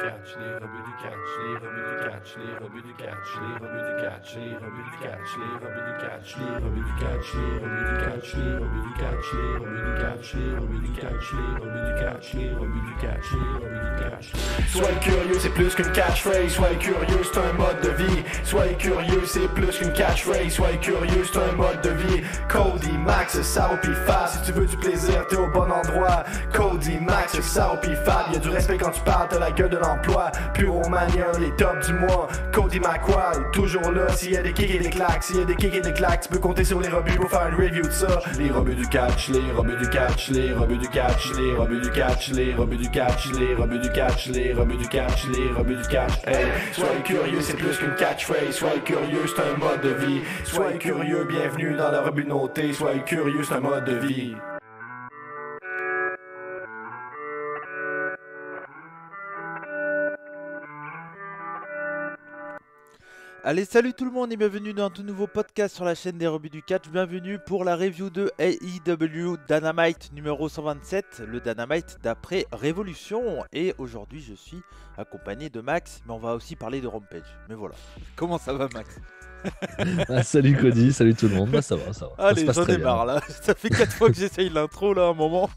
catch, les rebuts du catch, les rebuts du catch, les rebuts du catch, les rebuts du catch, les rebuts du catch, les rebuts du catch, les rebuts du catch, les rebuts du catch, les rebuts du catch, les rebuts du catch, les rebuts du catch, les rebuts du catch, les rebuts du catch, les rebuts du catch. Soyez curieux, c'est plus qu'une catchphrase. Soyez curieux, c'est un mode de vie. Soyez curieux, c'est plus qu'une catchphrase. Soyez curieux, c'est un mode de vie. Cody, Max, Sao pis Fab. Si tu veux du plaisir, t'es au bon endroit. Cody, Max, Sao pis Fab. Y'a du respect quand tu parles, t'as la gueule de l'emploi. Pyromania, les tops du mois. Cody McQuarrie, toujours là. S'il y a des kicks et des claques, s'il y a des kicks et des claques, tu peux compter sur les rebuts pour faire une review de ça. Les rebuts du catch, les rebuts du catch, les rebuts du catch, les rebuts du catch, les rebuts du catch, les rebuts du catch, les rebuts du catch, les rebuts du catch. Hey, soyez curieux, c'est plus qu'une catchphrase. Soyez curieux, c'est un mode de vie. Soyez curieux, bienvenue dans la rebut notée. Soyez curieux, c'est un mode de vie. Allez, salut tout le monde et bienvenue dans un tout nouveau podcast sur la chaîne des rebuts du catch. Bienvenue pour la review de AEW Dynamite numéro 127, le Dynamite d'après Révolution. Et aujourd'hui je suis accompagné de Max, mais on va aussi parler de Rampage. Mais voilà, comment ça va Max? Salut Cody, salut tout le monde, bah, ça va, ça va. Allez, ça se passe j'en très ai bien. marre là, ça fait 4 fois que j'essaye l'intro là à un moment.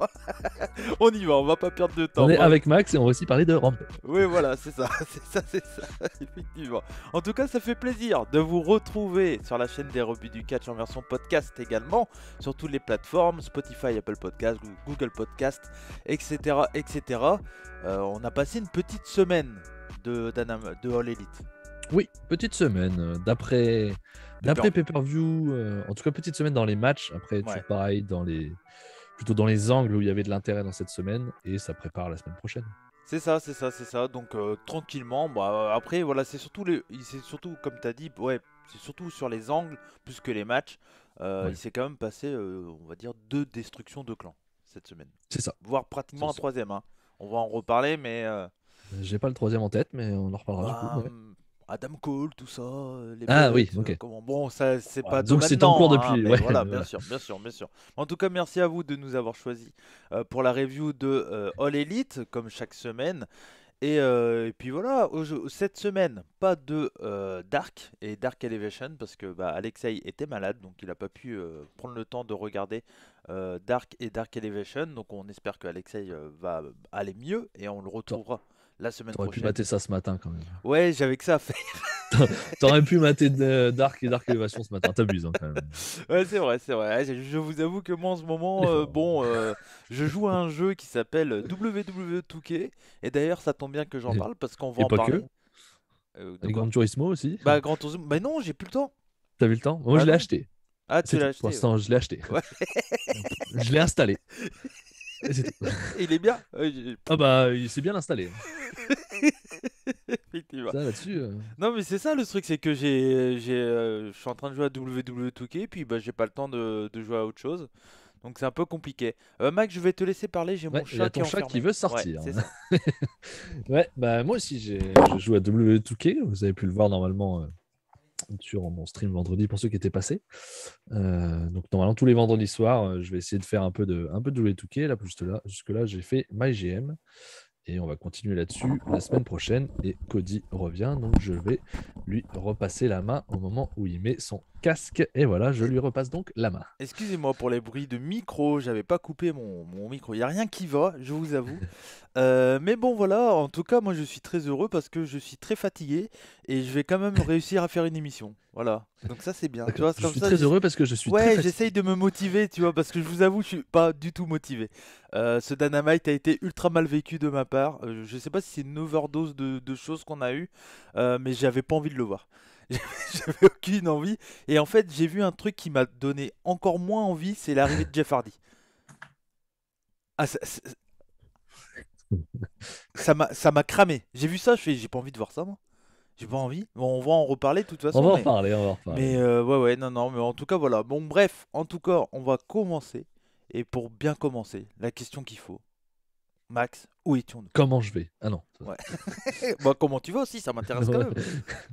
On y va, on va pas perdre de temps. On est avec Max et on va aussi parler de Rampage. Oui, voilà, c'est ça, effectivement. En tout cas, ça fait plaisir de vous retrouver sur la chaîne des rebuts du catch en version podcast également, sur toutes les plateformes, Spotify, Apple Podcast, Google Podcast, etc. etc. On a passé une petite semaine de All Elite. Oui, petite semaine, d'après pay-per-view, en tout cas petite semaine dans les matchs, après toujours pareil, plutôt dans les angles où il y avait de l'intérêt dans cette semaine, et ça prépare la semaine prochaine. C'est ça. Donc tranquillement. Bah, après, voilà, c'est surtout comme tu as dit, ouais, c'est surtout sur les angles plus que les matchs. Il s'est quand même passé, on va dire, 2 destructions de clans cette semaine. C'est ça. Voire pratiquement un troisième. Hein. On va en reparler, mais. J'ai pas le troisième en tête, mais on en reparlera du coup. Ouais. Adam Cole, tout ça. Les oui, ok. Bon, ça, c'est pas donc tout c'est maintenant, en cours depuis. Mais Ouais, voilà, voilà. bien sûr. En tout cas, merci à vous de nous avoir choisis pour la review de All Elite, comme chaque semaine. Et puis voilà, cette semaine, pas de Dark et Dark Elevation parce que Alexei était malade, donc il n'a pas pu prendre le temps de regarder Dark et Dark Elevation. Donc on espère que Alexei va aller mieux et on le retrouvera la semaine T'aurais prochaine. pu mater ça ce matin quand même. Ouais, j'avais que ça à faire. T'aurais pu mater Dark et Dark Elevation ce matin, t'abuses quand même. Ouais, c'est vrai. Je vous avoue que moi en ce moment, je joue à un jeu qui s'appelle WWE 2K. Et d'ailleurs, ça tombe bien que j'en parle parce qu'on va en parler. Et Gran Turismo aussi. Gran Turismo. Bah non, j'ai plus le temps. T'as vu le temps? Moi, je l'ai acheté. Ah, tu l'as acheté? Pour l'instant, je l'ai acheté. Ouais. Je l'ai installé. Il est bien. Ah bah, il s'est bien installé. Effectivement. Ça là-dessus. Non mais c'est ça le truc, c'est que je suis en train de jouer à WWE 2K, puis j'ai pas le temps de jouer à autre chose. Donc c'est un peu compliqué. Max, je vais te laisser parler, j'ai mon chat qui est enfermé. Qui veut sortir. Ouais, c'est ça. Ouais, bah moi aussi je joue à WWE 2K, vous avez pu le voir normalement sur mon stream vendredi pour ceux qui étaient passés. Donc normalement tous les vendredis soirs, je vais essayer de faire un peu de WWE 2K. Là, jusque là, j'ai fait MyGM. Et on va continuer là-dessus la semaine prochaine. Et Cody revient, donc je vais lui repasser la main au moment où il met son casque. Et voilà, je lui repasse donc la main. Excusez-moi pour les bruits de micro, j'avais pas coupé mon micro. Il n'y a rien qui va, je vous avoue. Mais bon, voilà, en tout cas, moi je suis très heureux parce que je suis très fatigué et je vais quand même réussir à faire une émission. Voilà, donc ça c'est bien. Tu vois, je suis très heureux parce que je suis très fatigué. J'essaye de me motiver, tu vois, parce que je vous avoue, je suis pas du tout motivé. Ce Dynamite a été ultra mal vécu de ma part. Je sais pas si c'est une overdose de choses qu'on a eu, mais j'avais pas envie de le voir. J'avais aucune envie. Et en fait, j'ai vu un truc qui m'a donné encore moins envie, c'est l'arrivée de Jeff Hardy. Ah, ça m'a cramé. J'ai vu ça, j'ai pas envie de voir ça, moi. J'ai pas envie. Bon, on va en reparler de toute façon. On va en parler. Mais non, mais en tout cas, voilà. Bon, bref, en tout cas, on va commencer. Et pour bien commencer, la question qu'il faut. Max, où étions-nous? Comment je vais? Ah non. Ouais. Bah, comment tu vas aussi, ça m'intéresse quand même.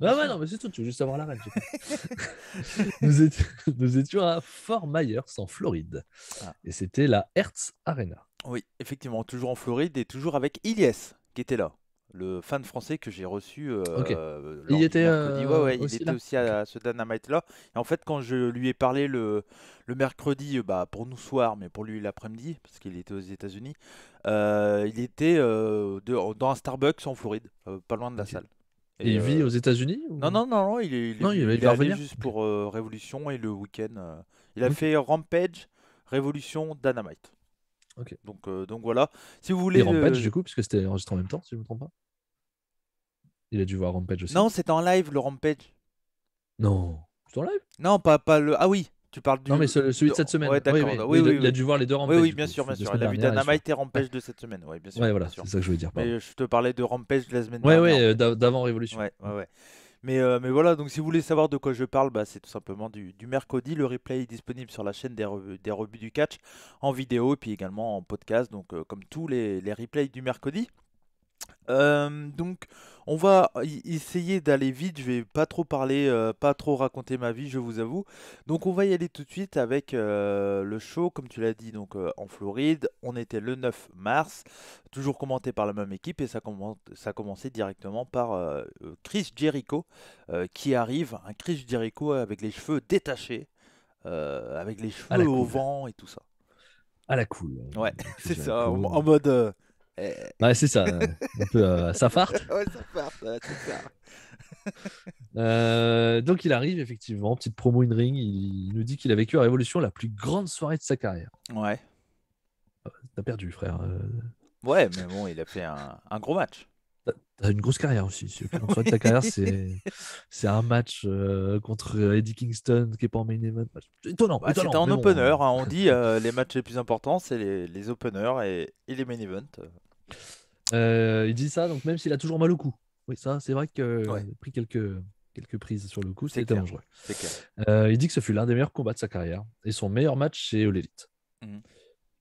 Ouais, non, mais c'est tout, tu veux juste avoir la règle. Nous étions à Fort Myers, en Floride. Ah. Et c'était la Hertz Arena. Oui, effectivement, toujours en Floride et toujours avec Ilyes qui était là. le fan français que j'ai reçu Ok. Il lors y du était mercredi. Ouais, ouais, il aussi était là? aussi Ok. à ce Dynamite-là. Et en fait, quand je lui ai parlé le mercredi, bah, pour nous soir, mais pour lui l'après-midi, parce qu'il était aux États-Unis, il était dans un Starbucks en Floride, pas loin de la Ok. salle. Et Et il vit aux États-Unis non, ou... non, non, non, Non, il il est va allé revenir? juste Ok. pour Révolution et le week-end. Il a Ok. fait Rampage, Révolution, Dynamite. Ok. Donc voilà. Si vous Et voulez. Rampage, du coup, puisque c'était enregistré en même temps, si je ne me trompe pas. Il a dû voir Rampage aussi. Non, c'était en live le Rampage. Non. C'est en live? Non, pas le. Ah oui, tu parles Non, du. mais celui de cette Ouais, semaine. Oui, d'accord. oui. Oui, Oui, oui, il a oui. dû voir les deux Oui, Rampage, oui, du bien coup. sûr, bien Celui de la sûr. semaine Il a vu dernière et celui-là. Dynamite et Ouais. Rampage de cette semaine. Oui, bien sûr, Ouais, bien voilà. sûr. C'est ça que je voulais dire, pardon. Mais je te parlais de Rampage de la semaine Ouais, dernière, ouais, en fait. d'avant Révolution. Ouais, ouais, ouais. Mais voilà, donc si vous voulez savoir de quoi je parle, bah, c'est tout simplement du mercredi. Le replay est disponible sur la chaîne des rebuts du catch en vidéo et puis également en podcast, donc comme tous les replays du mercredi. Donc on va essayer d'aller vite, je vais pas trop parler, pas trop raconter ma vie, je vous avoue. Donc on va y aller tout de suite avec le show, comme tu l'as dit, donc en Floride. On était le 9 mars, toujours commenté par la même équipe et ça commençait directement par Chris Jericho qui arrive, un Chris Jericho avec les cheveux détachés, avec les À cheveux la au cool. vent et tout ça. À la cool. Ouais, Chris c'est ça, Jericho. en mode... eh, Ouais, c'est ça. Un peu ça farte. ouais, ça part, c'est ça. Donc il arrive effectivement, petite promo in ring, il nous dit qu'il a vécu à Révolution la plus grande soirée de sa carrière. Ouais. T'as perdu, frère. Ouais, mais bon, il a fait un gros match. T'as une grosse carrière aussi. La plus grande soirée de ta carrière, c'est un match contre Eddie Kingston qui est pas en main event. Étonnant, Bah, c'était étonnant, en mais bon. opener, hein, on dit les matchs les plus importants, c'est les openers et les main events. Il dit ça, donc même s'il a toujours mal au cou. Oui, ça, c'est vrai qu'il Ouais, a pris quelques prises sur le cou, c'est c'était clair. dangereux. C'est clair. Il dit que ce fut l'un des meilleurs combats de sa carrière et son meilleur match chez All Elite. Mhm.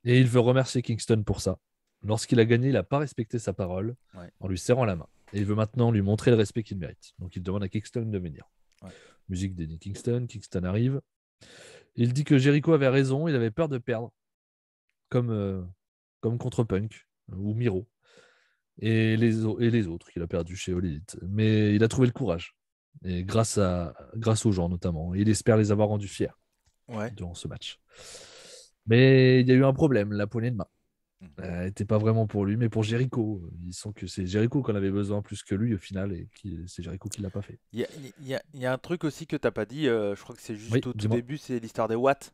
Et il veut remercier Kingston pour ça. Lorsqu'il a gagné, il n'a pas respecté sa parole Ouais, en lui serrant la main. Et il veut maintenant lui montrer le respect qu'il mérite. Donc il demande à Kingston de venir. ouais. Musique d'Eddie Kingston, Kingston arrive. Il dit que Jericho avait raison, il avait peur de perdre, comme contre Punk ou Miro. Et les autres qu'il a perdu chez All Elite. Mais il a trouvé le courage. Et grâce aux gens notamment. Et il espère les avoir rendus fiers Ouais. durant ce match. Mais il y a eu un problème, la poignée de main. Mhm. Elle n'était pas vraiment pour lui, mais pour Jericho. Ils sent que c'est Jericho qu'on avait besoin plus que lui au final, et c'est Jericho qui ne l'a pas fait. Il y a un truc aussi que t'as pas dit, je crois que c'est juste Oui, au tout dis-moi. début, c'est l'histoire des watts.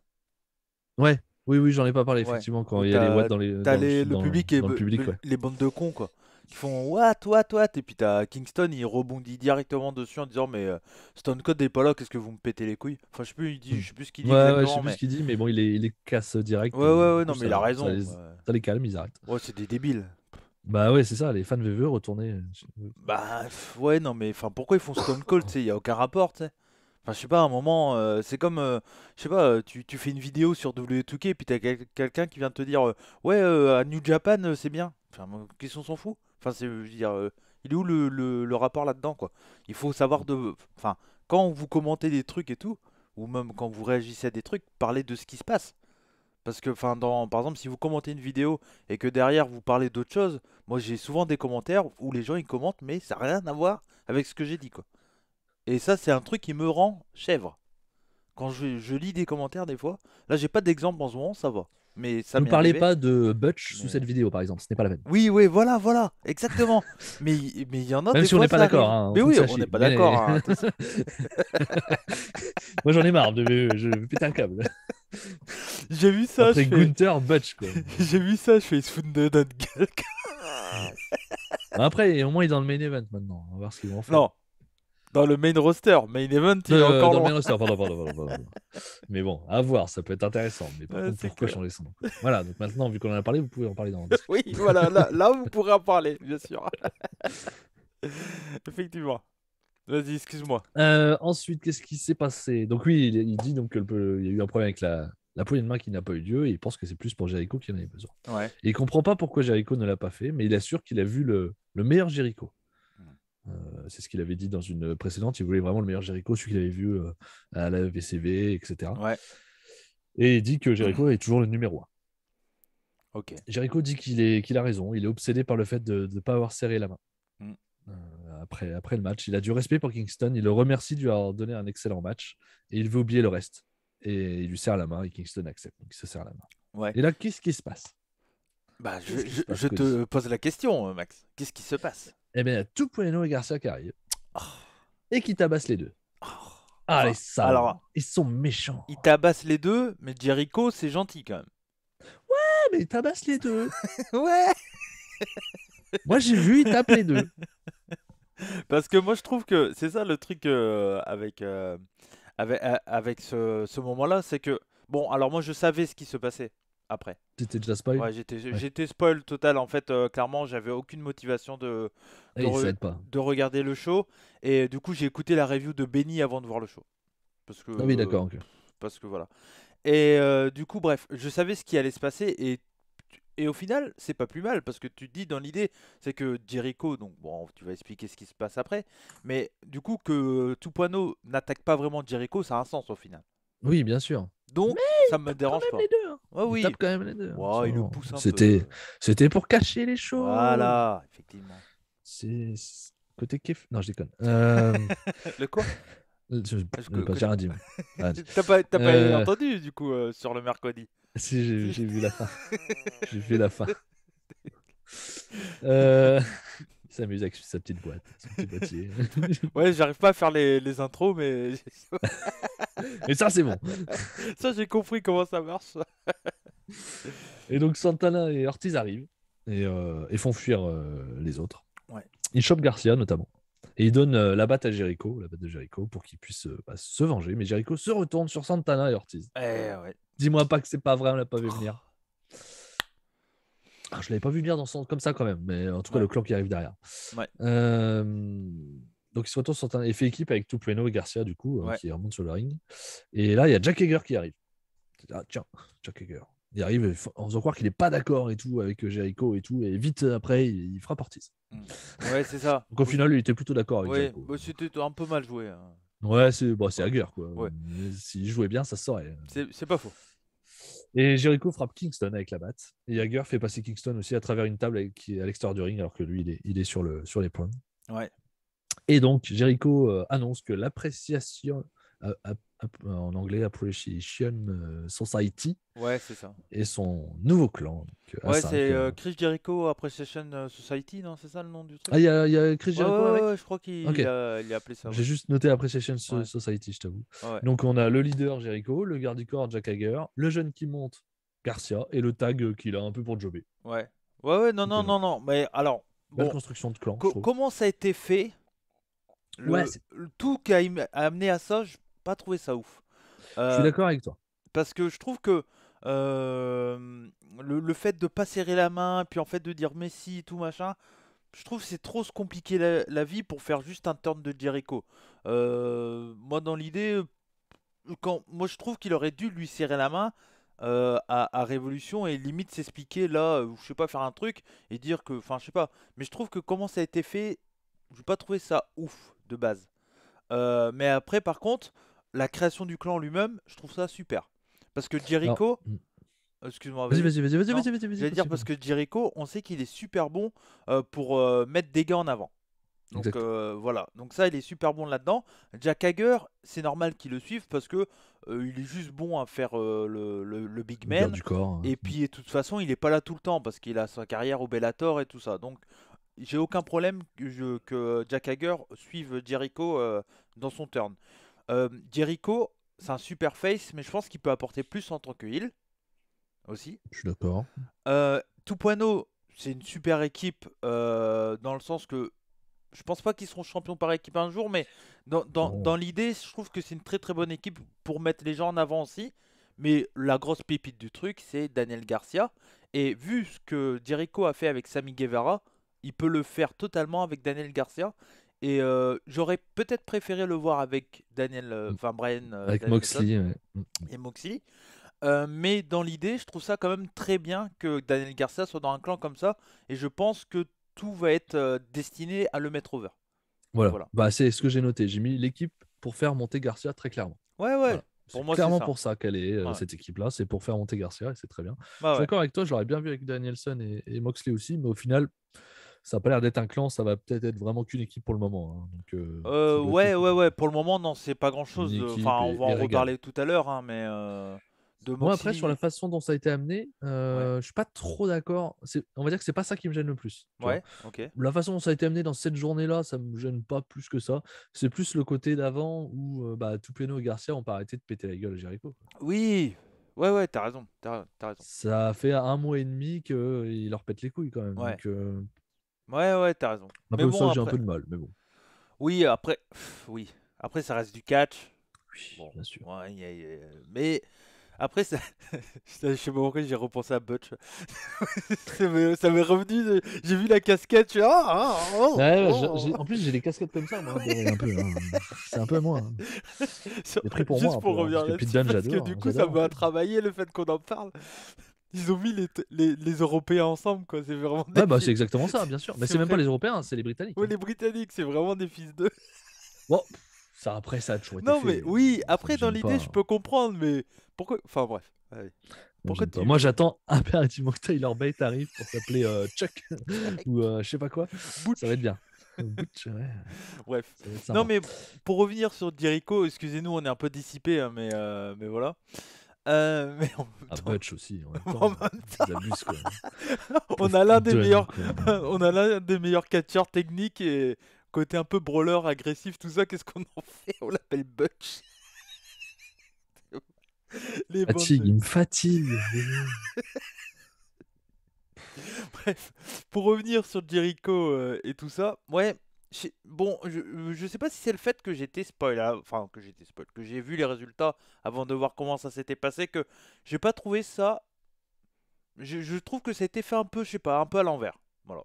Ouais, oui, j'en ai pas parlé, Ouais, effectivement, quand où il y a les watts t'as le public et dans le public, ouais. les bandes de cons, quoi. Qui font what, what, what. Et puis t'as Kingston, il rebondit directement dessus en disant mais Stone Cold n'est pas là, qu'est-ce que vous me pétez les couilles? Enfin, Hmm. je sais plus ce qu'il dit Ouais, je sais exactement, plus mais. ce qu'il dit, mais bon, il les casse direct, Ouais, et ouais, du ouais, coup, non, mais il a raison. ça les calme, ils arrêtent. Ouais, c'est des débiles. Bah ouais, c'est ça, les fans veulent retourner. Bah, ouais, non, mais enfin, pourquoi ils font Stone Cold, tu sais, il y a aucun rapport, tu sais. Enfin, je sais pas, à un moment, c'est comme, je sais pas, tu fais une vidéo sur W2K et puis t'as quelqu'un qui vient te dire, ouais, à New Japan, c'est bien. Enfin, qu'est-ce qu'on s'en fout? Enfin, je veux dire, il est où le rapport là-dedans, quoi? Il faut savoir de. Enfin, quand vous commentez des trucs et tout, ou même quand vous réagissez à des trucs, parlez de ce qui se passe. Parce que, enfin, par exemple, si vous commentez une vidéo et que derrière vous parlez d'autre chose, moi j'ai souvent des commentaires où les gens ils commentent, mais ça n'a rien à voir avec ce que j'ai dit, quoi. Et ça, c'est un truc qui me rend chèvre. Quand je lis des commentaires, des fois, là j'ai pas d'exemple en ce moment, ça va. Mais ça Nous m'est parlez arrivé. pas de Butch sous Mais... cette vidéo, par exemple, ce n'est pas la peine. Oui, oui, voilà, voilà, exactement. Mais il y en a Même des si on fois, n'est pas ça d'accord, arrive. hein, Mais faut le oui, on n'est sachiez. pas d'accord, Mais hein. moi, j'en ai marre je vais péter un câble. J'ai vu ça, je Après fais. Gunther, Butch, quoi. J'ai vu ça, je fais se foutre de notre gueule. Après, au moins, il est dans le main event maintenant. On va voir ce qu'ils vont en faire. Non, dans le main roster, main event, il est encore Dans le loin. main roster, pardon. Mais bon, à voir, ça peut être intéressant. Mais par Ouais, contre, c'est pourquoi clair. changer son nom? Voilà, donc maintenant, vu qu'on en a parlé, vous pouvez en parler dans. Oui, voilà, là vous pourrez en parler, bien sûr. Effectivement. Vas-y, excuse-moi. Ensuite, qu'est-ce qui s'est passé? Donc oui, il dit donc il y a eu un problème avec la poignée de main qui n'a pas eu lieu et il pense que c'est plus pour Jericho qui en avait besoin. Ouais. Et il comprend pas pourquoi Jericho ne l'a pas fait, mais il assure qu'il a vu le meilleur Jericho. C'est ce qu'il avait dit dans une précédente. Il voulait vraiment le meilleur Jericho, celui qu'il avait vu à la VCV, etc. Ouais, Et il dit que Jericho est toujours le numéro 1. ok. Jericho dit qu'il a raison. Il est obsédé par le fait de ne pas avoir serré la main. après le match. Il a du respect pour Kingston. Il le remercie de lui avoir donné un excellent match. Et il veut oublier le reste. Et il lui serre la main et Kingston accepte. Donc il se serre la main. Ouais. Et là, qu'est-ce qui se passe? Bah, Qu'est-ce qui se passe, je Cody? te pose la question, Max. Qu'est-ce qui se passe? Eh bien, il y a Tupueno et Garcia qui arrivent. Oh, Et qui tabassent les deux. oh. Ah, Enfin, les salauds. alors, Ils sont méchants. ils tabassent les deux, mais Jericho, c'est gentil quand même. Ah, mais ils tabassent les deux. Ouais. Moi, j'ai vu, ils tapent les deux. Parce que moi, je trouve que c'est ça le truc avec ce moment-là, c'est que bon, alors moi, je savais ce qui se passait après. T'étais déjà spoil? Ouais, j'étais spoil total. En fait, clairement, j'avais aucune motivation Eh, ça aide pas. de regarder le show. Et du coup, j'ai écouté la review de Benny avant de voir le show. Parce que, Ah oui, d'accord. ok. parce que voilà. Et du coup, bref, je savais ce qui allait se passer. Et au final, c'est pas plus mal. Parce que tu te dis dans l'idée, c'est que Jericho, donc bon, tu vas expliquer ce qui se passe après. Mais du coup, que Tupuano n'attaque pas vraiment Jericho, ça a un sens au final. Oui, bien sûr. Donc, ça me Quand dérange même pas. les deux. Hein. Ouais, Ils oui. tapent quand même les deux. Hein. Ouais, il le Ça, pousse un C'était, peu. c'était pour cacher les choses. Voilà, effectivement. C'est côté kiff. Non, je déconne. Le quoi? J'ai rien dit. moi. Ah, T'as pas Euh, entendu du coup sur le mercredi? si, j'ai vu la fin. J'ai vu la fin. Il s'amuse avec sa petite boîte, son petit boîtier. Ouais, j'arrive pas à faire les intros, mais Et ça, c'est bon. ça j'ai compris comment ça marche. Et donc Santana et Ortiz arrivent et font fuir les autres. Ouais. Ils chopent Garcia notamment. Et ils donnent la batte à Jericho, la batte de Jericho, pour qu'il puisse se venger. Mais Jericho se retourne sur Santana et Ortiz. Ouais. Dis-moi pas que c'est pas vrai, on l'a pas vu venir. Je l'avais pas vu venir dans son comme ça quand même, mais en tout cas Ouais. le clan qui arrive derrière. Ouais. Donc il se retourne sur Santana et fait équipe avec Tupueno et Garcia du coup, Ouais. qui remontent sur le ring. Et là il y a Jack Hager qui arrive. Ah tiens, Jack Hager. Il arrive en faisant croire qu'il n'est pas d'accord et tout avec Jericho et tout, et vite après il frappe Ortiz. Ouais, c'est ça. Donc au final il était plutôt d'accord avec Ouais, Jericho. bah, c'était un peu mal joué. Hein. Ouais, c'est Hager quoi. Ouais. Mais s'il jouait bien, ça se saurait. C'est pas faux. Et Jericho frappe Kingston avec la batte. Et Hager fait passer Kingston aussi à travers une table qui est à l'extérieur du ring, alors que lui, il est sur les points. Ouais. Et donc, Jericho annonce que l'appréciation, en anglais, Appreciation Society, Ouais, c'est ça. est son nouveau clan. Donc, Ouais, A5, c'est Chris Jericho Appreciation Society, non? C'est ça le nom du truc? Ah, il y a Chris Ouais, Jericho ouais, avec. ouais, je crois qu'il Ok. il a appelé ça. J'ai Ouais. juste noté Appreciation Ouais. Society, je t'avoue. Ouais. Donc, on a le leader Jericho, le garde du corps Jack Hager, le jeune qui monte Garcia et le tag qu'il a un peu pour jobber. Ouais. Ouais, non, Donc, non. Mais alors, belle bon, construction de clan, je trouve. comment ça a été fait? Ouais, Tout qui a amené à ça, je pas trouvé ça ouf. je suis d'accord avec toi. Parce que je trouve que le fait de pas serrer la main, puis en fait de dire Messi, tout machin, je trouve que c'est trop se compliquer la vie pour faire juste un turn de Jericho. Moi, dans l'idée, moi je trouve qu'il aurait dû lui serrer la main à Révolution et limite s'expliquer là, je sais pas, faire un truc et dire que, enfin, je sais pas. Mais je trouve que comment ça a été fait, j'ai pas trouvé ça ouf de base. Mais après, par contre, la création du clan lui-même, je trouve ça super. Parce que Alors, Jericho, excuse-moi, vas-y, vas-y. vas-y, vas-y, Non, vas-y, vas-y, vas-y. J'allais dire parce que Jericho, on sait qu'il est super bon pour mettre des gars en avant. Donc Exact. voilà, donc ça il est super bon là-dedans. Jack Hager, c'est normal qu'il le suive parce que il est juste bon à faire le big Le garde man. du corps. Et puis de toute façon, il est pas là tout le temps parce qu'il a sa carrière au Bellator et tout ça. Donc j'ai aucun problème que Jack Hager suive Jericho dans son turn. Jericho, c'est un super face, mais je pense qu'il peut apporter plus en tant que heel aussi. Je suis d'accord. Tupuano, c'est une super équipe dans le sens que je pense pas qu'ils seront champions par équipe un jour, mais Non. dans l'idée, je trouve que c'est une très très bonne équipe pour mettre les gens en avant aussi. Mais la grosse pépite du truc, c'est Daniel Garcia. Et vu ce que Jericho a fait avec Sammy Guevara, il peut le faire totalement avec Daniel Garcia. Et j'aurais peut-être préféré le voir avec Brian Avec Danielson Moxley. Ouais. et Moxley. Mais dans l'idée, je trouve ça quand même très bien que Daniel Garcia soit dans un clan comme ça. Et je pense que tout va être destiné à le mettre over. Voilà. Bah, c'est ce que j'ai noté. J'ai mis l'équipe pour faire monter Garcia très clairement. Ouais. Voilà. Pour C'est moi, c'est clairement ça. pour ça qu'elle est Ouais. cette équipe-là. C'est pour faire monter Garcia et c'est très bien. Bah Je suis ouais. d'accord avec toi. Je l'aurais bien vu avec Danielson et Moxley aussi. Mais au final, ça a pas l'air d'être un clan, ça va peut-être être vraiment qu'une équipe pour le moment, hein. Donc, ça doit être Ouais. Pour le moment, non, c'est pas grand-chose. une Enfin, équipe on va en et régale. reparler tout à l'heure, hein, mais de Moi, après, sur la Moxley. façon dont ça a été amené, Ouais, je suis pas trop d'accord. On va dire que c'est pas ça qui me gêne le plus. Tu vois. ouais, ok. La façon dont ça a été amené dans cette journée-là, ça me gêne pas plus que ça. C'est plus le côté d'avant où Tuplano et Garcia ont pas arrêté de péter la gueule à Jericho. Oui, ouais, t'as raison, t'as raison. Ça fait un mois et demi qu'il leur pète les couilles quand même. Ouais, Donc, ouais, t'as raison. un Mais peu ça, bon, j'ai un peu après, de mal. Mais bon, oui, après, oui, après, ça reste du catch. oui, Bon, bien sûr. ouais, mais après, ça... je sais pas pourquoi j'ai repensé à Butch. Ça m'est revenu, j'ai vu la casquette, je suis Ouais, en plus, j'ai des casquettes comme ça, moi, Daryl, un peu, hein. C'est un peu moi, hein. C'est pris pour moi Juste un pour peu, hein, revenir parce que Pete là-dessus, Dunne, parce que du coup, ça j'adore. m'a travaillé le fait qu'on en parle. Ils ont mis les Européens ensemble, quoi. C'est vraiment des Ouais, bah c'est fils. exactement ça, bien sûr. Mais C'est c'est même pas vrai. les Européens, c'est les Britanniques, Ouais, hein. les Britanniques, c'est vraiment des fils d'eux. Bon, ça après, ça a toujours été Non, mais fait. oui, Ça me après, dans gêne l'idée, pas. je peux comprendre, mais pourquoi. Enfin, bref. Allez. Ça me Pourquoi gêne pas. Moi, tu. j'attends impérativement que Tyler Bate arrive pour s'appeler Chuck ou je sais pas quoi. Ça va être Butch. bien. Butch, ouais, Bref. ça va être Non, sympa. mais pour revenir sur Jericho, excusez-nous, on est un peu dissipé, hein, mais voilà. Mais en même Ah, temps. Butch aussi, en même En temps. même Ils abusent, quoi. on Pauvre a l'un Pete des Dunne, meilleurs, quoi. on a l'un des meilleurs catcheurs techniques et côté un peu brawler, agressif, tout ça. Qu'est-ce qu'on en fait? On l'appelle Butch. Les bandes Fatigue, de. il me fatigue. Bref, pour revenir sur Jericho et tout ça, ouais. Bon, je sais pas si c'est le fait que j'étais spoil, hein, enfin que j'étais spoil, que j'ai vu les résultats avant de voir comment ça s'était passé, que j'ai pas trouvé ça. Je trouve que ça a été fait un peu, je sais pas, un peu à l'envers. Voilà.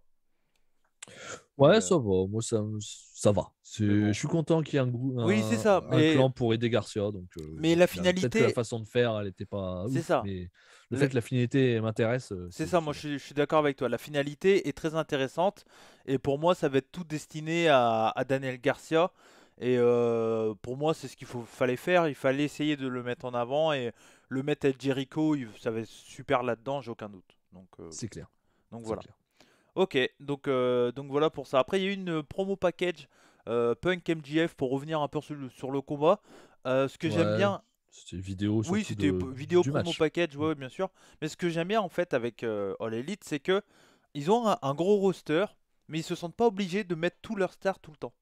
Mais, Ouais, ça va. Moi, ça va. mais Je bon. suis content qu'il y ait Oui, c'est ça. un clan pour aider Garcia. Donc, Mais la peut-être que la finalité, façon de faire, elle n'était pas c'est ouf. ça. Mais le La- fait que la finalité m'intéresse, C'est ça, moi bien. je suis d'accord avec toi. La finalité est très intéressante et pour moi ça va être tout destiné à Daniel Garcia. Et pour moi c'est ce fallait faire. Il fallait essayer de le mettre en avant et le mettre à Jericho, ça va être super là-dedans, j'ai aucun doute. C'est clair. Donc C'est voilà. clair. Ok, donc voilà pour ça. Après il y a eu une promo package Punk MJF pour revenir un peu sur le combat. Ce que j'aime Ouais, bien, c'était une vidéo oui, surtout c'était vidéo du promo match. package, ouais, ouais, bien sûr. Mais ce que j'aime bien en fait avec All Elite, c'est que ils ont un gros roster, mais ils se sentent pas obligés de mettre tous leurs stars tout le temps.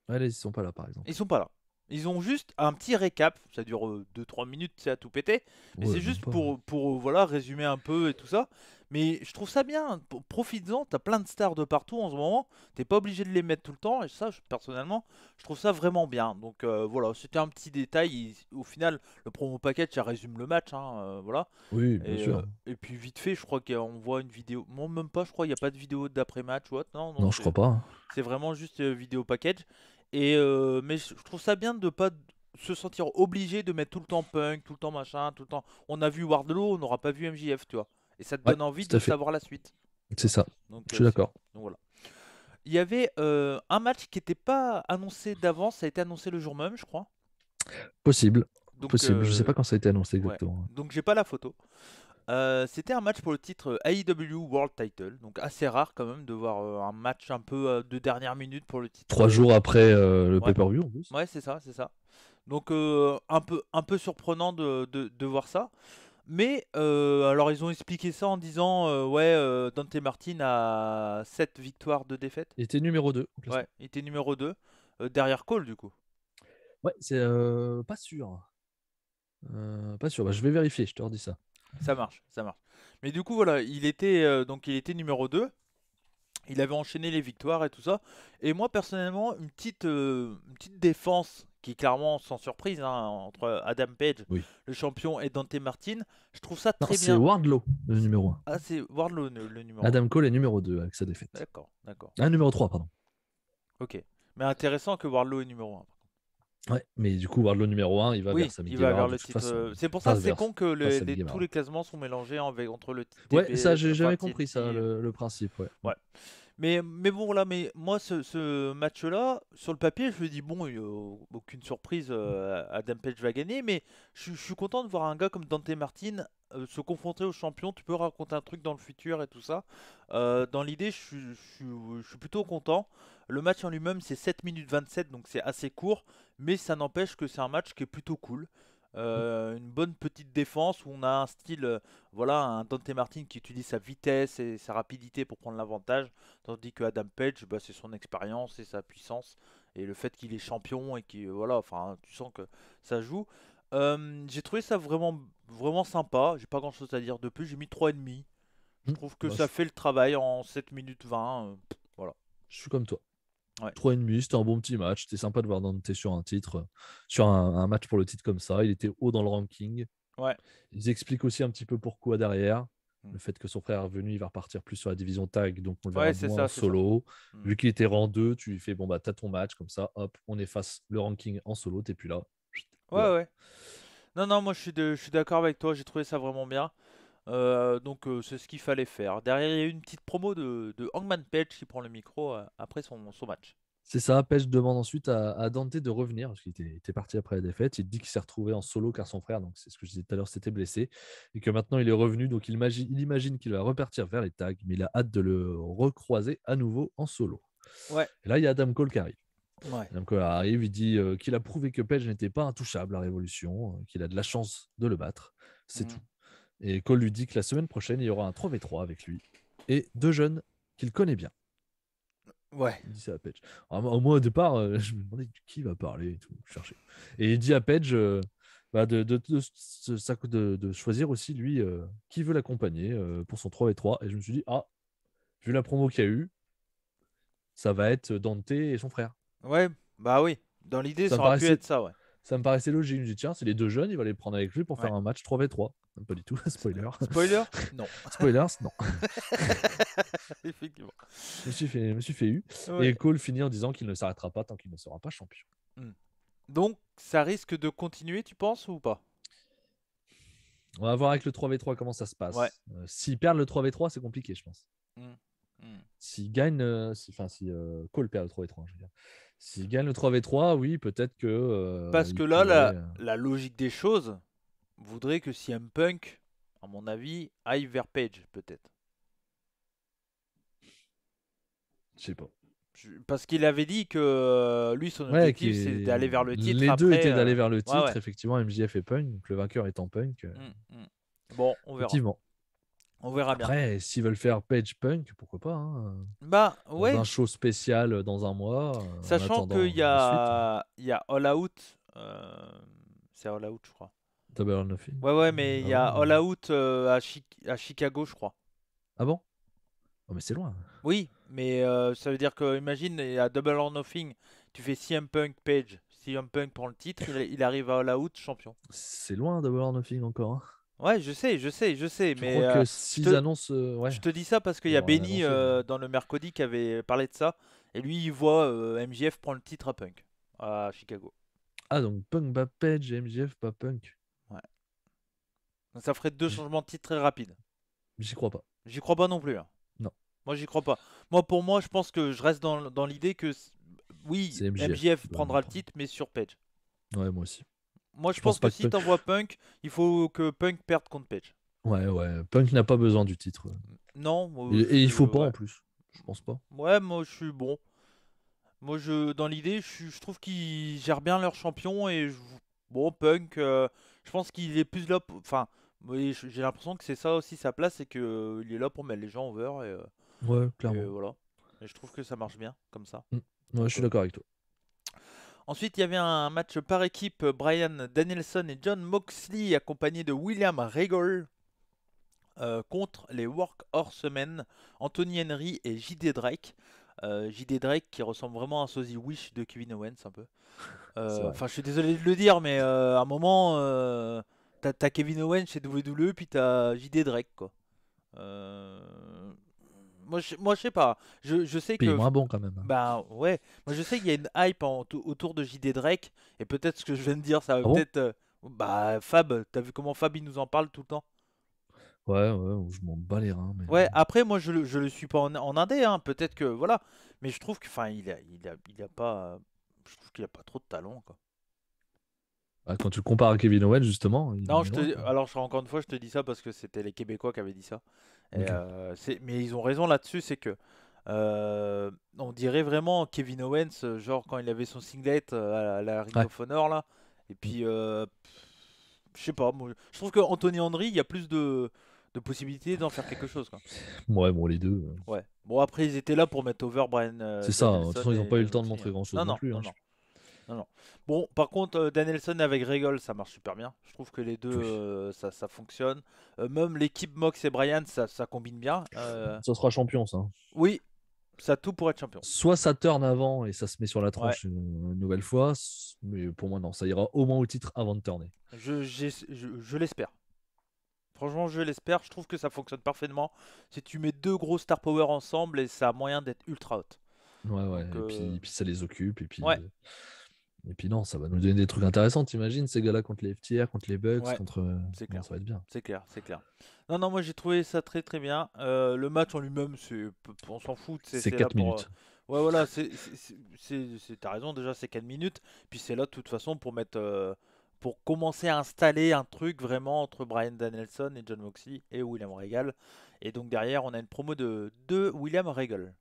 Ouais, là, ils sont pas là, par Ils exemple. sont pas là. Ils ont juste un petit récap, ça dure 2-3 minutes, c'est à tout péter, mais Ouais, c'est même juste pas. pour voilà, résumer un peu et tout ça. Mais je trouve ça bien, profites-en, t'as plein de stars de partout en ce moment, t'es pas obligé de les mettre tout le temps, et ça, personnellement, je trouve ça vraiment bien. Donc voilà, c'était un petit détail, au final, le promo package, ça résume le match, hein, voilà. Oui, bien sûr. Et puis vite fait, je crois qu'on voit une vidéo, non même pas, je crois, il n'y a pas de vidéo d'après-match ou autre, non, Non, je crois pas, hein. c'est vraiment juste vidéo package. Mais je trouve ça bien de pas se sentir obligé de mettre tout le temps Punk, tout le temps machin, tout le temps. On a vu Wardlow, on n'aura pas vu MJF, tu vois. Et ça te Ouais, donne envie tout de à fait. savoir la suite. C'est ça. Donc, Je suis d'accord. donc voilà. Il y avait un match qui n'était pas annoncé d'avance, ça a été annoncé le jour même, je crois. Possible. Donc, Possible. Je sais pas quand ça a été annoncé ouais. exactement. Donc j'ai pas la photo. C'était un match pour le titre AEW World Title, donc assez rare quand même de voir un match un peu de dernière minute pour le titre. 3 jours après le Ouais. pay-per-view en plus. Ouais, c'est ça, c'est ça. Donc un peu surprenant de voir ça. Mais alors ils ont expliqué ça en disant ouais, Dante Martin a 7 victoires de défaite. Il était numéro 2 au classement. Ouais, il était numéro 2 derrière Cole du coup. Ouais, c'est pas sûr. Pas sûr. Bah, je vais vérifier, je te redis ça. Ça marche, ça marche. Mais du coup voilà, donc il était numéro 2. Il avait enchaîné les victoires et tout ça. Et moi, personnellement, une petite défense qui est clairement sans surprise hein, entre Adam Page, Oui. le champion, et Dante Martin, je trouve ça Non, très c'est bien. Wardlow, le numéro 1. Ah, c'est Wardlow le numéro 1. Adam Cole est numéro 2 avec sa défaite. D'accord, d'accord. Ah, numéro 3, pardon. Ok. Mais intéressant que Wardlow est numéro 1. Ouais, mais du coup, Wardlow numéro 1, il va Oui, vers Sammy il va Guevara vers de le toute titre. façon. C'est pour ça que c'est Vers- con que pas Sammy tous Guevara. les classements sont mélangés entre le Ouais, ça, j'ai jamais enfin, compris ça, TNT. le principe. Ouais. Ouais. Mais bon, voilà, mais moi, ce match-là, sur le papier, je me dis, bon, aucune surprise, Adam Page va gagner, mais je suis content de voir un gars comme Dante Martin se confronter aux champions, tu peux raconter un truc dans le futur et tout ça. Dans l'idée, je suis plutôt content. Le match en lui-même, c'est 7 minutes 27, donc c'est assez court, mais ça n'empêche que c'est un match qui est plutôt cool. Une bonne petite défense où on a un style, voilà, un Dante Martin qui utilise sa vitesse et sa rapidité pour prendre l'avantage, tandis que Adam Page, bah, c'est son expérience et sa puissance et le fait qu'il est champion et qui, voilà, enfin, tu sens que ça joue. J'ai trouvé ça vraiment, vraiment sympa. J'ai pas grand chose à dire de plus. J'ai mis 3,5. Je trouve que Bah, ça fait le travail en 7 minutes 20. Voilà. je suis comme toi. Ouais. 3,5, c'était un bon petit match. C'était sympa de voir Dante sur un titre, sur un match pour le titre comme ça. Il était haut dans le ranking. Ouais. Ils expliquent aussi un petit peu pourquoi derrière. Mm. Le fait que son frère est revenu, il va repartir plus sur la division tag, donc on le verra Ouais, c'est moins ça, en c'est ça. solo. Mm. Vu qu'il était rang 2, tu lui fais bon bah t'as ton match comme ça, hop, on efface le ranking en solo, t'es plus là. Chut, Ouais, voilà. ouais. Non, non, moi je suis d'accord avec toi. J'ai trouvé ça vraiment bien. Donc c'est ce qu'il fallait faire. Derrière, il y a eu une petite promo de Hangman Page qui prend le micro après son match. C'est ça, Page demande ensuite à Dante de revenir, parce qu'il était parti après la défaite. Il dit qu'il s'est retrouvé en solo car son frère, donc c'est ce que je disais tout à l'heure, s'était blessé. Et que maintenant il est revenu, donc il imagine qu'il va repartir vers les tags, mais il a hâte de le recroiser à nouveau en solo. Ouais, Et là, il y a Adam Cole qui arrive. ouais. Adam Cole arrive, il dit qu'il a prouvé que Page n'était pas intouchable à Révolution, qu'il a de la chance de le battre. C'est Mm. tout. Et Cole lui dit que la semaine prochaine, il y aura un 3v3 avec lui et deux jeunes qu'il connaît bien. Ouais. Il dit ça à Page. Alors, moi, au départ, je me demandais qui va parler et tout. Je cherchais. Et il dit à Page bah, de choisir aussi, lui, qui veut l'accompagner pour son 3v3. Et je me suis dit, ah, vu la promo qu'il y a eu, ça va être Dante et son frère. Ouais, bah oui. Dans l'idée, Ça ça me aurait pu paraissait, être ça, ouais. ça me paraissait logique. Je me dis, tiens, c'est les deux jeunes, il va les prendre avec lui pour Ouais. faire un match 3v3. Pas du tout, spoiler. Spoiler? Non. Spoilers, non. Effectivement. Je me suis fait eu. Ouais. Et Cole finit en disant qu'il ne s'arrêtera pas tant qu'il ne sera pas champion. Mm. Donc, ça risque de continuer, tu penses, ou pas? On va voir avec le 3v3 comment ça se Ouais. passe. S'ils perdent le 3v3, c'est compliqué, je pense. Mm. Mm. S'ils gagnent, si Cole perd le 3v3, je veux dire. S'ils gagnent le 3v3, oui, peut-être que. Parce que Ils là, pourraient, la logique des choses voudrait que CM Punk, à mon avis, aille vers Page, peut-être. je sais pas. Parce qu'il avait dit que lui, son Ouais, objectif, c'est d'aller vers le titre les deux après. étaient d'aller vers le Ouais, titre, ouais. effectivement, MJF et Punk, donc le vainqueur étant Punk. Mm, mm. Bon, on verra. Effectivement. On verra bien. Après, s'ils veulent faire Page Punk, pourquoi pas, hein, Bah, dans ouais. un show spécial dans un mois, en Sachant attendant qu'il y la suite. il y a All Out. C'est All Out, je crois. Double or Nothing. Ouais, ouais, mais il y a Ah All ouais. Out à Chicago, je crois. Ah bon? Oh, mais c'est loin. Oui, mais ça veut dire que, imagine, il y a Double or Nothing, tu fais CM Punk Page. CM Punk prend le titre, il arrive à All Out champion. C'est loin Double or Nothing encore, hein. Ouais, je sais, Je mais crois que je s'ils te, annoncent. Ouais, je te dis ça parce qu'il y ils a ont rien Benny annoncé. Mais- dans le mercredi qui avait parlé de ça, et lui, il voit MJF prendre le titre à Punk, à Chicago. Ah, donc Punk bat Page et MJF pas Punk. Ouais. Donc ça ferait deux J'y changements de titre très rapides. j'y crois pas. J'y crois pas non plus, hein. Non, Moi, j'y crois pas. Pour moi, je pense que je reste dans l'idée que, oui, c'est MJF MJF qui doit prendra le prendre. titre, mais sur Page. Ouais, moi aussi. Moi, je Je pense pense que pas que si t'envoies Punk, il faut que Punk perde contre Page. Ouais, ouais. Punk n'a pas besoin du titre. Non, Et il faut pas ouais. en plus. Je pense pas. Ouais, moi, je suis bon. Moi, dans l'idée, je trouve qu'ils gèrent bien leur champion et bon, Punk, je pense qu'il est plus là. Enfin, oui, j'ai l'impression que c'est ça aussi sa place, c'est que il est là pour mettre les gens over Ouais, et clairement. voilà. Et je trouve que ça marche bien comme ça. Ouais, Donc, je suis d'accord avec toi. ensuite, il y avait un match par équipe, Brian Danielson et John Moxley, accompagnés de William Regal, contre les Workhorsemen, Anthony Henry et JD Drake. JD Drake qui ressemble vraiment à un sosie Wish de Kevin Owens un peu. C'est vrai. Enfin, je suis désolé de le dire, mais à un moment, t'as Kevin Owens chez WWE, puis t'as JD Drake, quoi. Euh, moi, je sais pas. Je sais Puis il est que, moins bon quand même, hein. bah ouais, moi je sais qu'il y a une hype autour de JD Drake, et peut-être ce que je viens de dire, ça va Ah bon? peut-être. Bah, Fab, t'as vu comment Fab il nous en parle tout le temps? Ouais, ouais, je m'en bats les reins. Mais... Ouais, après, moi je le suis pas en indé, hein, peut-être que voilà, mais je trouve que, enfin, il a pas. Je trouve qu'il a pas trop de talent, quoi. Quand tu le compares à Kevin Owens, justement, il Non, en est loin, quoi. alors encore une fois, je te dis ça parce que c'était les Québécois qui avaient dit ça. Et, Ok. mais ils ont raison là-dessus, c'est que on dirait vraiment Kevin Owens, genre quand il avait son singlet à la Ring Ouais. of Honor là. Et Mm. puis, je sais pas, moi, je trouve que Anthony Henry, il y a plus de possibilités d'en faire quelque chose, quoi. Ouais, bon, les deux. Ouais. Bon, après, ils étaient là pour mettre over Brian C'est ça. De toute Danielson façon, ils n'ont et pas eu le John temps de Moxley, montrer hein. grand-chose Non, non non, plus, non, hein. non. Non, non. Bon, par contre, Danielson avec Regal, ça marche super bien. Je trouve que les deux, Oui. ça fonctionne. Même l'équipe Mox et Bryan, ça combine bien. Ça sera champion, ça. Oui, ça a tout pour être champion. Soit ça turn avant et ça se met sur la Ouais, tranche une nouvelle fois, mais pour moi, non. Ça ira au moins au titre avant de turner. je l'espère. Franchement, je l'espère. Je trouve que ça fonctionne parfaitement. Si tu mets deux gros star power ensemble, et ça a moyen d'être ultra hot. Ouais, ouais. Donc, Et puis ça les occupe. ouais, Et puis non, ça va nous donner des trucs intéressants. T'imagines ces gars-là contre les FTR, contre les Bucks, ouais, contre. c'est Non, clair. ça va être bien. C'est clair, c'est clair. Non, non, moi j'ai trouvé ça très très bien. Le match en lui-même, on s'en fout. C'est C'est là 4 pour. minutes. Ouais, voilà, t'as raison, déjà, c'est 4 minutes. Puis c'est là de toute façon pour mettre. Pour commencer à installer un truc vraiment entre Bryan Danielson et John Moxley et William Regal. Et donc derrière, on a une promo de William Regal.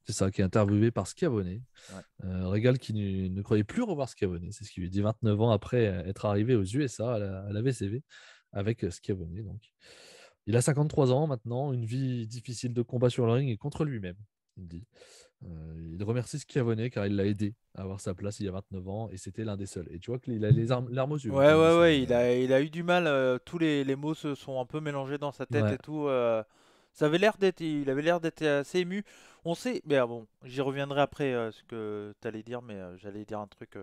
C'est ça, qui est interviewé par Schiavone. Ouais. Regal qui ne croyait plus revoir Schiavone. C'est ce qu'il lui dit 29 ans après être arrivé aux USA à la VCV avec Schiavone. Donc. Il a 53 ans maintenant, une vie difficile de combat sur le ring et contre lui-même, il dit. Il remercie Schiavone car il l'a aidé à avoir sa place il y a 29 ans et c'était l'un des seuls. Et tu vois qu'il a les larmes aux yeux Ouais, quand il dit ouais, ça. ouais, il a eu du mal. Tous les mots se sont un peu mélangés dans sa tête Ouais, et tout. Ça avait l'air d'être, il avait l'air d'être assez ému. On sait, mais bon, j'y reviendrai après ce que tu allais dire, mais j'allais dire un truc.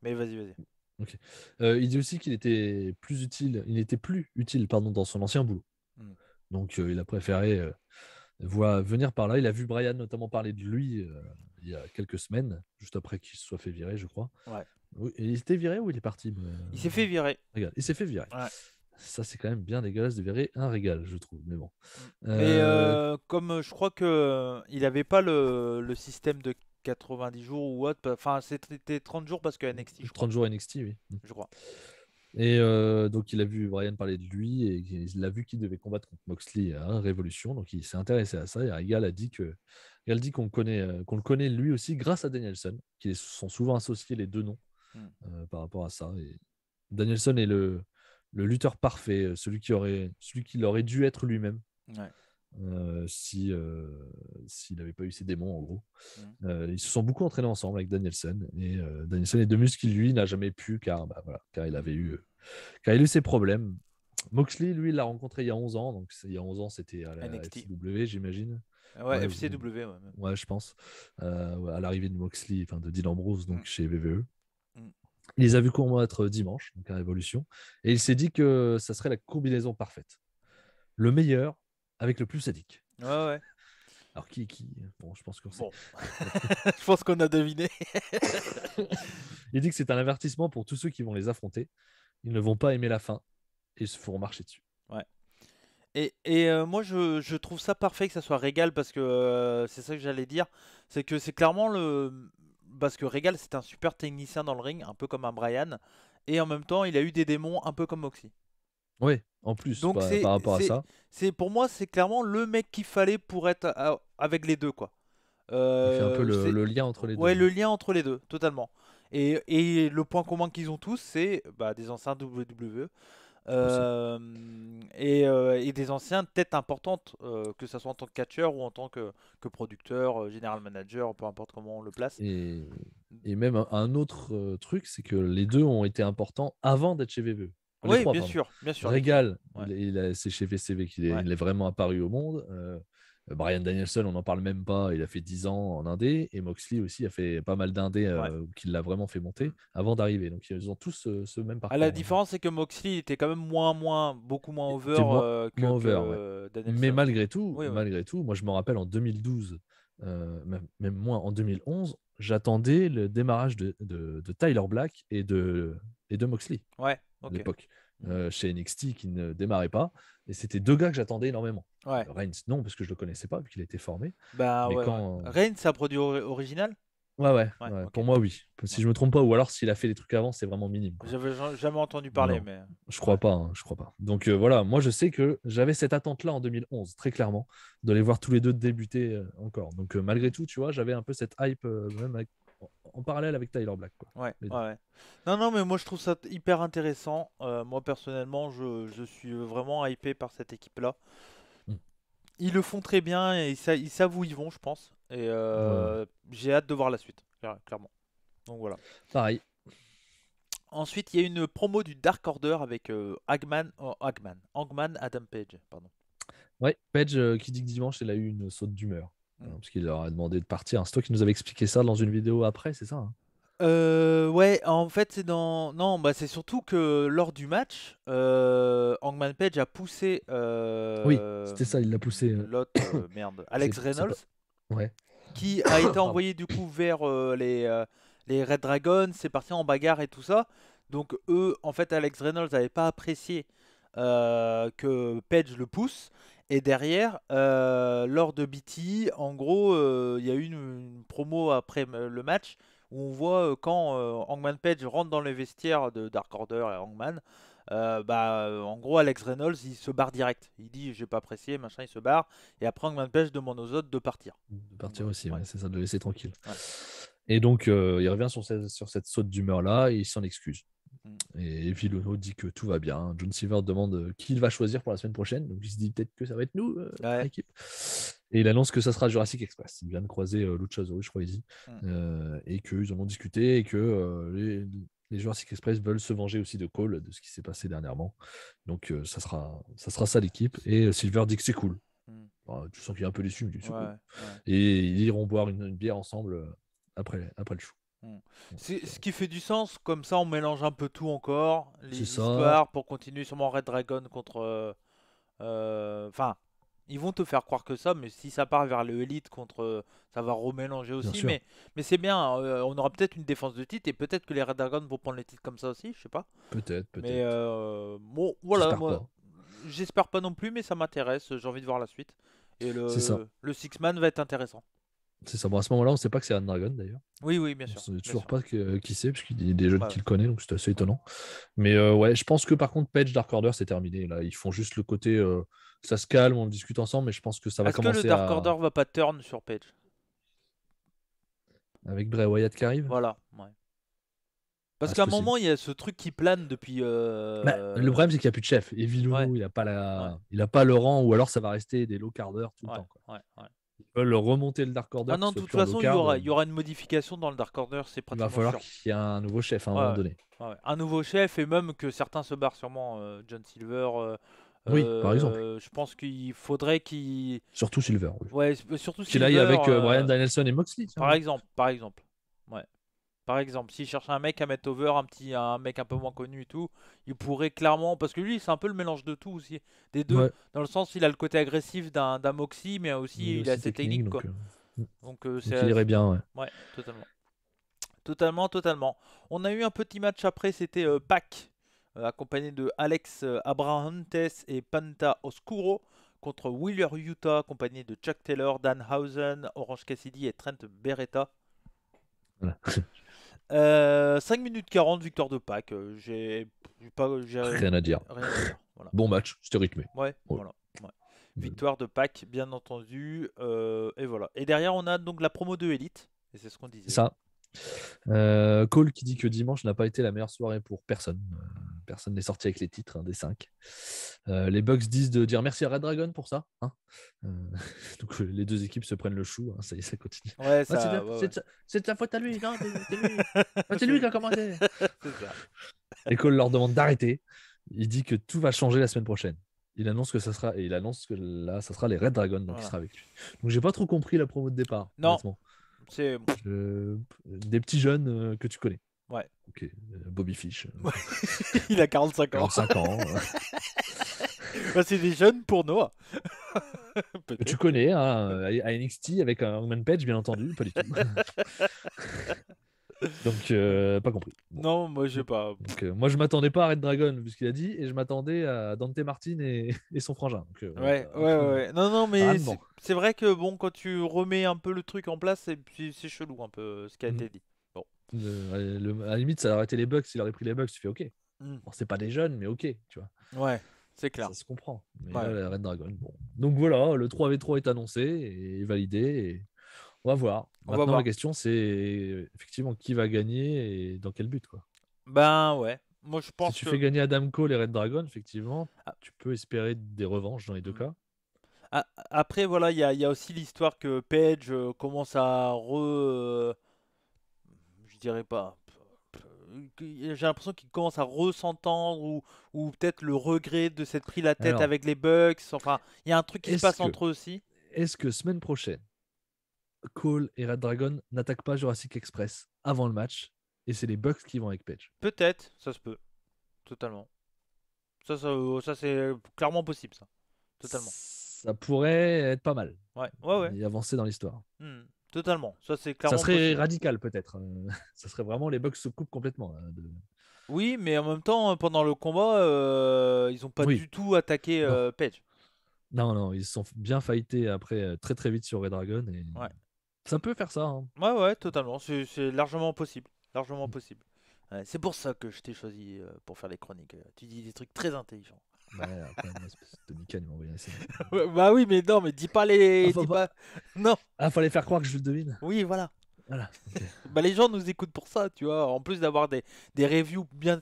Mais vas-y, vas-y. ok. Il dit aussi qu'il était plus utile, il était plus utile pardon, dans son ancien boulot. Hmm. Donc il a préféré venir par là. Il a vu Brian notamment parler de lui il y a quelques semaines, juste après qu'il se soit fait virer, je crois. Ouais. Oui, et il était viré ou il est parti Il s'est fait virer. Regarde, il s'est fait virer. Ouais. Ça, c'est quand même bien dégueulasse de virer un Régal, je trouve. Mais bon. Mais Euh, comme je crois que il n'avait pas le système de 90 jours ou autre, enfin c'était 30 jours parce que NXT, je crois. 30 jours NXT, oui. Je crois. Et donc, il a vu Brian parler de lui et il a vu qu'il devait combattre contre Moxley à Révolution. Donc, il s'est intéressé à ça. Et Regal a dit qu'on le connaît lui aussi grâce à Danielson, qui sont souvent associés les deux noms Hmm. par rapport à ça. Et Danielson est le lutteur parfait, celui qu'il aurait dû être lui-même. Ouais. S'il n'avait pas eu ses démons, en gros. Hmm. Ils se sont beaucoup entraînés ensemble avec Danielson. Et Danielson est de muscles qu'il, lui, n'a jamais pu, car il a eu ses problèmes. Moxley, lui, il l'a rencontré il y a 11 ans. Donc, il y a 11 ans, c'était à la NXT. FCW, j'imagine. Ouais, Ouais, FCW, ouais, même. ouais, je pense. À l'arrivée de Moxley, enfin de Dean Ambrose, donc Hmm. chez WWE. Hmm. Il les a vus combattre dimanche, donc à Révolution. Et il s'est dit que ça serait la combinaison parfaite. Le meilleur avec le plus sadique. Ouais, ouais. Alors qui bon, je pense qu'on sait. Bon, je pense qu'on a deviné. Il dit que c'est un avertissement pour tous ceux qui vont les affronter. Ils ne vont pas aimer la fin et ils se feront marcher dessus. Ouais. Et moi, je trouve ça parfait que ça soit Regal parce que c'est ça que j'allais dire. C'est que c'est clairement le. Parce que Regal, c'est un super technicien dans le ring, un peu comme un Brian. Et en même temps, il a eu des démons un peu comme Moxie. Oui, en plus, Donc par rapport à ça. pour moi, c'est clairement le mec qu'il fallait pour être avec les deux, quoi. Il fait un peu C'est le lien entre les deux. ouais, le lien entre les deux, totalement. Et le point commun qu'ils ont tous, c'est bah, des anciens WWE. Aussi. Et des anciens têtes importantes, que ce soit en tant que catcheur ou en tant que producteur, général manager, peu importe comment on le place. Et même un autre truc, c'est que les deux ont été importants avant d'être chez VVE. Les Oui, trois, pardon. bien sûr, les trois. Regal, Ouais, c'est chez VCV ouais. il est vraiment apparu au monde. Brian Danielson, on n'en parle même pas, il a fait 10 ans en Indé. Et Moxley aussi a fait pas mal d'Indé Ouais. qui l'a vraiment fait monter avant d'arriver. Donc ils ont tous ce même Ah, parcours. la différence, c'est que Moxley était quand même beaucoup moins Il over était moins over, ouais. que Mais Danielson. Oui, oui. malgré tout, moi je me rappelle en 2012, même moins en 2011, j'attendais le démarrage de Tyler Black et de Moxley Ouais, à ok. l'époque, chez NXT qui ne démarrait pas. Et c'était deux gars que j'attendais énormément. Ouais. Reigns, non, parce que je le connaissais pas, vu qu'il était formé. Bah Mais ouais, ouais. quand. Reigns, c'est un produit original? Ouais, Ouais, ok. pour moi, oui. Si je me trompe pas, ou alors s'il a fait des trucs avant, c'est vraiment minime, quoi. J'avais jamais entendu parler, Non, mais je crois pas, hein, je crois pas. Donc voilà, moi je sais que j'avais cette attente-là en 2011, très clairement, de les voir tous les deux débuter encore. Donc malgré tout, tu vois, j'avais un peu cette hype, même en parallèle avec Tyler Black, quoi. ouais, Les deux. ouais. Non, non, mais moi je trouve ça hyper intéressant. Moi personnellement, je suis vraiment hypé par cette équipe-là. Mm. Ils le font très bien et ils savent où ils vont, je pense. Et Ouais. j'ai hâte de voir la suite, clairement. Donc voilà. Pareil. Ensuite, il y a une promo du Dark Order avec Hangman Adam Page, pardon. Ouais, Page qui dit que dimanche, il a eu une saute d'humeur. Mm. Parce qu'il leur a demandé de partir. C'est toi qui nous avais expliqué ça dans une vidéo après, c'est ça, hein? Ouais, en fait, c'est dans. Non, bah, c'est surtout que lors du match, Hangman Page a poussé Oui, c'était ça, il l'a poussé. l'autre, merde, Alex C'est pas... Reynolds, Ouais, qui a été pardon. envoyé du coup vers les Red Dragons, c'est parti en bagarre et tout ça. Donc, eux, en fait, Alex Reynolds n'avait pas apprécié que Page le pousse. Et derrière, lors de BT, en gros, il y a eu une promo après le match où on voit quand Hangman Page rentre dans les vestiaires de Dark Order et Hangman. En gros, Alex Reynolds il se barre direct. Il dit j'ai pas apprécié, machin, il se barre. Et après, Hangman Page demande aux autres de partir. De Donc partir voilà. aussi, Ouais. ouais, c'est ça, de le laisser tranquille. Ouais. Et donc, il revient sur cette saute d'humeur-là et il s'en excuse. Mm. Et Vilono dit que tout va bien. John Silver demande qui il va choisir pour la semaine prochaine. Donc il se dit peut-être que ça va être nous, notre Ouais. équipe. Et il annonce que ça sera Jurassic Express. Il vient de croiser Luchasaurus, je crois, il dit. Mm. Et qu'ils en ont discuté et que les Jurassic Express veulent se venger aussi de Cole, de ce qui s'est passé dernièrement. Donc ça sera ça l'équipe. Et Silver dit que c'est cool. Mm. Alors, tu sens qu'il est un peu déçu, mais il dit c'est Ouais, cool. ouais. Et ils iront boire une bière ensemble après le show. Mm. Donc, C'est ce qui fait du sens, comme ça on mélange un peu tout encore, c'est les ça. histoires pour continuer sûrement Red Dragon contre. Enfin, ils vont te faire croire que ça, mais si ça part vers le Elite contre. Ça va remélanger Bien aussi, sûr. mais c'est bien, on aura peut-être une défense de titre et peut-être que les Red Dragons vont prendre les titres comme ça aussi, je sais pas. Peut-être, Mais peut-être. bon, voilà, J'espère moi pas. j'espère pas non plus, mais ça m'intéresse, j'ai envie de voir la suite. Et C'est ça. le Six Man va être intéressant. C'est ça. Bon, à ce moment-là, on ne sait pas que c'est Red Dragon d'ailleurs. Oui, oui, bien On ne sûr. sait Bien toujours sûr. pas qui c'est, parce qu'il y a des jeunes Ouais, qui le connaissent, donc c'est assez ouais. étonnant. Mais ouais, je pense que par contre, Page Dark Order, c'est terminé. Là, ils font juste le côté. Ça se calme, on discute ensemble, mais je pense que ça va Est-ce que le commencer Dark à. Order va pas turn sur Page? Avec Bray Wyatt qui arrive. Voilà, ouais. Parce Ah, c'est qu'à un possible. moment, il y a ce truc qui plane depuis. Bah, le problème, c'est qu'il n'y a plus de chef. Et Ouais, Vilono, ouais, il a pas le rang, ou alors ça va rester des low carders tout le ouais, temps, quoi. ouais, ouais. Ils veulent remonter le Dark Ah Order, qu'il non, de soit toute plus en low façon, card. il y aura une modification dans le Dark Order, c'est Il va pratiquement falloir sûr. qu'il y ait un nouveau chef à un Ouais, moment ouais, donné. ouais. Un nouveau chef et même que certains se barrent sûrement. John Silver, Oui, par exemple. je pense qu'il faudrait qu'il. Surtout Silver. Oui. Ouais, surtout Qu'il aille Silver, avec Bryan Danielson et Moxley, tiens, par même. exemple, par exemple. Ouais. Par exemple, s'il cherche un mec à mettre over, un mec un peu moins connu et tout, il pourrait clairement, parce que lui, c'est un peu le mélange de tout aussi, des deux, Ouais, dans le sens il a le côté agressif d'un Moxie, mais il est aussi il a aussi ses technique, techniques quoi. mm. Donc Donc il irait bien. Ouais. ouais, totalement, totalement, totalement. On a eu un petit match après, c'était Pac, accompagné de Alex Abrahantes et Panta Oscuro contre Wheeler Yuta, accompagné de Chuck Taylor, Danhausen, Orange Cassidy et Trent Beretta. Voilà. 5 minutes 40, victoire de Pac. J'ai Rien à dire. rien à dire. Voilà. Bon match, c'était rythmé. Ouais, Ouais. voilà. Ouais. Victoire de Pac, bien entendu. Et voilà. Et derrière, on a donc la promo de Elite. Et c'est ce qu'on C'est disait. ça. Cole qui dit que dimanche n'a pas été la meilleure soirée pour personne. Personne n'est sorti avec les titres, des 5. Les Bucks disent de dire merci à Red Dragon pour ça. Hein. Donc les deux équipes se prennent le chou. Hein, ça y est, ça continue. Ouais, Ah, ça. Ouais, ouais. c'est de sa faute à lui. Non, c'est lui. Ah, c'est lui qui a commencé. C'est ça. Et Cole leur demande d'arrêter. Il dit que tout va changer la semaine prochaine. Il annonce que ça sera, et il annonce que là, ça sera les Red Dragons, donc il Voilà. sera avec lui. Donc j'ai pas trop compris la promo de départ, Non. honnêtement. C'est. Des petits jeunes que tu connais. Ouais. Ok, Bobby Fish. Il a 45 ans. 45 ans. Bah, c'est des jeunes pour Noah. Que Peut-être. tu connais, hein, à NXT avec un Hangman Page, bien entendu. Pas du tout. Donc, pas compris. Bon. Non, moi j'ai pas. Donc, moi, je m'attendais pas à Red Dragon, vu ce qu'il a dit, et je m'attendais à Dante Martin et son frangin. Donc, Ouais, un ouais, peu ouais. Non, non, rien mais de bon. c'est vrai que bon, quand tu remets un peu le truc en place, c'est chelou un peu ce qui a Mm. été dit. Bon. À la limite, ça aurait été les Bucks, s'il aurait pris les Bucks, tu fais OK. Hmm. Bon, c'est pas des jeunes, mais OK, tu vois. Ouais, c'est clair. Ça se comprend. Mais Ouais. là, la Red Dragon, bon. Donc voilà, le 3v3 est annoncé et validé. Et on va voir. On va Maintenant, la voir. question, c'est effectivement qui va gagner et dans quel but, quoi. Ben ouais. Moi je Si pense tu que. fais gagner Adam Cole et Red Dragon, effectivement, Ah, tu peux espérer des revanches dans les deux hmm. cas. Après, voilà, il y a aussi l'histoire que Page commence à je dirais pas. J'ai l'impression qu'il commence à ressentir ou peut-être le regret de s'être pris la tête Alors, avec les Bucks. Enfin, il y a un truc qui se est-ce passe que, entre eux aussi. est-ce que semaine prochaine, Cole et Red Dragon n'attaquent pas Jurassic Express avant le match et c'est les Bucks qui vont avec Page? Peut-être, ça se peut. Totalement. Ça c'est clairement possible, ça. Totalement. Ça pourrait être pas mal Ouais, ouais, ouais. et avancer dans l'histoire. Totalement. Ça c'est Ça clairement serait possible. radical peut-être. Ça serait vraiment les Bucks se coupent complètement. Oui, mais en même temps, pendant le combat, ils ont pas Oui, du tout attaqué non. Page. Non, non, ils se sont bien fightés après très très vite sur Red Dragon et Ouais. ça peut faire ça, hein. Ouais, ouais, totalement. C'est largement possible. Largement possible. Ouais, c'est pour ça que je t'ai choisi pour faire les chroniques. Tu dis des trucs très intelligents. Ouais, après, moi, c'est Tony Khan, il m'a envoyé un SMS. Ouais, bah oui, mais non, mais dis pas Ah, les. Dis pas. Non, fallait faire croire que je le devine. oui, voilà. Voilà. Ok. Bah les gens nous écoutent pour ça, tu vois. En plus d'avoir des reviews bien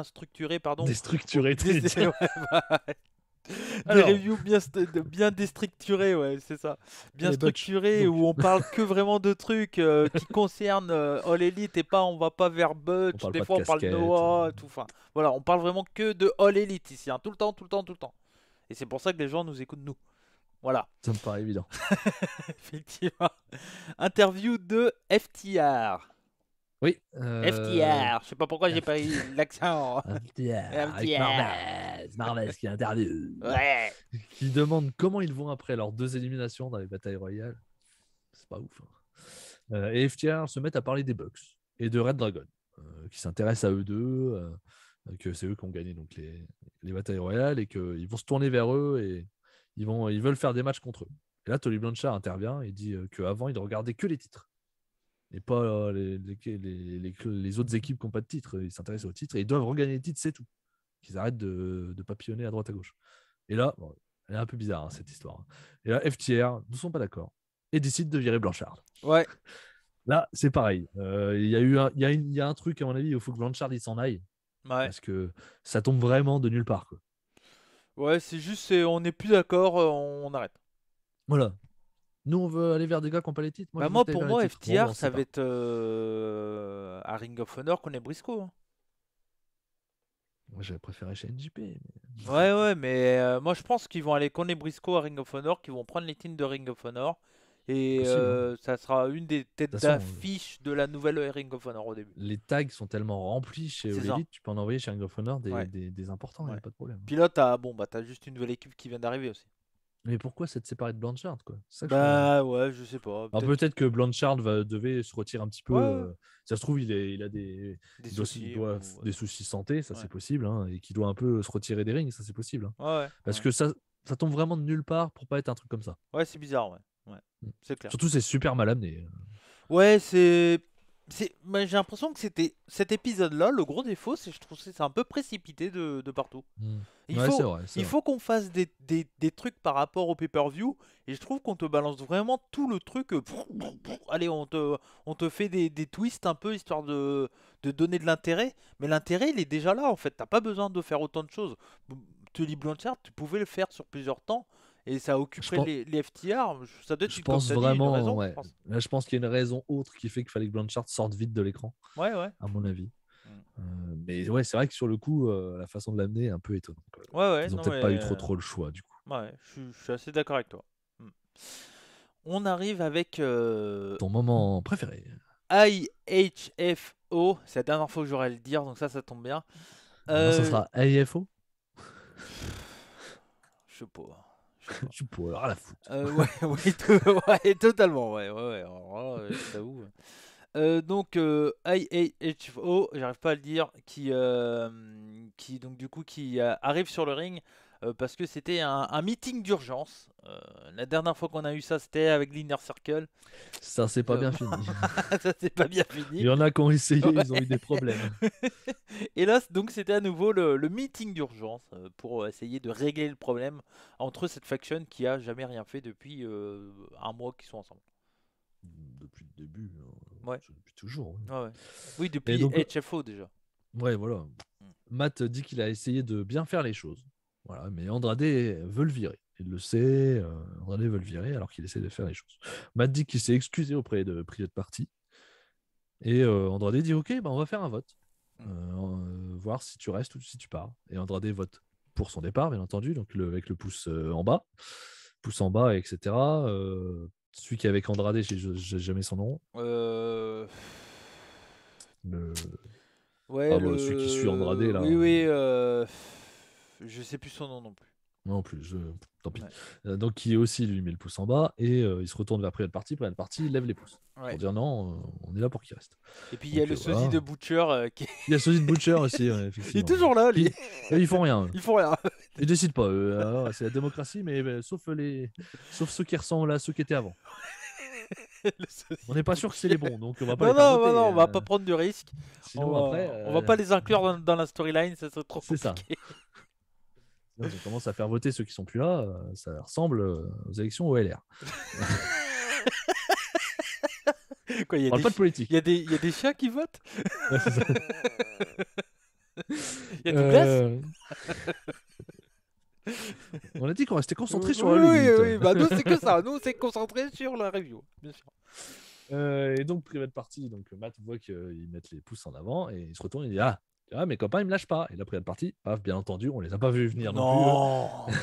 structurées, pardon. Déstructuré, Des, très bien. ouais, bah, des Alors, reviews bien déstructurées, ouais, c'est ça. Bien les Bucks. structurées Donc, où on parle que vraiment de trucs qui concernent All Elite et pas on va pas vers on Butch. parle Des pas de fois on parle casquette. Noah, tout. Enfin, voilà, on parle vraiment que de All Elite ici, hein, tout le temps, tout le temps, tout le temps. Et c'est pour ça que les gens nous écoutent nous. Voilà, Ça me paraît évident. effectivement. Interview de FTR. Oui. FTR, je sais pas pourquoi j'ai pas eu l'accent. Avec FTR. Marvez qui interview. Ouais. Qui demande comment ils vont après leurs 2 éliminations dans les batailles royales. C'est pas ouf, hein. Et FTR se mettent à parler des Bucks et de Red Dragon, qui s'intéressent à eux deux, que c'est eux qui ont gagné donc les batailles royales et qu'ils vont se tourner vers eux et ils veulent faire des matchs contre eux. Et là, Tully Blanchard intervient et dit qu'avant, il ne regardait que les titres et pas les autres équipes qui n'ont pas de titres. Ils s'intéressent aux titres et ils doivent regagner les titres, c'est tout. Qu'ils arrêtent de papillonner à droite à gauche. Et là, bon, elle est un peu bizarre, hein, cette histoire. Et là, FTR ne sont pas d'accord et décident de virer Blanchard. Ouais. Là, c'est pareil. Il y a un truc, à mon avis, il faut que Blanchard il s'en aille. Ouais. Parce que ça tombe vraiment de nulle part, quoi. Ouais, c'est juste, on n'est plus d'accord, on arrête. Voilà. Nous, on veut aller vers des gars qui n'ont pas les titres. Moi, Bah je veux moi, aller pour vers les moi, titres. Bon, FTR, on ça sait va pas. être à Ring of Honor qu'on est Briscoe, hein. Moi, j'avais préféré chez NJP. Ouais, ouais, mais moi je pense qu'ils vont aller qu'on est Briscoe à Ring of Honor, qu'ils vont prendre les teams de Ring of Honor. Et Possible, hein. ça sera une des De têtes toute façon, d'affiche de la nouvelle Ring of Honor au début. les tags sont tellement remplis chez C'est All ça. Elite, tu peux en envoyer chez Ring of Honor Ouais. des importants, il n'y Ouais. a pas de problème. Puis là, t'as juste une nouvelle équipe qui vient d'arriver aussi. Mais pourquoi s'être séparé de Blanchard, quoi? C'est ça que je Bah ouais, je sais pas. Alors peut-être que Blanchard devait se retirer un petit peu. Ouais, ouais. Ça se trouve, il a des, Des il doit- soucis. il doit- ou- des soucis santé, ça Ouais. c'est possible, hein, et qu'il doit un peu se retirer des rings, ça c'est possible, hein. Ouais, ouais. Parce Ouais. que ça tombe vraiment de nulle part pour pas être un truc comme ça. Ouais, c'est bizarre, ouais. Ouais. Mm. C'est clair. Surtout, c'est super mal amené. Ouais, mais j'ai l'impression que c'était cet épisode-là, le gros défaut, c'est je trouve que c'est un peu précipité de partout. Il Ouais, faut, c'est vrai. il faut qu'on fasse des trucs par rapport au pay-per-view, et je trouve qu'on te balance vraiment tout le truc. Allez, on te fait des twists un peu histoire de donner de l'intérêt, mais l'intérêt il est déjà là en fait. T'as pas besoin de faire autant de choses. Tully Blanchard, tu pouvais le faire sur plusieurs temps. Et ça occuperait pense- les FTR. Ça doit être, Je comme pense t'as dit, une vraiment, raison, ouais. je pense. Là, je pense qu'il y a une raison autre qui fait qu'il fallait que Blanchard sorte vite de l'écran, Ouais, ouais. à mon avis. Mm. Mais ouais, c'est vrai que sur le coup, la façon de l'amener est un peu étonnante, quoi. Ouais, ouais, Ils ont non, peut-être pas eu mais, trop le choix, du coup. ouais, je suis assez d'accord avec toi. Mm. On arrive avec Ton moment préféré? IHFO. C'est la dernière fois que j'aurais à le dire, donc ça tombe bien. Maintenant, ça sera AIFO. Je sais pas. Je suis pour alors la foutre. Ouais, ouais, ouais, totalement, ouais, ouais, ouais. Alors là, je t'avoue. Donc IHO, j'arrive pas à le dire, qui donc du coup arrive sur le ring parce que c'était un meeting d'urgence. La dernière fois qu'on a eu ça, c'était avec l'Inner Circle. Ça, c'est pas Euh, bien fini. Ça c'est pas bien Il fini. y en a qui ont essayé, Ouais. ils ont eu des problèmes. Et là, donc c'était à nouveau le meeting d'urgence pour essayer de régler le problème entre cette faction qui a jamais rien fait depuis un mois qu'ils sont ensemble. Depuis le début, Ouais. depuis toujours. Ouais. Ouais, ouais. Oui, Et depuis donc, HFO déjà. ouais, voilà. Matt dit qu'il a essayé de bien faire les choses. Voilà, mais Andrade veut le virer. Il le sait, Andrade veut le virer alors qu'il essaie de faire les choses. Matt dit qu'il s'est excusé auprès de Private Party. Et Andrade dit ok, bah, on va faire un vote. Voir si tu restes ou si tu pars. Et Andrade vote pour son départ, bien entendu, donc avec le pouce en bas. Pouce en bas, etc. Celui qui est avec Andrade, j'ai jamais son nom. Le... Ouais, Ah, bah, celui qui suit Andrade, là. Oui, oui. Je sais plus son nom non plus. Non plus, tant pis. Ouais. Donc qui aussi lui met le pouce en bas et il se retourne vers Private Party. Private Party lève les pouces Ouais. pour dire non, on est là pour qu'il reste. Et puis il y a Donc, le sosie voilà. de Butcher qui Il y a le sosie de Butcher aussi, il effectivement. est toujours là, lui. Ils font rien. Ils font rien. Ils décident pas. Alors, c'est la démocratie, mais sauf ceux qui ressemblent à ceux qui étaient avant. Le sosie On n'est pas de sûr que c'est les Butcher. bons, donc on va pas Non, les faire non, voter. non, on va pas prendre de risque. Sinon on après, va pas les inclure dans la storyline, ça serait trop c'est ça. compliqué. Sinon, on commence à faire voter ceux qui sont plus là. Ça ressemble aux élections au LR. Quoi, il y On a parle des pas de politique. il y a des chiens qui votent. Ouais, c'est ça. Il y a Douglas. On a dit qu'on restait concentré sur Oui, la oui, lutte. oui, bah nous c'est que ça, nous c'est concentré sur la review, bien sûr. Et donc, Private Party, donc Matt voit qu'ils mettent les pouces en avant et il se retourne et il dit ah, mes copains, ils me lâchent pas. Et la Private Party, paf, bien entendu, on les a pas vus venir non plus.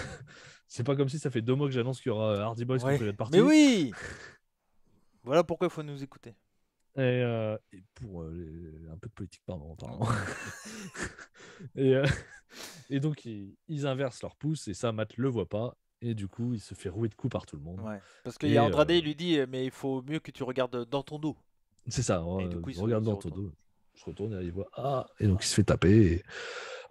C'est pas comme si ça fait 2 mois que j'annonce qu'il y aura Hardy Boys contre Private Party. Mais oui. Voilà pourquoi il faut nous écouter. Et pour un peu de politique, pardon. et donc, ils inversent leurs pouces et ça, Matt le voit pas. Et du coup, il se fait rouer de coups par tout le monde. Ouais. Parce qu'il y a Andrade, il lui dit mais il faut mieux que tu regardes dans ton dos. C'est ça, Et du coup, regarde dans ton dos. Je retourne et il voit ah, et donc il se fait taper. Et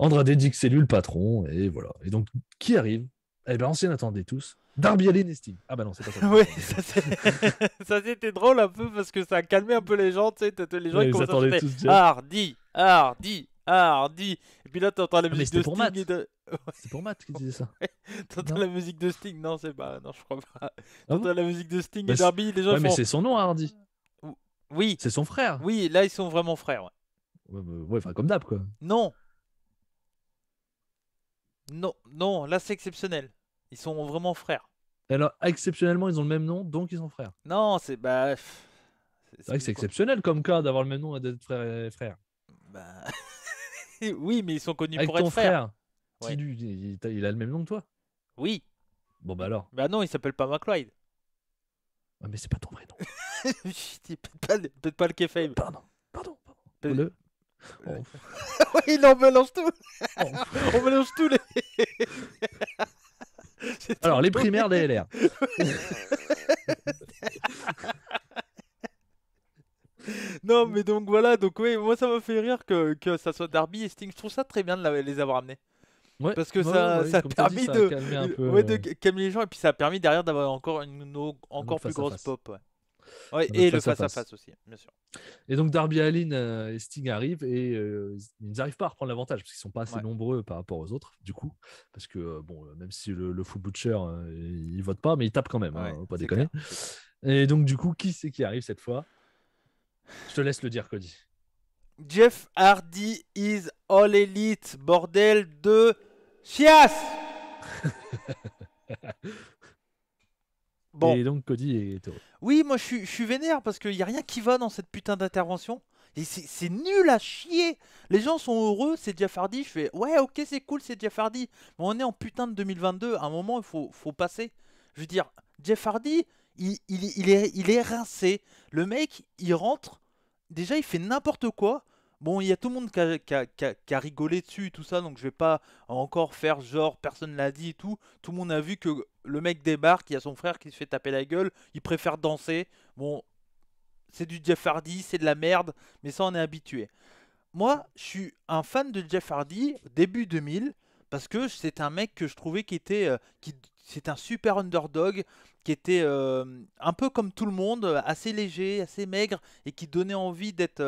Andrade dit que c'est lui le patron, et voilà. Et donc, qui arrive? Eh ben, on s'y attendait tous. Darby Allin et Sting. Ah bah non, c'est pas ça. Oui, ça c'était drôle un peu parce que ça a calmé un peu les gens, tu sais, les gens Ouais, ils ils commencent à attendaient chanter tous Jeff. Hardy, Hardy, Hardy. Et puis là t'entends la mais musique c'était de pour Sting Matt. et de... C'est pour Matt qui disait ça. T'entends Non. la musique de Sting, non c'est pas, non je crois pas. Ah T'entends bon la musique de Sting Bah, et Darby, les gens Ouais, ils mais font... c'est son nom, Hardy. Oui, C'est son frère. oui, là ils sont vraiment frères, ouais. Ouais, enfin, comme d'hab, quoi. Non. Non, non, là c'est exceptionnel. Ils sont vraiment frères. Et alors, exceptionnellement, ils ont le même nom, donc ils sont frères. Non, c'est... Bah... C'est vrai que c'est quoi. exceptionnel comme cas d'avoir le même nom et d'être frère. Bah... oui, mais ils sont connus Avec pour ton être frères. frère, Ouais. il a le même nom que toi. Oui. Bon, bah alors. Bah non, il s'appelle pas McLeod. Ah, mais c'est pas ton vrai nom. Peut-être pas le kayfabe. Pardon. Peut- Le... Oui, non, on mélange tout. Oh. On mélange tous les... C'est Alors, trop les drôle. primaires des LR. Non, mais donc voilà, donc oui, moi ça m'a fait rire que ça soit Darby et Sting. Je trouve ça très bien de les avoir amenés. Ouais, Parce que ouais, ça ouais, a comme t'as permis dit, ça a calmé un peu, ouais, de calmer les gens et puis ça a permis derrière d'avoir encore une encore plus grosse face-à-face. pop. Ouais, ouais Un et autre le face-à-face. face-à-face aussi, bien sûr. Et donc Darby Allin et Sting arrivent et ils n'arrivent pas à reprendre l'avantage parce qu'ils sont pas assez Ouais. nombreux par rapport aux autres du coup parce que bon même si le Full Butcher il vote pas mais il tape quand même Ouais, hein, faut pas c'est déconner. clair, c'est Et donc du coup qui c'est qui arrive cette fois? Je te laisse le dire Cody. Jeff Hardy is all elite, bordel de chiasse. Bon. Et donc Cody est heureux. Oui, moi je suis vénère parce qu'il n'y a rien qui va dans cette putain d'intervention. Et c'est nul à chier. Les gens sont heureux, c'est Jeff Hardy. Je fais ouais, ok, c'est cool, c'est Jeff Hardy. Mais on est en putain de 2022. À un moment, il faut passer. Je veux dire, Jeff Hardy, il est rincé. Le mec, il rentre. Déjà, il fait n'importe quoi. Bon, il y a tout le monde qui a rigolé dessus et tout ça, donc je vais pas encore faire genre personne l'a dit et tout. Tout le monde a vu que le mec débarque, il y a son frère qui se fait taper la gueule, il préfère danser. Bon, c'est du Jeff Hardy, c'est de la merde, mais ça on est habitué. Moi, je suis un fan de Jeff Hardy début 2000 parce que c'est un mec que je trouvais c'est un super underdog qui était un peu comme tout le monde, assez léger, assez maigre et qui donnait envie d'être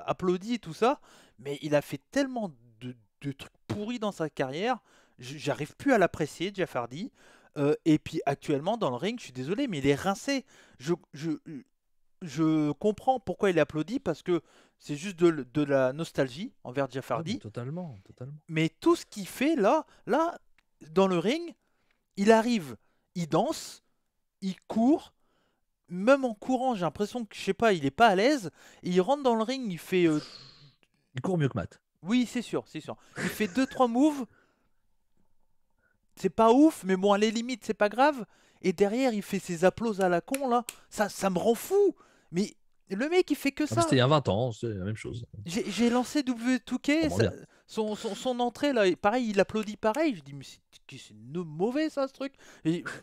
applaudi et tout ça. Mais il a fait tellement de trucs pourris dans sa carrière, j'arrive plus à l'apprécier, Jeff Hardy. Et puis actuellement dans le ring, je suis désolé, mais il est rincé. Je, je, je comprends pourquoi il est applaudi parce que c'est juste de la nostalgie envers Jeff Ah, mais Hardy. totalement, totalement. Mais tout ce qu'il fait là, dans le ring, il arrive, il danse, il court. Même en courant, j'ai l'impression que, je sais pas, il est pas à l'aise. Et il rentre dans le ring, il fait. Il court mieux que Matt. Oui, c'est sûr, c'est sûr. Il fait deux trois moves. C'est pas ouf, mais bon, à les limites, c'est pas grave. Et derrière, il fait ses applauses à la con, là. Ça me rend fou. Mais le mec, il fait que Ah, mais ça. c'était il y a 20 ans, c'est la même chose. J'ai lancé W2K, Pas moins bien. son entrée là, et pareil, il applaudit pareil. Je dis, mais c'est mauvais ça, ce truc.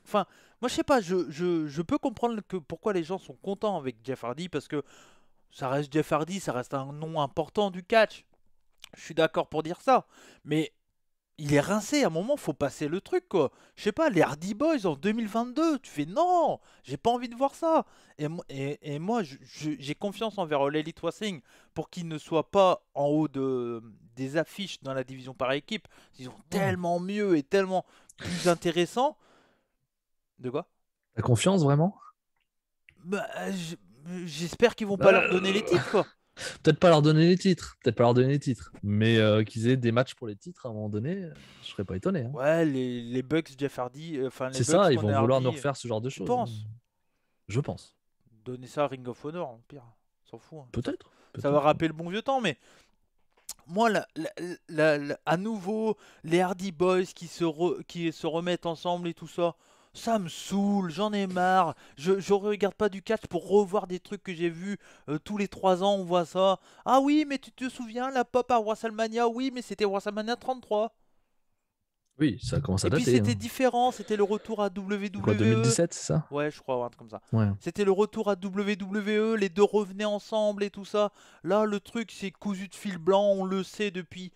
Enfin, moi je sais pas, je peux comprendre pourquoi les gens sont contents avec Jeff Hardy parce que ça reste Jeff Hardy, ça reste un nom important du catch. Je suis d'accord pour dire ça, mais il est rincé, à un moment, faut passer le truc, quoi. Je sais pas, les Hardy Boys en 2022, tu fais non, j'ai pas envie de voir ça. Et moi, j'ai confiance envers All Elite Wrestling pour qu'ils ne soient pas en haut des affiches dans la division par équipe. Ils sont tellement mieux et tellement plus intéressants. De quoi? T'as confiance vraiment? Bah, j'espère qu'ils vont pas leur donner les titres, quoi. Peut-être pas leur donner les titres, peut-être pas leur donner les titres, mais qu'ils aient des matchs pour les titres à un moment donné, je serais pas étonné. Hein. Ouais, les Bucks, Jeff Hardy, enfin les C'est Bucks, ça, ils Ron vont vouloir Hardy, nous refaire ce genre de tu choses. penses? Je pense. Donner ça à Ring of Honor, en pire. S'en fout. Hein. Peut-être. Ça va rappeler le bon vieux temps, mais moi, à nouveau, les Hardy Boys qui se remettent ensemble et tout ça, ça me saoule, j'en ai marre. Je regarde pas du catch pour revoir des trucs que j'ai vus tous les 3 ans, on voit ça. Ah oui, mais tu te souviens, la pop à WrestleMania, oui, mais c'était WrestleMania 33. Oui, ça commence à Et puis dater. c'était Hein. différent, c'était le retour à Quoi, WWE. 2017, c'est ça? Ouais, je crois, un truc comme ça. Ouais. C'était le retour à WWE, les deux revenaient ensemble et tout ça. Là, le truc, c'est cousu de fil blanc, on le sait depuis,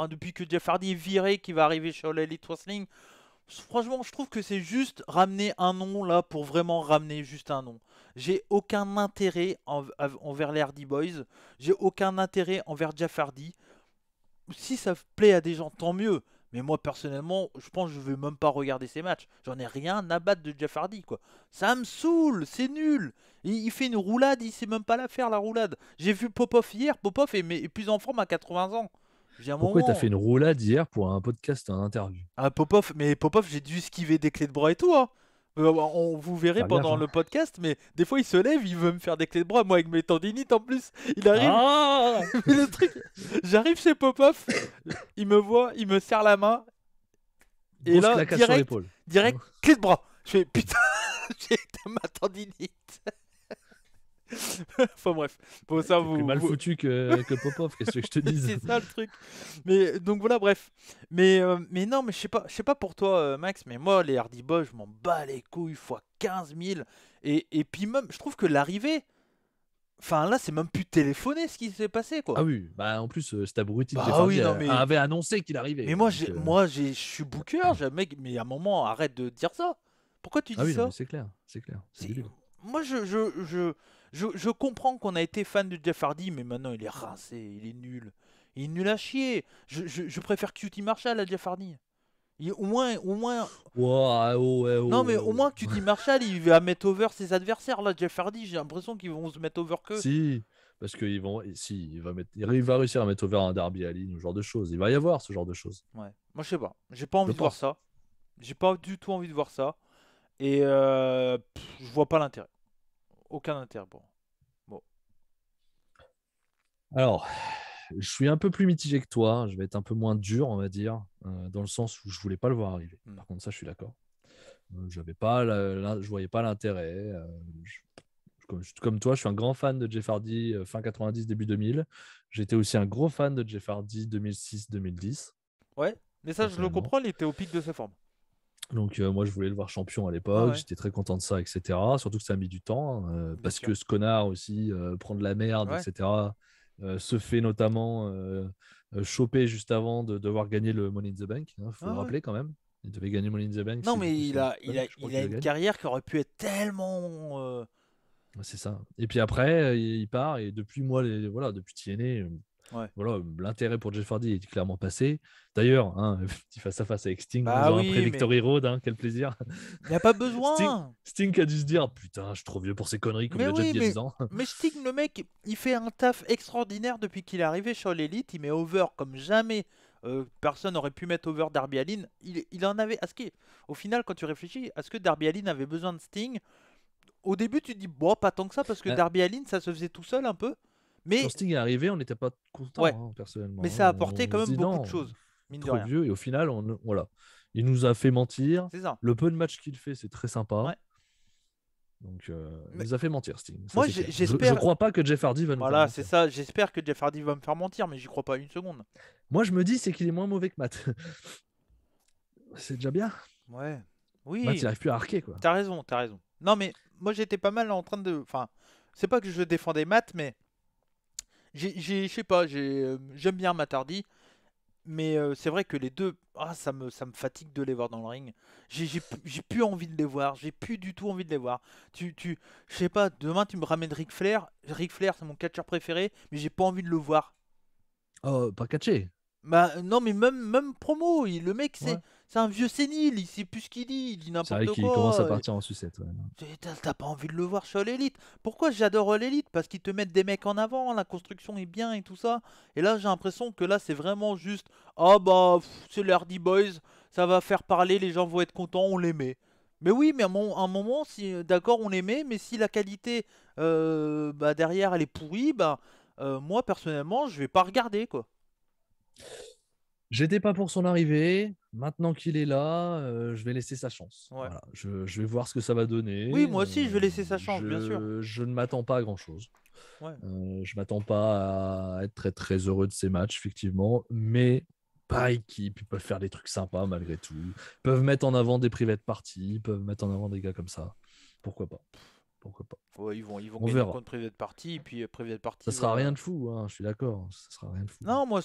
depuis que Jeff Hardy est viré, qui va arriver chez All Elite Wrestling. Franchement, je trouve que c'est juste ramener un nom là pour vraiment ramener juste un nom. J'ai aucun intérêt envers les Hardy Boys. J'ai aucun intérêt envers Jeff Hardy. Si ça plaît à des gens, tant mieux. Mais moi, personnellement, je pense que je vais même pas regarder ces matchs. J'en ai rien à battre de Jeff Hardy, quoi. Ça me saoule, c'est nul. Il fait une roulade, il sait même pas la faire, la roulade. J'ai vu Popov hier, Popov est plus en forme à 80 ans. J'ai un Pourquoi t'as moment. fait une roulade hier pour un podcast, un interview? Ah, Popov, j'ai dû esquiver des clés de bras et tout, hein. Vous verrez Faire pendant gaffe, hein. le podcast, mais des fois il se lève, il veut me faire des clés de bras, moi avec mes tendinites en plus. Il arrive, Ah mais le truc, j'arrive chez Popov, il me voit, il me serre la main, et Grosse là, claquade sur direct, l'épaule. clé de bras. Je fais putain, j'ai ma tendinite. Enfin bref, pour ça T'es plus mal foutu que Popov, qu'est-ce que je te dise? c'est ça le truc. Mais donc voilà, bref. Mais non, mais je sais pas pour toi, Max, mais moi, les Hardy Boys, je m'en bats les couilles fois 15 000. Et puis même, je trouve que l'arrivée, enfin là, c'est même plus téléphoné ce qui s'est passé, quoi. Ah oui, bah en plus, cet abruti de Bah Jeff Hardy oui, non, mais- avait annoncé qu'il arrivait. Mais moi, donc, je suis booker, mec, mais à un moment, arrête de dire ça. Pourquoi tu dis Ah oui, non, ça? mais c'est clair, c'est clair. C'est du libre. Moi, je comprends qu'on a été fan de Jeff Hardy, mais maintenant il est rincé, il est nul. Il est nul à chier. Je préfère QT Marshall à Jeff Hardy. Au moins. Ouah, Non, mais au moins QT Marshall, il va mettre over ses adversaires. Là, Jeff Hardy, j'ai l'impression qu'ils vont se mettre over que. Si, parce qu'il va réussir à mettre over un Darby Allin, ce genre de choses. Il va y avoir ce genre de choses. Ouais. Moi, je sais pas. J'ai pas envie Je de voir pense. ça. J'ai pas du tout envie de voir ça. Et je vois pas l'intérêt. Aucun intérêt pour moi. Bon. Alors, je suis un peu plus mitigé que toi. Je vais être un peu moins dur, on va dire, dans le sens où je voulais pas le voir arriver. Par contre, ça, je suis d'accord. Je voyais pas l'intérêt. Comme toi, je suis un grand fan de Jeff Hardy fin 90, début 2000. J'étais aussi un gros fan de Jeff Hardy 2006-2010. Ouais, mais ça, je le Personnellement. comprends, il était au pic de sa forme. Donc moi je voulais le voir champion à Ouais, l'époque, ouais, j'étais très content de ça, etc. Surtout que ça a mis du temps, bien parce sûr. que ce connard aussi prend de la merde, Ouais. etc. Se fait notamment choper juste avant de devoir gagner le Money in the Bank, faut Ouais, le ouais. rappeler quand même. Il devait gagner Money in the Bank, Non, c'est du mais coup il son a, il punk, a, je crois il a qu'il le une gagne. carrière qui aurait pu être tellement. Ouais, c'est ça. Et puis après, il part, et depuis moi, voilà, depuis TNA, Ouais. voilà, l'intérêt pour Jeff Hardy est clairement passé. D'ailleurs, hein, petit face-à-face avec Sting Bah 11 ans après oui, mais Victory Road, hein, quel plaisir. il n'y a pas Sting, besoin. Sting a dû se dire putain, je suis trop vieux pour ces conneries, comme Mais il a déjà dit oui, il y a 10 ans. mais Sting, le mec, il fait un taf extraordinaire depuis qu'il est arrivé sur l'élite. Il met over comme jamais. Personne n'aurait pu mettre over Darby Allin. Il en avait. Au final, quand tu réfléchis, est-ce que Darby Allin avait besoin de Sting? Au début, tu te dis, bon, pas tant que ça, parce que Euh, Darby Allin, ça se faisait tout seul un peu. Quand Mais, Sting est arrivé, on n'était pas ouais, content, mais personnellement, hein. ça a apporté On quand se même dit beaucoup de non, choses, mine de trop rien. vieux. Et au final, voilà. Il nous a fait mentir. C'est ça. Le peu de matchs qu'il fait, c'est très sympa. Ouais. Donc, il Mais nous a fait mentir, Sting. Ça, moi, c'est clair. Je j'espère. crois pas que Jeff Hardy va nous faire Voilà, c'est mentir. ça. J'espère que Jeff Hardy va me faire mentir, mais j'y crois pas une seconde. Moi, je me dis, c'est qu'il est moins mauvais que Matt. C'est déjà bien. Ouais. Matt, il Oui, arrive plus à arquer, quoi. t'as raison, t'as raison. Non, mais moi, j'étais pas mal en train de. Enfin, c'est pas que je défendais Matt, mais je sais pas, j'aime bien Matt Hardy. Mais c'est vrai que les deux, ça me fatigue de les voir dans le ring. J'ai plus envie de les voir. J'ai plus du tout envie de les voir. Je sais pas, demain tu me ramènes Ric Flair. Ric Flair, c'est mon catcheur préféré, mais j'ai pas envie de le voir. Oh, pas catché. Bah non, mais même promo, le mec Ouais. c'est un vieux sénile, il sait plus ce il dit C'est vrai n'importe qu'il commence à quoi. partir en sucette. Ouais. T'as pas envie de le voir sur l'élite. Pourquoi j'adore l'élite? Parce qu'ils te mettent des mecs en avant, la construction est bien et tout ça. Et là, j'ai l'impression que là, c'est vraiment juste, ah bah, c'est les Hardy Boys, ça va faire parler, les gens vont être contents, on les met. Mais oui, mais à un moment, si d'accord, on les met, mais si la qualité bah, derrière elle est pourrie, bah moi personnellement, je vais pas regarder quoi. J'étais pas pour son arrivée. Maintenant qu'il est là, je vais laisser sa chance. Ouais. Voilà. Je vais voir ce que ça va Oui, donner. moi aussi, je vais laisser sa chance, bien sûr. Je ne m'attends pas à grand-chose. Ouais. Je m'attends pas à être très très heureux de ces matchs, effectivement. Mais par équipe, ils peuvent faire des trucs sympas malgré tout. Ils peuvent mettre en avant des private parties, ils peuvent mettre en avant des gars comme ça. Pourquoi pas? Pourquoi pas? Ouais, ils vont On gagner verra. contre Private Party, et puis Private Ça Party sera rien va. de fou, hein, je suis d'accord. Ça sera rien de fou. Non, moi,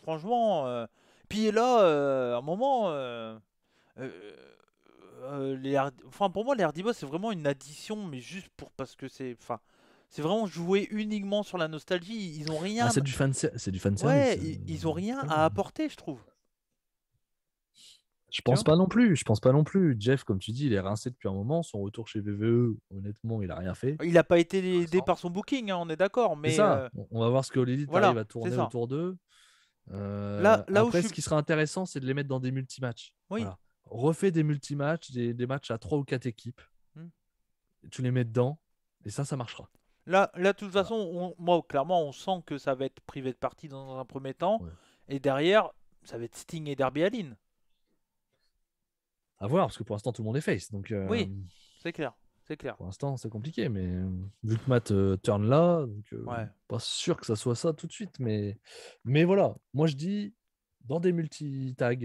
franchement. Puis là, à un moment. Euh, Enfin, pour moi, les Hardy Boys, c'est vraiment une addition, mais juste parce que c'est. Enfin, c'est vraiment joué uniquement sur la nostalgie. Ils ont Ah, rien. c'est du fan Ouais, service. ils ont rien Totalement. à apporter, je trouve. Je Tu pense vois? pas non plus. Je pense pas non plus. Jeff, comme tu dis, il est rincé depuis un moment. Son retour chez VVE, honnêtement, il a rien fait. Il a pas été Pour aidé l'instant. par son booking, hein, on est d'accord, C'est mais ça. On va voir ce que l'élite arrive voilà, à c'est tourner ça. autour d'eux. Là où je Après, suis. ce qui sera intéressant, c'est de les mettre dans des multi-matchs. Oui. Voilà. Refais des multi-matchs, des matchs à 3 ou 4 équipes. Hmm. Tu les mets dedans. Et ça marchera. Là, de toute Voilà. façon, moi, clairement, on sent que ça va être privé de partie dans un premier temps. Ouais. Et derrière, ça va être Sting et Darby Allin. À voir, parce que pour l'instant, tout le monde est face. Donc, Oui, c'est clair. C'est clair. pour l'instant, c'est compliqué. Mais vu que Matt turn là, donc, Ouais. pas sûr que ça soit ça tout de suite. Mais voilà, moi je dis, dans des multi-tags,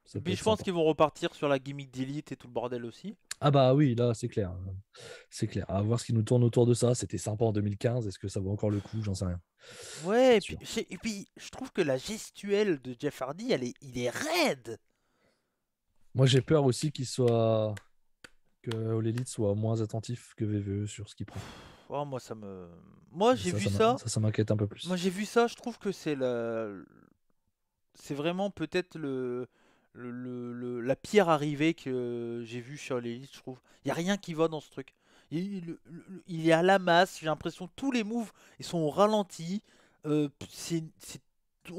ça Et peut puis être je pense sympa. qu'ils vont repartir sur la gimmick d'Elite et tout le bordel aussi. Ah bah oui, là, c'est clair. C'est clair. À voir ce qui nous tourne autour de ça. C'était sympa en 2015. Est-ce que ça vaut encore le coup? J'en sais rien. Ouais, Pas et puis, sûr. je trouve que la gestuelle de Jeff Hardy, il est raide. Moi, j'ai peur aussi que All Elite soit moins attentif que VVE sur ce qu'il prend. Oh, moi, Et j'ai vu ça. ça m'inquiète un peu Moi, plus. j'ai vu ça. Je trouve que c'est vraiment peut-être la pire arrivée que j'ai vue sur l'Elite, je trouve. Il y a rien qui va dans ce truc. Il est à la masse. J'ai l'impression que tous les moves, ils sont au ralenti. On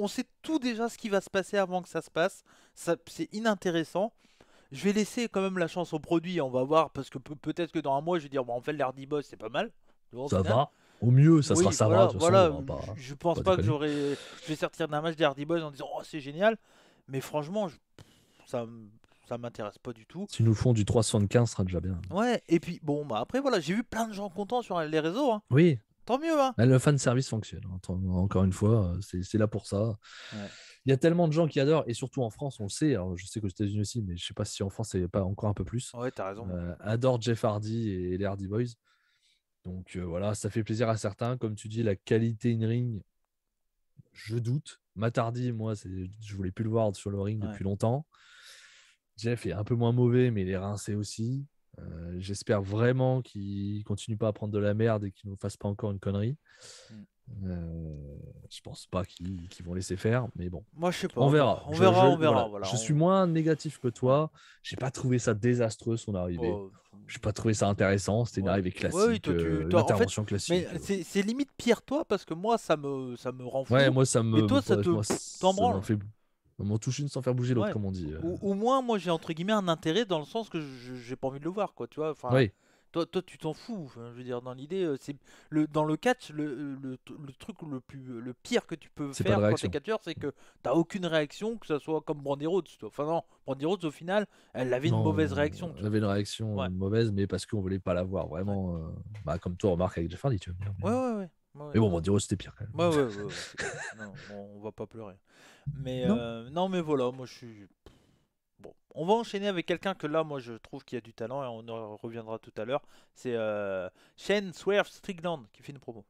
sait tout déjà ce qui va se passer avant que ça se passe. C'est inintéressant. Je vais laisser quand même la chance au produit, on va voir, parce que peut-être que dans un mois, je vais dire, bon, en fait, l'air boss c'est pas mal, tu vois, au Ça final. va. Au mieux, ça sera Oui, ça va. voilà, De toute façon, voilà. on va pas, Je pense pas pas que déconner. je vais sortir d'un match des Hardy Boys en disant, oh, c'est génial, mais franchement, ça m'intéresse pas du tout. S'ils nous font du 3,75, ce sera déjà bien. Ouais, et puis, bon, bah après, voilà, j'ai vu plein de gens contents sur les réseaux, hein. Oui. Tant mieux, hein. Le fan service fonctionne. Encore une fois, c'est là pour ça. Ouais. Il y a tellement de gens qui adorent, et surtout en France, on le sait. Alors, je sais qu'aux États-Unis aussi, mais je sais pas si en France, c'est pas encore un peu plus. Ouais, t'as raison. Adorent Jeff Hardy et les Hardy Boys. Donc voilà, ça fait plaisir à certains. Comme tu dis, la qualité in-ring, je doute. Matt Hardy, moi, je voulais plus le voir sur le ring depuis longtemps. Jeff est un peu moins mauvais, mais il est rincé aussi. J'espère vraiment qu'il continue pas à prendre de la merde et qu'il ne nous fasse pas encore une connerie. Je pense pas qu'ils vont laisser faire, mais bon. Moi, je sais pas. On verra. On verra. Voilà. Je suis moins négatif que toi. J'ai pas trouvé ça désastreux son arrivée. J'ai pas trouvé ça intéressant. C'était une arrivée classique, une intervention classique. Mais c'est limite pire toi parce que moi ça me rend fou. Ouais, moi ça me. Et toi ça t'en branle. On m'en touche une sans faire bouger l'autre, comme on dit. Au moins, moi j'ai entre guillemets un intérêt dans le sens que j'ai pas envie de le voir, quoi. Tu vois. Enfin, oui. Toi, tu t'en fous. Enfin, je veux dire, dans l'idée, c'est dans le catch, le truc le pire que tu peux faire quand t'es catcheur, c'est que t'as aucune réaction, que ça soit comme Brandi Rhodes. Enfin non, Brandi Rhodes au final, elle avait une mauvaise réaction. Elle avait une réaction mauvaise, mais parce qu'on voulait pas la voir vraiment. Comme toi, remarque avec Jeff Hardy, tu vois bien. Ouais. Mais bon, Brandi Rhodes c'était pire quand même. Ouais. Non, on va pas pleurer. Mais non, mais voilà, moi je suis. Bon, on va enchaîner avec quelqu'un que là, moi, je trouve qu'il y a du talent et on en reviendra tout à l'heure. C'est Shane Swerve Strickland qui fait une promo.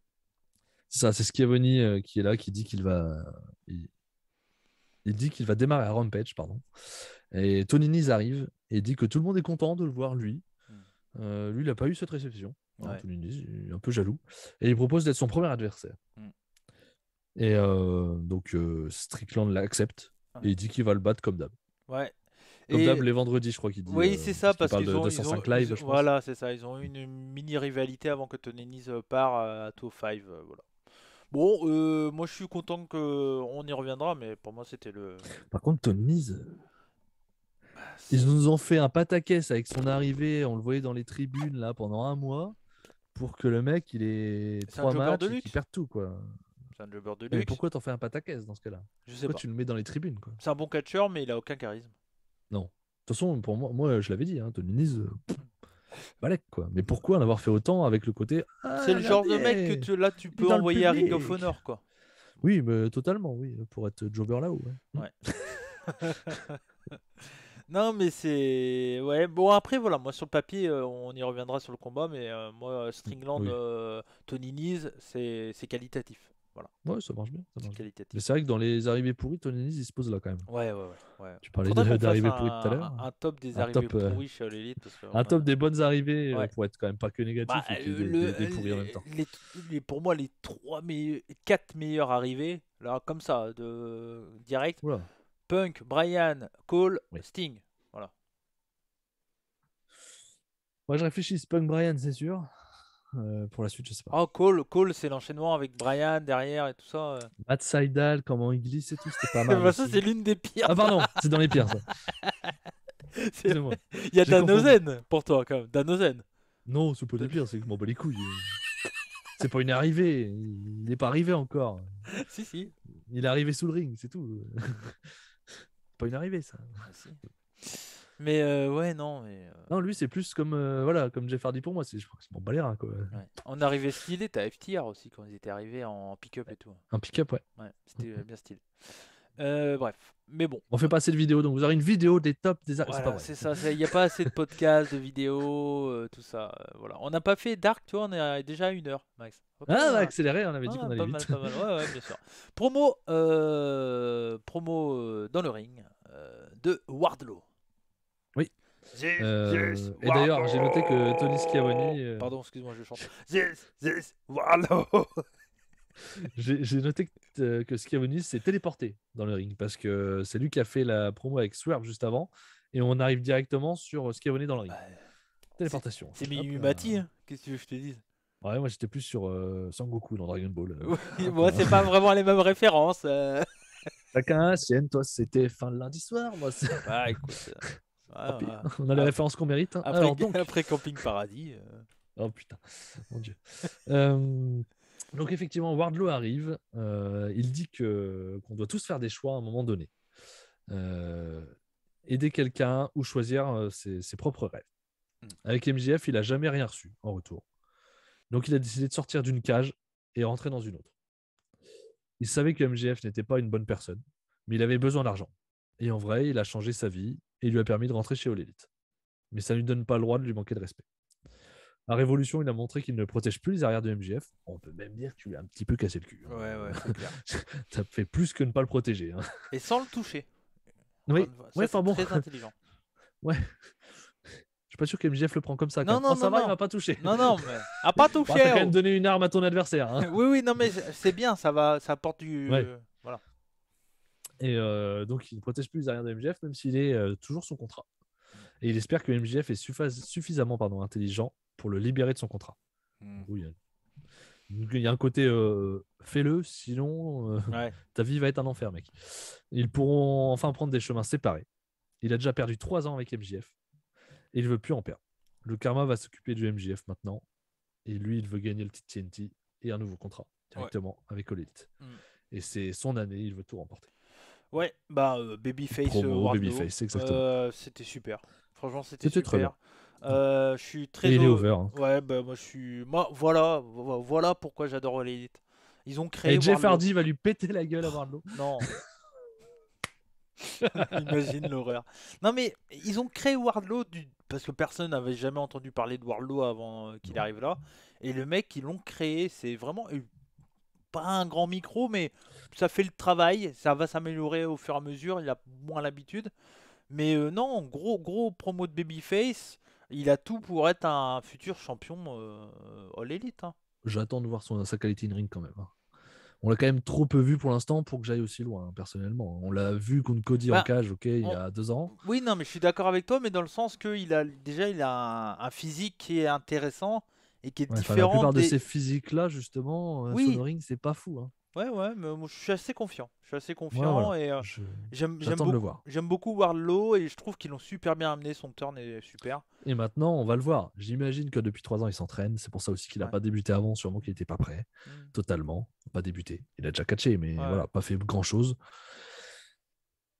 C'est ça, c'est Schiavone qui est là, qui dit qu'il va, il dit qu'il va démarrer à Rampage, pardon. Et Tony Nese arrive et dit que tout le monde est content de le voir lui. Lui, il n'a pas eu cette réception. Tony Nese est un peu jaloux et il propose d'être son premier adversaire. Et donc Strickland l'accepte et il dit qu'il va le battre comme d'hab. Ouais. Comme d'hab les vendredis, je crois qu'il dit. Oui, c'est ça, parce qu'ils ont 205 live, je pense. Voilà, c'est ça. Ils ont eu une mini rivalité avant que Tony Nese part à 205. Voilà. Bon, moi je suis content qu'on y reviendra, mais pour moi c'était le. Par contre, Tony Nese, ils nous ont fait un pataquès avec son arrivée. On le voyait dans les tribunes là pendant un mois pour que le mec il ait 3 matchs et qu'il perde tout, quoi. C'est un jobber de luxe. Mais pourquoi t'en fais un pataquès dans ce cas-là? Je sais pas. Tu le mets dans les tribunes, quoi. C'est un bon catcheur, mais il a aucun charisme. Non. De toute façon, pour moi je l'avais dit, hein, Tony Nese, balèque, quoi. Mais pourquoi en avoir fait autant avec le côté. C'est le genre de mec que tu peux envoyer à Ring of Honor, quoi. Oui, mais totalement, oui, pour être jobber là-haut. Ouais. Non, mais c'est. Ouais, bon, après, voilà, moi sur le papier, on y reviendra sur le combat, mais moi, Strickland, Tony Nese, c'est qualitatif. Voilà. Ouais, ça marche bien. Qualitatif. Mais c'est vrai que dans les arrivées pourries, Tony Nese, il se pose là quand même. Ouais. Tu parlais d'arrivées pourries tout à l'heure. Un top des arrivées pourries chez All Elite. Un top des bonnes arrivées pour être quand même pas que négatif et des pourries en même temps. Pour moi, les 4 meilleures arrivées, là, comme ça, direct. Oula. Punk, Bryan, Cole, Sting. Voilà. Moi, je réfléchis. Punk, Bryan, c'est sûr. Pour la suite, je sais pas. Oh, Cole, c'est l'enchaînement avec Bryan derrière et tout ça. Matt Sydal, comment il glisse et tout, c'était pas mal. Ça, c'est l'une des pires. Ah, pardon, c'est dans les pires, ça. Excusez-moi. Il y a Danozen pour toi, quand même. Danozen. Non, c'est pas des pires, c'est que je m'en bats les couilles. C'est pas une arrivée. Il n'est pas arrivé encore. Si. Il est arrivé sous le ring, c'est tout. Pas une arrivée, ça. Si. Mais ouais, non. Non, lui, c'est plus comme comme Jeff Hardy pour moi. Je crois que c'est mon balèrin, quoi. Ouais. En arrivée stylée, t'as FTR aussi quand ils étaient arrivés en pick-up et tout. Un pick-up, ouais. C'était bien stylé. Bref, mais bon. On fait pas assez de vidéos, donc vous aurez une vidéo des tops des. Voilà, c'est ça. Il n'y a pas assez de podcasts, de vidéos, tout ça. Voilà. On n'a pas fait Dark, tu vois. On est déjà à 1 heure, Max. On a accéléré. On avait dit qu'on allait vite. Pas mal. Ouais, bien sûr. Promo dans le ring de Wardlow. Oui. Et d'ailleurs, j'ai noté que Tony Schiavone. Pardon, excuse-moi, je chante. This Wardlow. J'ai noté que Schiavone s'est téléporté dans le ring parce que c'est lui qui a fait la promo avec Swerve juste avant et on arrive directement sur Schiavone dans le ring. Téléportation. C'est Mimimati, hein. Qu'est-ce que tu veux que je te dise? Ouais, moi j'étais plus sur Sangoku dans Dragon Ball. Moi, c'est pas vraiment les mêmes références. Chacun a sienne, toi c'était fin de lundi soir. Moi, écoute. On a les références qu'on mérite. Hein. Après Camping Paradis. Oh putain, mon Dieu. Donc effectivement, Wardlow arrive. Il dit qu'on doit tous faire des choix à un moment donné. Aider quelqu'un ou choisir ses propres rêves. Avec MJF, il n'a jamais rien reçu en retour. Donc il a décidé de sortir d'une cage et est rentré dans une autre. Il savait que MJF n'était pas une bonne personne, mais il avait besoin d'argent. Et en vrai, il a changé sa vie et il lui a permis de rentrer chez All Elite. Mais ça ne lui donne pas le droit de lui manquer de respect. À Révolution, il a montré qu'il ne protège plus les arrières de MJF. On peut même dire que tu lui as un petit peu cassé le cul. Ouais, c'est clair. Ça fait plus que ne pas le protéger. Hein. Et sans le toucher. Oui, ça, c'est bon. très intelligent. Ouais. Je suis pas sûr que MJF le prend comme ça. Non, ça va, il m'a pas touché. Non, mais a pas touché. T'as quand même donné une arme à ton adversaire. Hein. oui, non, mais c'est bien, ça apporte du. Ouais. Voilà. Et donc, il ne protège plus les arrières de MJF, même s'il est toujours sous contrat. Et il espère que MJF est suffisamment intelligent pour le libérer de son contrat. Oui, il y a un côté fais-le, sinon ta vie va être un enfer, mec. Ils pourront enfin prendre des chemins séparés. Il a déjà perdu 3 ans avec MJF et il veut plus en perdre. Le karma va s'occuper du MJF maintenant et lui, il veut gagner le titre TNT et un nouveau contrat directement avec All Elite. Et c'est son année, il veut tout remporter. Ouais, Babyface, promo, Babyface, exactement. C'était super. Franchement, c'était super. Très bien. Je suis très. Et il est over. Hein. Ouais, moi je suis. Voilà pourquoi j'adore All Elite. Ils ont créé. Et Jeff Hardy va lui péter la gueule à Wardlow. Non. Imagine l'horreur. Non mais ils ont créé Wardlow parce que personne n'avait jamais entendu parler de Wardlow avant qu'il arrive là. Et le mec, ils l'ont créé. C'est vraiment pas un grand micro, mais ça fait le travail. Ça va s'améliorer au fur et à mesure. Il a moins l'habitude. Mais non, gros promo de Babyface. Il a tout pour être un futur champion All Elite. Hein. J'attends de voir sa qualité in ring quand même. Hein. On l'a quand même trop peu vu pour l'instant pour que j'aille aussi loin, personnellement. On l'a vu contre Cody en cage, il y a 2 ans. Oui, non, mais je suis d'accord avec toi, mais dans le sens qu'il a un physique qui est intéressant et qui est différent. La plupart de ces physiques-là, justement, sur le ring, c'est pas fou. Hein. Ouais, mais moi, je suis assez confiant. Et j'aime beaucoup Wardlow et je trouve qu'ils l'ont super bien amené. Son turn est super. Et maintenant, on va le voir. J'imagine que depuis 3 ans, il s'entraîne. C'est pour ça aussi qu'il n'a pas débuté avant. Sûrement qu'il n'était pas prêt. Totalement. Pas débuté. Il a déjà catché, mais voilà, pas fait grand-chose.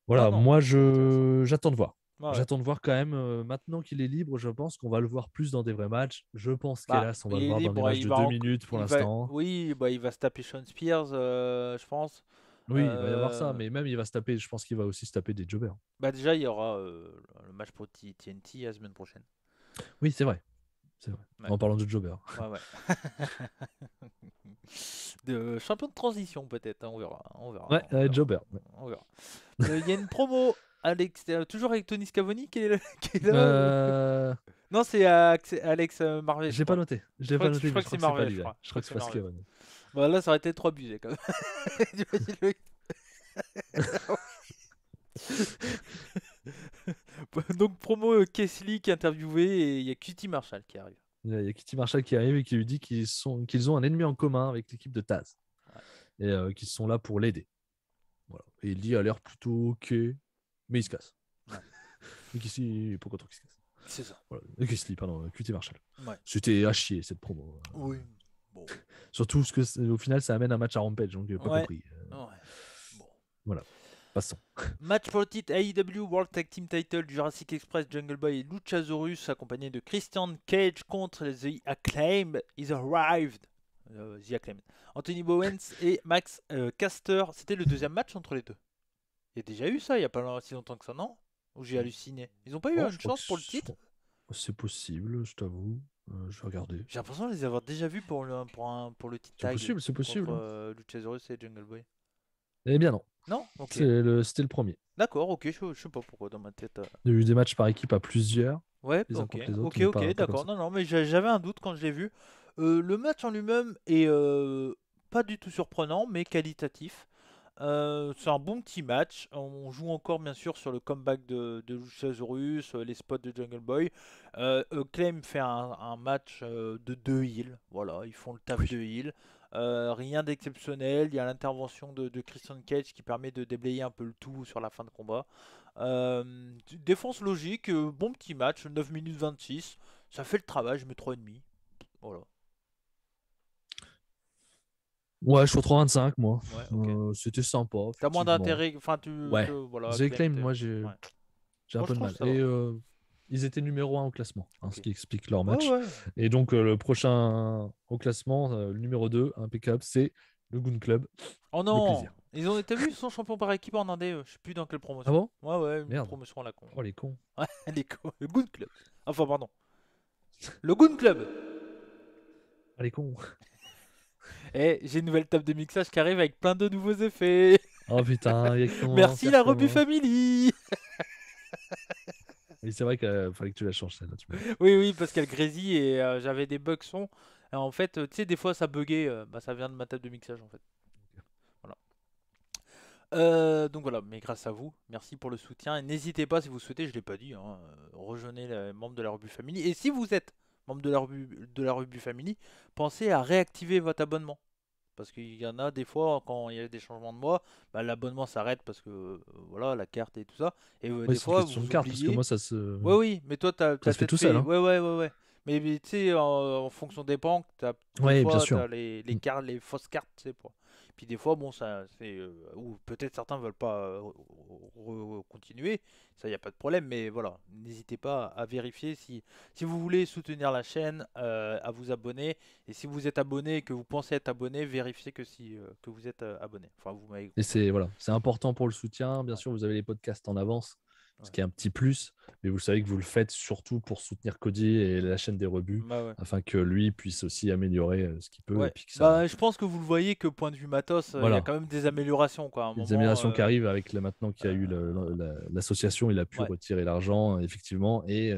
Voilà, moi, j'attends de voir. J'attends de voir quand même. Maintenant qu'il est libre, je pense qu'on va le voir plus dans des vrais matchs. Je pense qu'hélas, on va le voir dans des matchs de 2 minutes pour l'instant. Oui, il va se taper Sean Spears, je pense. Oui, il va y avoir ça, mais même il va se taper, je pense qu'il va aussi se taper des jobbers. Déjà, il y aura le match pour TNT la semaine prochaine. Oui, c'est vrai. Ouais. En parlant de jobbers. Ouais. De champion de transition, peut-être, hein, on verra. Ouais, jobber. On verra. Il y a une promo. Toujours avec Tony Schiavone qui est là. Non, c'est Alex Marvel. Je l'ai pas noté. Je crois que c'est Marvel. Je crois que c'est pas Schiavone. Bon, là, ça aurait été trop abusé quand même. Donc, promo Kesley qui est interviewé et il y a Cutie Marshall qui arrive. Il y a Cutie Marshall qui arrive et qui lui dit qu'ils ont un ennemi en commun avec l'équipe de Taz. Ouais. Et qu'ils sont là pour l'aider. Voilà. Et il dit a l'air plutôt ok. Mais il se casse. Ouais. Et Kesley, il est pas content qu'il se casse. C'est ça. Voilà. Kesley, pardon, Cutie Marshall. Ouais. C'était à chier cette promo. Oui. Bon. Surtout parce que au final, ça amène un match à Rampage, donc j'ai pas compris. Bon. Voilà. Passons. Match pour le titre AEW World Tag Team Title, Jurassic Express, Jungle Boy et Luchasaurus accompagné de Christian Cage contre The Acclaimed is arrived. The Acclaimed. Anthony Bowens et Max Caster. C'était le deuxième match entre les deux. Il y a déjà eu ça, il n'y a pas si longtemps que ça, non? Ou j'ai halluciné? Ils n'ont pas eu une chance pour le titre? C'est possible, je t'avoue. Je vais regarder. J'ai l'impression de les avoir déjà vus pour le titre tag. C'est possible. Contre Luchasaurus et Jungle Boy. Eh bien non. Non, ok. C'était le premier. D'accord, ok, je sais pas pourquoi dans ma tête. Il y a eu des matchs par équipe à plusieurs. Ouais, ok, d'accord. Non, mais j'avais un doute quand je l'ai vu. Le match en lui-même est pas du tout surprenant, mais qualitatif. C'est un bon petit match. On joue encore bien sûr sur le comeback de Luchasaurus, les spots de Jungle Boy. Claim fait un match de 2 heels. Voilà, ils font le taf de heels. Rien d'exceptionnel. Il y a l'intervention de Christian Cage qui permet de déblayer un peu le tout sur la fin de combat. Défense logique, bon petit match, 9 minutes 26. Ça fait le travail, je mets 3,5. Voilà. Ouais, je suis 3,25 moi. Ouais, okay. C'était sympa. T'as moins d'intérêt. Enfin, voilà, The Acclaimed, moi j'ai un peu de mal. Et Ils étaient numéro 1 au classement, Ok. ce qui explique leur Ouais, match. ouais. Et donc, le prochain au classement, le numéro 2, impeccable, c'est le Goon Club. Oh Le non! plaisir. T'as vu, ils sont champions par équipe en Indé, je sais plus dans quelle Ah promotion. bon? Ouais, ouais, une Merde. promotion à la con. Oh, les cons. Ouais, le Goon Club. Enfin, pardon. Le Goon Club! Ah, les cons. Eh, j'ai une nouvelle table de mixage qui arrive avec plein de nouveaux effets. Oh putain, il comment Merci faire la Rebu comment? Family! Oui, c'est vrai qu'il fallait que tu la changes, celle-là. Oui, oui, parce qu'elle grésille et j'avais des bugs son. Et en fait, tu sais, des fois ça buguait, bah, ça vient de ma table de mixage en fait. Voilà. Donc voilà, mais grâce à vous, merci pour le soutien. Et n'hésitez pas si vous souhaitez, je l'ai pas dit, hein, rejoignez les membres de la Rebu Family. Et si vous êtes membre de la Rebu Family, pensez à réactiver votre abonnement. Parce qu'il y en a des fois, quand il y a des changements de mois, bah, l'abonnement s'arrête parce que voilà, la carte et tout ça. Et Oui, des c'est une fois, question de vous carte, parce que oubliez. moi, ça se, Ouais, oui, mais toi, t'as ça se fait peut-être tout seul. fait. Hein. Ouais, ouais, ouais, ouais. Mais tu sais, en fonction des banques, des Oui, bien fois, sûr. t'as les cartes, les fausses cartes, tu sais pas. Puis des fois, bon, ça, c'est. Ou peut-être certains veulent pas continuer, ça, y a pas de problème, mais voilà, n'hésitez pas à vérifier si vous voulez soutenir la chaîne, à vous abonner. Et si vous êtes abonné et que vous pensez être abonné, vérifiez que vous êtes abonné. Enfin, vous m'avez Et compris. c'est important pour le soutien. Bien Ouais, sûr, vous avez les podcasts en avance, ce ouais. qui est un petit plus. Mais vous savez que vous le faites surtout pour soutenir Cody et la chaîne des rebuts, Bah ouais. afin que lui puisse aussi améliorer ce qu'il peut et Ouais, puis que ça. bah je pense que vous le voyez que point de vue matos, il y a Voilà. quand même des améliorations quoi. À un Les moment, améliorations qui arrivent avec maintenant qu'il y a eu euh, l'association, il a pu ouais, retirer l'argent, effectivement, et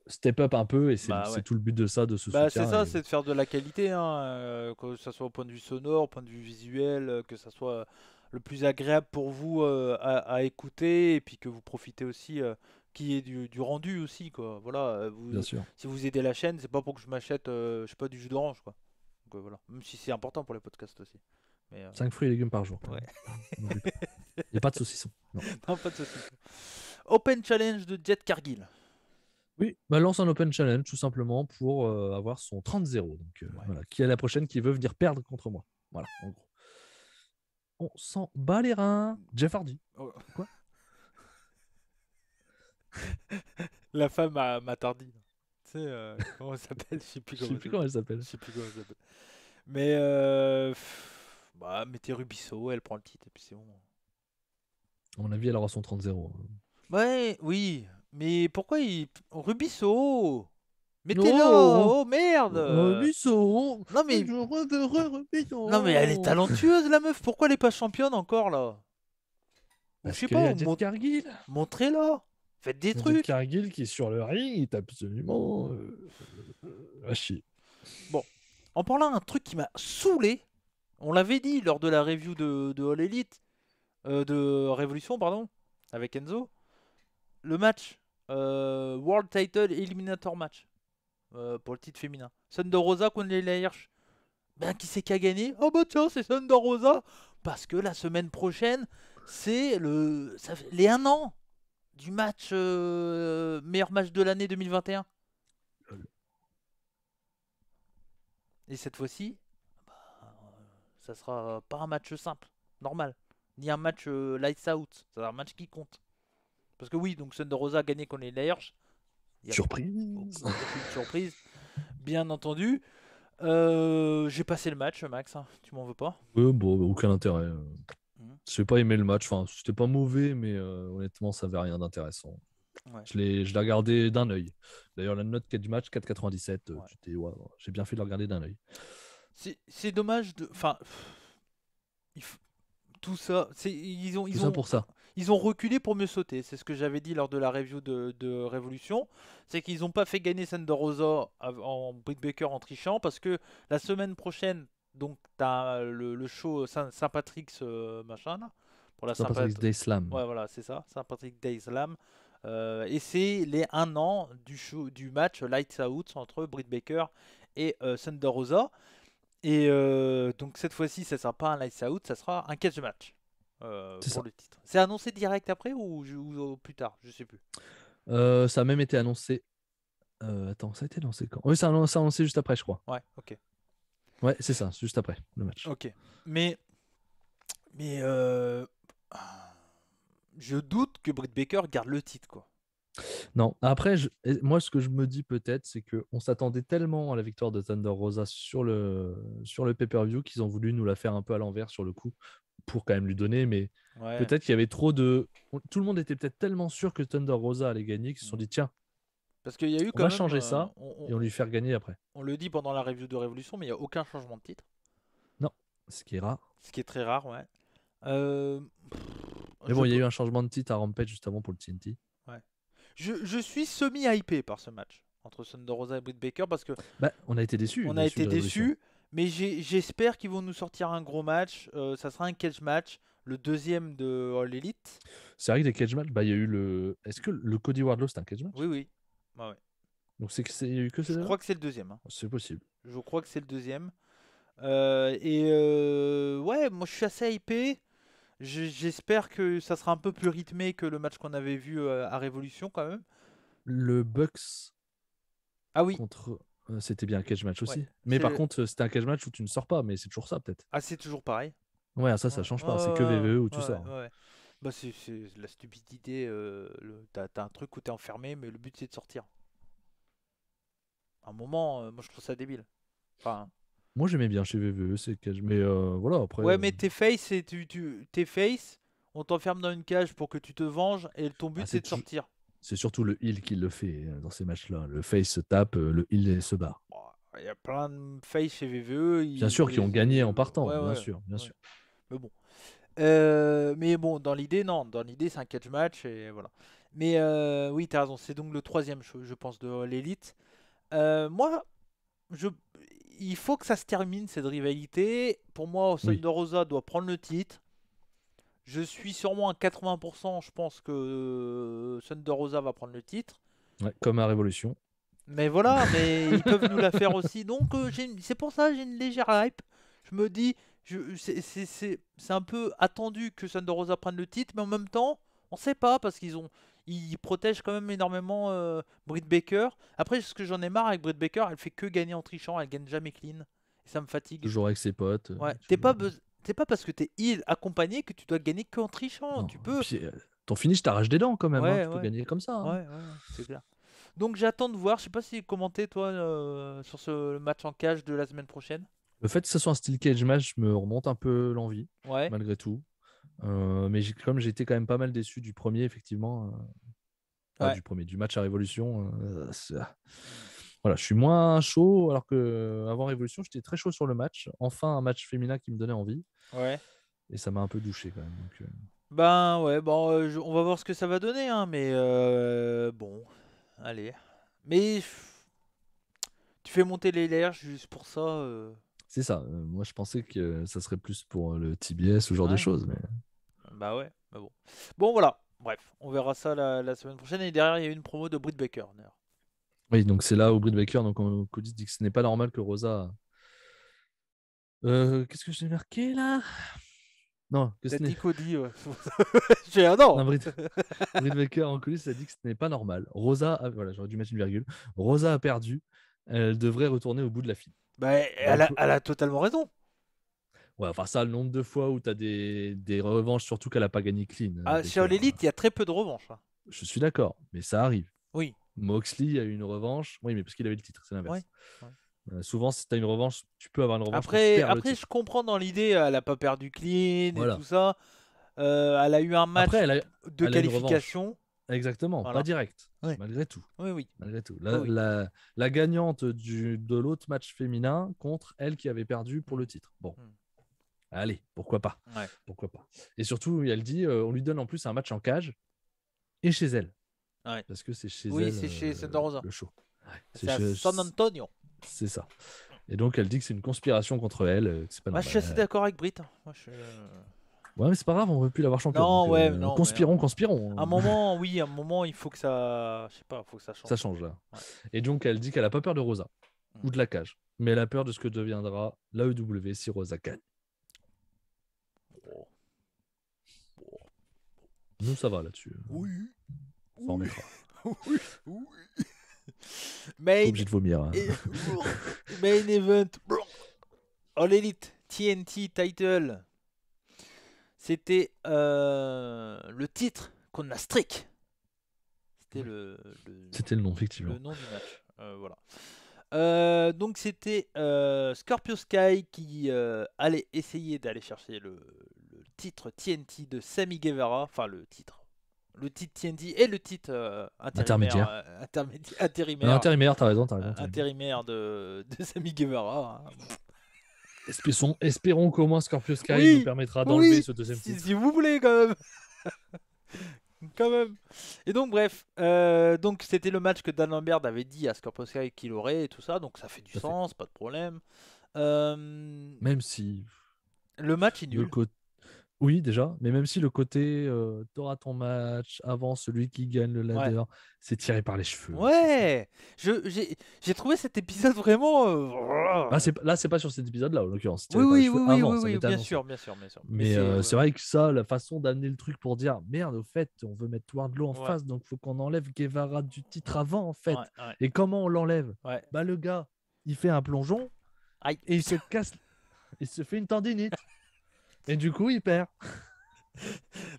step up un peu. Et bah c'est ouais. tout le but de ça, de ce Bah c'est soutien. ça, Et c'est de faire de la qualité, hein, que ça soit au point de vue sonore, au point de vue visuel, que ça soit le plus agréable pour vous à écouter, et puis que vous profitez aussi, qu'il y ait du rendu aussi quoi. Voilà, bien sûr, si vous aidez la chaîne, c'est pas pour que je m'achète, je sais pas, du jus d'orange quoi. Donc voilà, même si c'est important pour les podcasts aussi. Mais 5 fruits et légumes par jour, quand ouais, même. N'oublie pas. Et pas de saucisson. Non. non pas de soucis. Open Challenge de Jet Cargill. Oui, bah lance un Open Challenge tout simplement pour avoir son 30-0. Donc Ouais. voilà, qui est la prochaine qui veut venir perdre contre moi. Voilà, en gros. On s'en bat les reins. Jeff Hardy. Oh. Quoi? La femme m'a tardi. Tu sais, comment elle s'appelle? Je sais plus Je sais comment elle plus s'appelle. comment elle s'appelle. Je sais plus comment elle s'appelle. Mais bah, mettez Rubisso, elle prend le titre et puis c'est bon. À mon avis, elle aura son 30-0. Ouais, oui. Mais pourquoi il. Rubisso! Mettez-la! Oh, Oh merde! Rubisso. Non mais. Je reverrai Non mais elle est Rubisso. talentueuse la meuf, pourquoi elle est pas championne encore là? Ou je Parce sais qu'il y pas, a Jet Cargill. montrez-la! Faites des Jet trucs! Cargill qui est sur le ring, il est absolument à chier. Bon, en parlant d'un truc qui m'a saoulé, on l'avait dit lors de la review de All Elite, de Révolution, pardon, avec Enzo, le match World Title Eliminator Match pour le titre féminin. Thunder Rosa contre Leila Hirsch. Ben, qui c'est qui a gagné? Oh bah tiens, c'est Thunder Rosa. Parce que la semaine prochaine, c'est les 1 an du match meilleur match de l'année 2021. Et cette fois-ci, bah, ça sera pas un match simple, normal, ni un match lights out, ça sera un match qui compte. Parce que oui, donc Thunder Rosa a gagné contre les Layers. Il n'y a Surprise. aucune surprise, bien entendu. J'ai passé le match, Max, hein, tu m'en veux pas? Bon, aucun intérêt. Mhm. Je n'ai pas aimé le match. Enfin, c'était pas mauvais, mais honnêtement, ça n'avait rien d'intéressant. Ouais, Je l'ai regardé d'un œil. D'ailleurs, la note du match, 4,97. ouais. Ouais, j'ai bien fait de le regarder d'un œil. C'est dommage de. Enfin, tout ça, Tout ça pour ça. ils ont reculé pour mieux sauter. C'est ce que j'avais dit lors de la review de Révolution. C'est qu'ils n'ont pas fait gagner Thunder Rosa en Britt Baker en trichant parce que la semaine prochaine, donc t'as le show Saint-Patrick's machin là, pour la Saint-Patrick's Day Slam. Ouais, voilà, c'est ça, Saint-Patrick Day Slam. Et c'est les 1 an du match Lights Out entre Britt Baker et Thunder Rosa. Et donc cette fois-ci, ça sera pas un Lights Out, ça sera un catch match C'est pour ça. le titre. C'est annoncé direct après ou plus tard, je sais plus. Ça a même été annoncé. Attends, ça a été annoncé quand? Oui, ça a annoncé juste après, je crois. Ouais, ok. Ouais, c'est ça, juste après le match. Ok. Mais je doute que Britt Baker garde le titre, quoi. Non, après, moi, ce que je me dis peut-être, c'est qu'on s'attendait tellement à la victoire de Thunder Rosa sur le pay-per-view qu'ils ont voulu nous la faire un peu à l'envers sur le coup, pour quand même lui donner, mais Ouais. peut-être qu'il y avait trop de... Tout le monde était peut-être tellement sûr que Thunder Rosa allait gagner qu'ils se sont dit, tiens, Parce qu'il y a eu on quand va même, changer ça et on lui faire gagner après. on le dit pendant la review de Révolution, mais il n'y a aucun changement de titre. Non, ce qui est rare. Ce qui est très rare, ouais. Euh, Mais je, bon, il y a peux- eu un changement de titre à Rampage juste avant pour le TNT. ouais. Je suis semi-hypé par ce match entre Thunder Rosa et Britt Baker parce que Bah, on a été déçus on de a la suite été de Révolution. déçus, mais j'espère qu'ils vont nous sortir un gros match. Ça sera un cage match, le deuxième de All Elite. C'est vrai que des cage matchs, bah, il y a eu le. Est-ce que le Cody Wardlow, c'est un cage match? Oui, oui. Ouais, ouais. Donc il y a eu que ces Je deux-là? crois que c'est le deuxième, hein. C'est possible. Je crois que c'est le deuxième. Ouais, moi je suis assez hypé. J'espère que ça sera un peu plus rythmé que le match qu'on avait vu à Révolution quand même. Le Bucks Ah oui, contre. C'était bien un cage match ouais. aussi. Mais par C'est contre, c'était un cage match où tu ne sors pas, mais c'est toujours ça, peut-être. ah, c'est toujours pareil. Ouais, ça Ouais, change pas. C'est que ouais, VVE où tu ouais, sors. ouais. Bah c'est la stupidité. T'as un truc où t'es enfermé, mais le but c'est de sortir. À un moment, moi je trouve ça débile. Enfin, Moi, j'aimais bien chez VVE, c'est cage. Mais voilà, après. ouais, mais t'es face et t'es face. On t'enferme dans une cage pour que tu te venges et ton Ah, but c'est de sortir. c'est surtout le heal qui le fait dans ces matchs-là. Le face se tape, le heal se barre. Bon, il y a plein de face chez VVE. Bien sûr qui ont gagné en partant, Ouais, bien ouais, sûr, bien ouais. sûr. Mais bon. Mais bon, dans l'idée, non. Dans l'idée, c'est un catch match et voilà. Mais oui, t'as raison. C'est donc le troisième, je pense, de l'élite. Moi, je... il faut que ça se termine cette rivalité. Pour moi, Oui, Thunder Rosa doit prendre le titre. Je suis sûrement à 80%. Je pense que Thunder Rosa va prendre le titre. ouais, comme à Révolution. Mais voilà, mais ils peuvent nous la faire aussi. Donc, c'est pour ça que j'ai une légère hype. Je me dis, c'est un peu attendu que Thunder Rosa prenne le titre, mais en même temps, on sait pas parce ils protègent quand même énormément Britt Baker. Après, ce que j'en ai marre avec Britt Baker, elle fait que gagner en trichant, elle gagne jamais clean. Et ça me fatigue. Toujours avec ses potes. Ouais, Tu- t'es pas parce que t'es heal accompagné que tu dois gagner que en trichant. Non. Tu peux. Puis, ton finish t'arrache des dents quand même, hein. Ouais, Tu peux ouais, gagner comme ça, hein. ouais, c'est clair. Donc j'attends de voir. Je sais pas si commenter toi sur ce match en cage de la semaine prochaine. Le fait que ce soit un steel cage match me remonte un peu l'envie, Ouais. malgré tout. Mais comme j'étais quand même pas mal déçu du premier, effectivement. Ouais. Du match à Révolution. Voilà, je suis moins chaud, alors que avant Révolution, j'étais très chaud sur le match. Enfin, un match féminin qui me donnait envie. Ouais. Et ça m'a un peu douché quand même. Donc, Ben ouais, bon, on va voir ce que ça va donner, hein, mais bon, allez. Mais tu fais monter les lèvres juste pour ça. c'est ça. Moi, je pensais que ça serait plus pour le TBS ou ce genre de Ouais. choses. Mais... Bah ouais, mais bon. Bon voilà, bref, on verra ça la semaine prochaine. Et derrière, il y a eu une promo de Britt Baker, d'ailleurs. Oui, donc c'est là où Britt Baker, donc Cody dit que ce n'est pas normal que Rosa. Qu'est-ce que j'ai marqué là? Non, que T'as ce n'est. dit Cody, ouais. J'ai un non. Non, Britt Baker en coulisses a dit que ce n'est pas normal. Voilà, j'aurais dû mettre une virgule. Rosa a perdu. Elle devrait retourner au bout de la file. Bah, Bon, elle a totalement raison. ouais, enfin ça, le nombre de fois où tu as des revanches, surtout qu'elle n'a pas gagné clean, Ah, chez Baker. All Elite, il y a très peu de revanches, hein. Je suis d'accord, mais ça arrive. Oui, Moxley a eu une revanche. Oui, mais parce qu'il avait le titre, c'est l'inverse. ouais. Ouais. Souvent, si tu as une revanche, tu peux avoir une revanche quand tu perds le Après, je titre. comprends dans l'idée, elle a pas perdu clean et tout Voilà. ça. Elle a eu un Après, match de elle a une revanche. qualification. Exactement, pas Voilà. direct, Ouais. malgré tout. Oui, oui. Malgré tout. Oui, La, oui. la- la gagnante de l'autre match féminin contre elle qui avait perdu pour Mm. le titre. Bon, Mm. allez, pourquoi pas. Ouais. Pourquoi pas. Et surtout, elle dit, on lui donne en plus un match en cage et chez elle. Ouais. Parce que c'est chez Oui, elle c'est chez Thunder Rosa. le show. Ouais, C'est à San Antonio. c'est ça. Et donc, elle dit que c'est une conspiration contre elle, que c'est pas Moi, je suis assez normal. d'accord avec Britt. Moi, Ouais, mais c'est pas grave, on veut plus l'avoir championne. non, Donc, ouais, non, conspirons, mais conspirons. un moment, oui, un moment, il faut que ça, je sais pas, faut que ça change. Ça change là. Ouais. Et donc, elle dit qu'elle a pas peur de Rosa Mm. ou de la cage, mais elle a peur de ce que deviendra l'AEW si Rosa gagne. Oh. Oh. Nous, ça va là-dessus. Oui. Ça en mettra. Oui. Oui. Pas obligé de vomir. Hein. Main event. All Elite TNT title. C'était le titre contre la streak. C'était C'était le nom, effectivement. le nom du match. Voilà. Donc c'était Scorpio Sky qui allait essayer d'aller chercher le titre TNT de Sammy Guevara, enfin le titre TNT et le titre Intermédiaire. intérimaire Intérimaire, t'as raison. intérimaire de Sammy Guevara. Espérons qu'au moins Scorpio Sky Oui, nous permettra d'enlever oui, ce deuxième titre. si vous voulez quand même. Quand même. Et donc bref, donc c'était le match que Dan Lambert avait dit à Scorpio Sky qu'il aurait et tout ça, donc ça fait du Tout à fait. sens, pas de problème. Euh, Même si le match est le nul. côté. Oui, déjà, mais même si le côté t'auras ton match avant celui qui gagne le ladder, c'est tiré par les cheveux. Ouais, j'ai trouvé cet épisode vraiment. Là, c'est pas sur cet épisode-là, en l'occurrence. C'est Oui, tiré par les oui, cheveux oui, oui, avant, oui, ça oui, m'était bien annoncé. sûr, bien sûr, bien sûr. Mais c'est vrai que ça, la façon d'amener le truc pour dire merde, au fait, on veut mettre Wardlow en Ouais. face, donc faut qu'on enlève Guevara du titre avant, en fait. Ouais, ouais, Et comment on l'enlève? ouais. Bah, le gars, il fait un plongeon Aïe. et il se casse, il se fait une tendinite. Et du coup, il perd.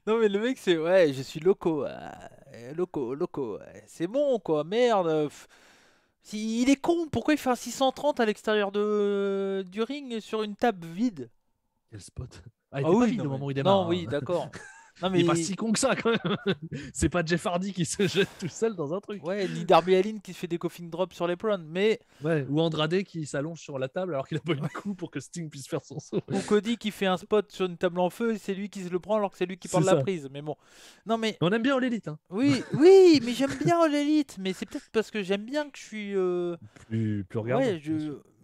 Non mais le mec c'est ouais, je suis loco, loco, c'est bon quoi, merde. Il est con, pourquoi il fait un 630 à l'extérieur du ring sur une table vide? Quel spot. Ah, il Ah était pas oui, vide non, au moment où il non, démarre. oui, Hein. d'accord. Non Il est pas mais si con que ça quand même. C'est pas Jeff Hardy qui se jette tout seul dans un truc. ouais, ni Darby Allin qui se fait des coffin drops sur les prônes, mais Ouais, ou Andrade qui s'allonge sur la table alors qu'il a pas eu le coup pour que Sting puisse faire son saut. ou Cody qui fait un spot sur une table en feu et c'est lui qui se le prend alors que c'est lui qui C'est porte la ça. prise. Mais bon, non mais On aime bien l'élite. Hein. oui, oui, mais j'aime bien l'élite, mais c'est peut-être parce que j'aime bien que je suis Plus regardant. ouais,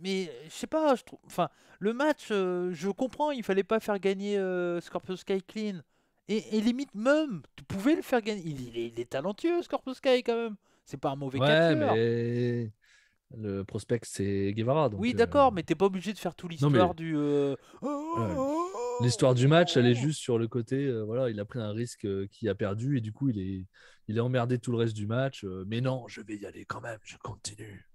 mais je sais pas, je trouve enfin le match je comprends, il fallait pas faire gagner Scorpio Sky clean et limite même tu pouvais le faire gagner. Il est talentueux Scorpio Sky quand même. C'est pas un mauvais Ouais, catcheur. mais le prospect c'est Guevara. Donc, Oui, d'accord, mais t'es pas obligé de faire toute Non, l'histoire mais du l'histoire du match, elle est juste sur le côté, voilà, il a pris un risque qu'il a perdu et du coup il est emmerdé tout le reste du match. Mais non, je vais y aller quand même, je continue.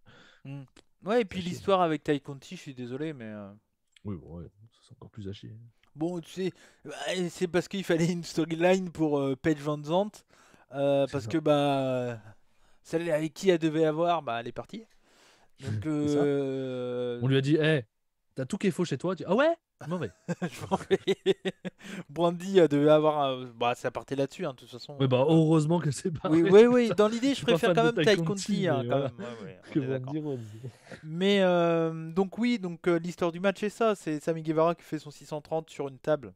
Hmm. Ouais, et puis chier. l'histoire avec Tai Conti, je suis désolé, mais Oui, bon, ouais, c'est encore plus à chier. bon, tu sais, c'est parce qu'il fallait une storyline pour Paige Van Zandt, C'est parce ça. que bah celle avec qui elle devait avoir, bah elle est partie. Donc C'est ça. On lui a dit, hey, t'as tout qui est faux chez toi. Ah ouais? Je m'en vais. je m'en vais. Brandy elle devait avoir, bah ça partait là-dessus, hein, de toute façon. Ouais, bah heureusement que c'est pas. Oui, oui, oui. Dans l'idée, je suis pas préfère fan quand de même Tai Tai Conti, Conti, hein, mais quand voilà. même. Ouais, ouais, on Que est d'accord. Brandy Rhodes. Mais donc oui, donc l'histoire du match est ça, c'est Sammy Guevara qui fait son 630 sur une table,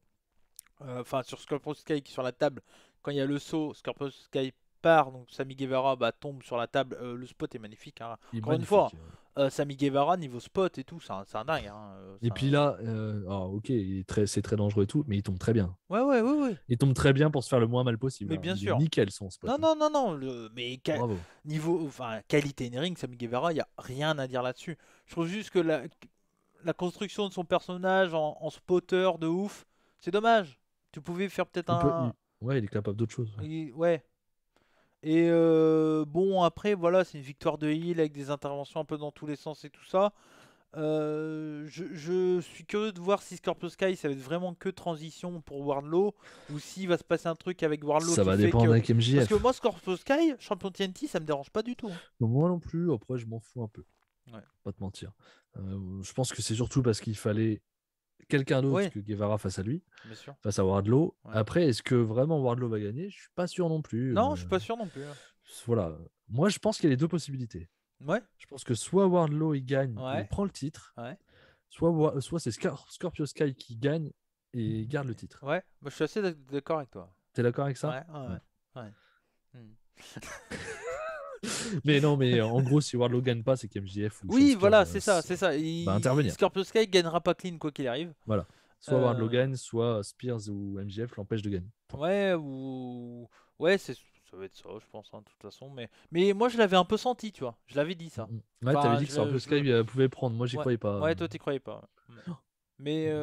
enfin sur Scorpio Sky qui est sur la table. Quand il y a le saut, Scorpio Sky part, donc Sammy Guevara bah, tombe sur la table. Le spot est magnifique. Hein. Il est Encore une magnifique. fois, Sammy Guevara niveau spot et tout, c'est un dingue. Hein, Et puis là, ok, c'est très dangereux et tout, mais il tombe très bien. Ouais, ouais, ouais, ouais. Il tombe très bien pour se faire le moins mal possible. Mais Hein. bien Il est sûr. nickel son spot. Non, Hein. non, non, non. Mais Bravo. niveau, enfin qualité in ring, Sammy Guevara, il y a rien à dire là-dessus. Je trouve juste que la construction de son personnage en spotter de ouf, c'est dommage. Tu pouvais faire peut-être un. Ouais, il est capable d'autre chose. Ouais. Et bon, après, voilà, c'est une victoire de Hill avec des interventions un peu dans tous les sens et tout ça. Je suis curieux de voir si Scorpio Sky, ça va être vraiment que transition pour Wardlow ou s'il va se passer un truc avec Wardlow Ça qui va fait dépendre que. avec Parce MJF. que moi, Scorpio Sky, champion TNT, ça me dérange pas du tout. Moi non plus, après, je m'en fous un peu. Ouais. Pas te mentir. Je pense que c'est surtout parce qu'il fallait quelqu'un d'autre Ouais. que Guevara face à lui, Bien sûr. face à Wardlow. Ouais. Après, est-ce que vraiment Wardlow va gagner? Je suis pas sûr non plus. Non, je suis pas sûr non plus. Voilà. Moi, je pense qu'il y a les deux possibilités. Ouais. Je pense que soit Wardlow il gagne et Ouais. il prend le titre, Ouais. soit c'est Scorpio Sky qui gagne et garde le titre. Ouais. Moi, je suis assez d'accord avec toi. T'es d'accord avec ça? Ouais. Mais non, mais en gros, si Wardlow gagne pas, c'est qu'MJF ou Oui, Sean voilà, Spears, c'est ça. va intervenir. Scorpio Sky gagnera pas clean quoi qu'il arrive. Voilà. Soit Wardlow gagne, soit Spears ou MJF l'empêchent de gagner. Ouais, ou ouais, ça va être ça, je pense, hein, de toute façon. Mais moi, je l'avais un peu senti, tu vois. Je l'avais dit ça. Ouais, Enfin, t'avais dit que Scorpio Sky pouvait prendre. Moi, j'y croyais pas. Ouais, toi, t'y croyais pas. Ouais. Mais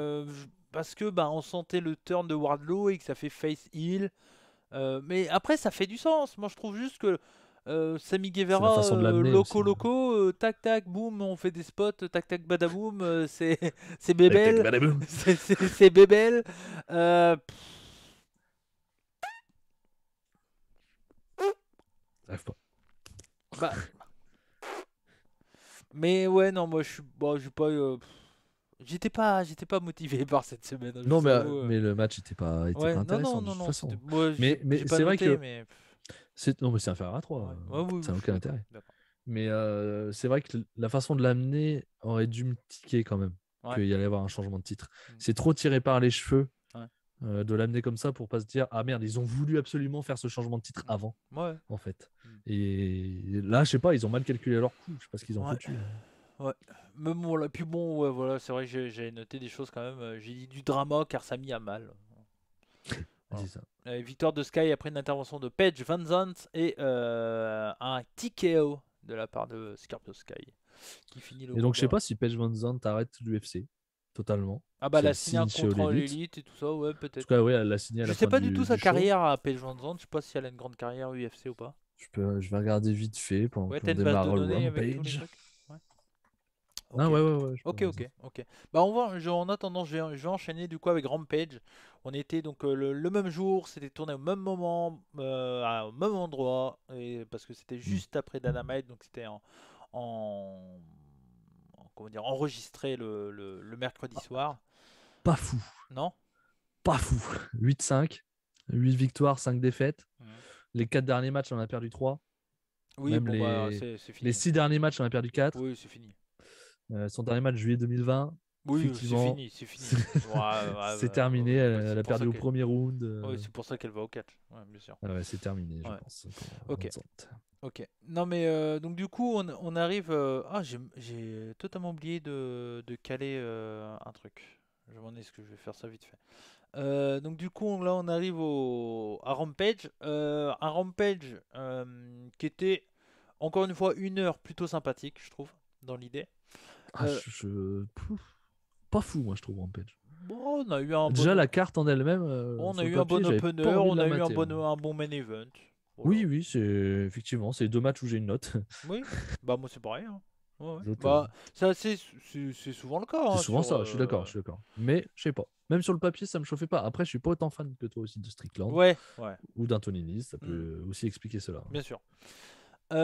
parce que bah, on sentait le turn de Wardlow et que ça fait face heel. Mais après, ça fait du sens. Moi, je trouve juste que Sammy Guevara, façon de l'amener loco, aussi. loco, tac, tac, boum, on fait des spots, tac, tac, badaboum, c'est bébel. C'est bébel. Rêve pas. Bah. Mais ouais, non, moi j'ai pas. J'étais pas motivé par cette semaine, je Non, vous avoue, mais le match était pas Ouais, non, intéressant non, de non, toute non. façon. Moi, Mais j'ai pas c'est vrai noté, que mais. non, mais c'est inférieur à 3. Ouais, ouais, oui, Ça n'a je suis aucun d'accord. intérêt. D'accord. Mais c'est vrai que la façon de l'amener aurait dû me tiquer quand même. Ouais. Qu'il y allait avoir un changement de titre. Mm. C'est trop tiré par les cheveux Ouais. de l'amener comme ça pour pas se dire ah merde, ils ont voulu absolument faire ce changement de titre Mm. avant, Ouais. en fait. Mm. Et là, je sais pas, ils ont mal calculé leur coup. Je sais pas ce qu'ils ont Ouais. foutu. Ouais. Mais bon, là, puis bon, ouais, voilà, c'est vrai que j'ai noté des choses quand même. J'ai dit du drama car ça a mis à mal. Voilà. C'est ça. Victoire de Sky après une intervention de Paige Van Zandt et un TKO de la part de Scorpio Sky qui finit le Et donc, je sais combat. pas si Paige Van Zandt arrête l'UFC totalement. Ah bah Si elle a elle signé un signe chez All contrat à Elite. l'élite et tout ça, ouais, En tout peut-être. cas, ouais, elle l'a signé à Je la sais fin pas du tout sa du show. carrière à Paige Van Zandt, je sais pas si elle a une grande carrière UFC ou pas. Je vais regarder vite fait pendant Ouais, qu'on t'as une base démarre de le données avec tous les Rampage. trucs. Ouais. Ah Ok. ouais, je peux Ok, regarder ok, ok. Bah en attendant, je vais enchaîner du coup avec Rampage. On était donc le même jour, c'était tourné au même moment, au même endroit, et parce que c'était ça. juste après Dynamite, donc c'était en- comment dire, enregistré le mercredi soir. Pas fou. Non? Pas fou. 8-5. 8 victoires, 5 défaites. Mhm. Les 4 derniers matchs, on a perdu 3. Oui, Même bon bah les, c'est les fini. 6 derniers matchs, on a perdu 4. Oui, c'est fini. Son dernier match, juillet 2020. Oui, c'est Effectivement, fini, c'est fini. c'est Ouais, ouais, c'est ouais, terminé. ouais, Elle, c'est elle a pour perdu ça au qu'elle premier round. ouais, c'est pour ça qu'elle va au catch. Ouais, bien sûr. Ah ouais, c'est terminé, je Ouais. pense. Pour Ok. Van Zandt. Ok. Non mais donc du coup on arrive. Ah j'ai totalement oublié de caler un truc. Je m'en est ce que je vais faire ça vite fait. Donc du coup là on arrive à Rampage. Un Rampage qui était encore une fois une heure plutôt sympathique je trouve dans l'idée. Ah, Euh, Pouf. Pas fou, moi, je trouve, Rampage. bon on a eu un Déjà, bon la carte en elle-même, on a sur le eu un bon papier, j'avais pas opener, envie de on la a eu mater, moi. un bon main event. Voilà. Oui, c'est effectivement, c'est 2 matchs où j'ai une note. Oui, bah moi c'est pareil, hein. Ouais, ouais. Les autres, Bah ça c'est souvent le cas c'est hein, souvent sur ça, je suis d'accord, je suis d'accord. Mais je sais pas. Même sur le papier, ça me chauffait pas. Après, je suis pas autant fan que toi aussi de Strickland ouais, ouais, ou d'un Tony Nese, ça mm, peut aussi expliquer cela. bien sûr.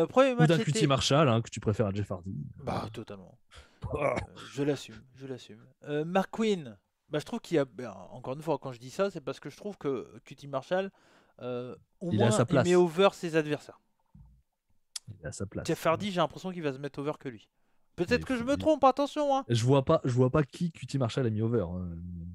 Premier Ou match d'un QT était Marshall, hein, que tu préfères à Jeff Hardy. bah totalement. Ah, Je l'assume, je l'assume. Mark Quinn, bah je trouve qu'il y a encore une fois quand je dis ça, c'est parce que je trouve que QT Marshall au il est à moins sa il met place. over ses adversaires. Il est à sa place. Jeff Hardy, j'ai l'impression qu'il va se mettre over que lui. Peut-être Mais que je me trompe, attention hein. je vois pas qui QT Marshall a mis over, hein.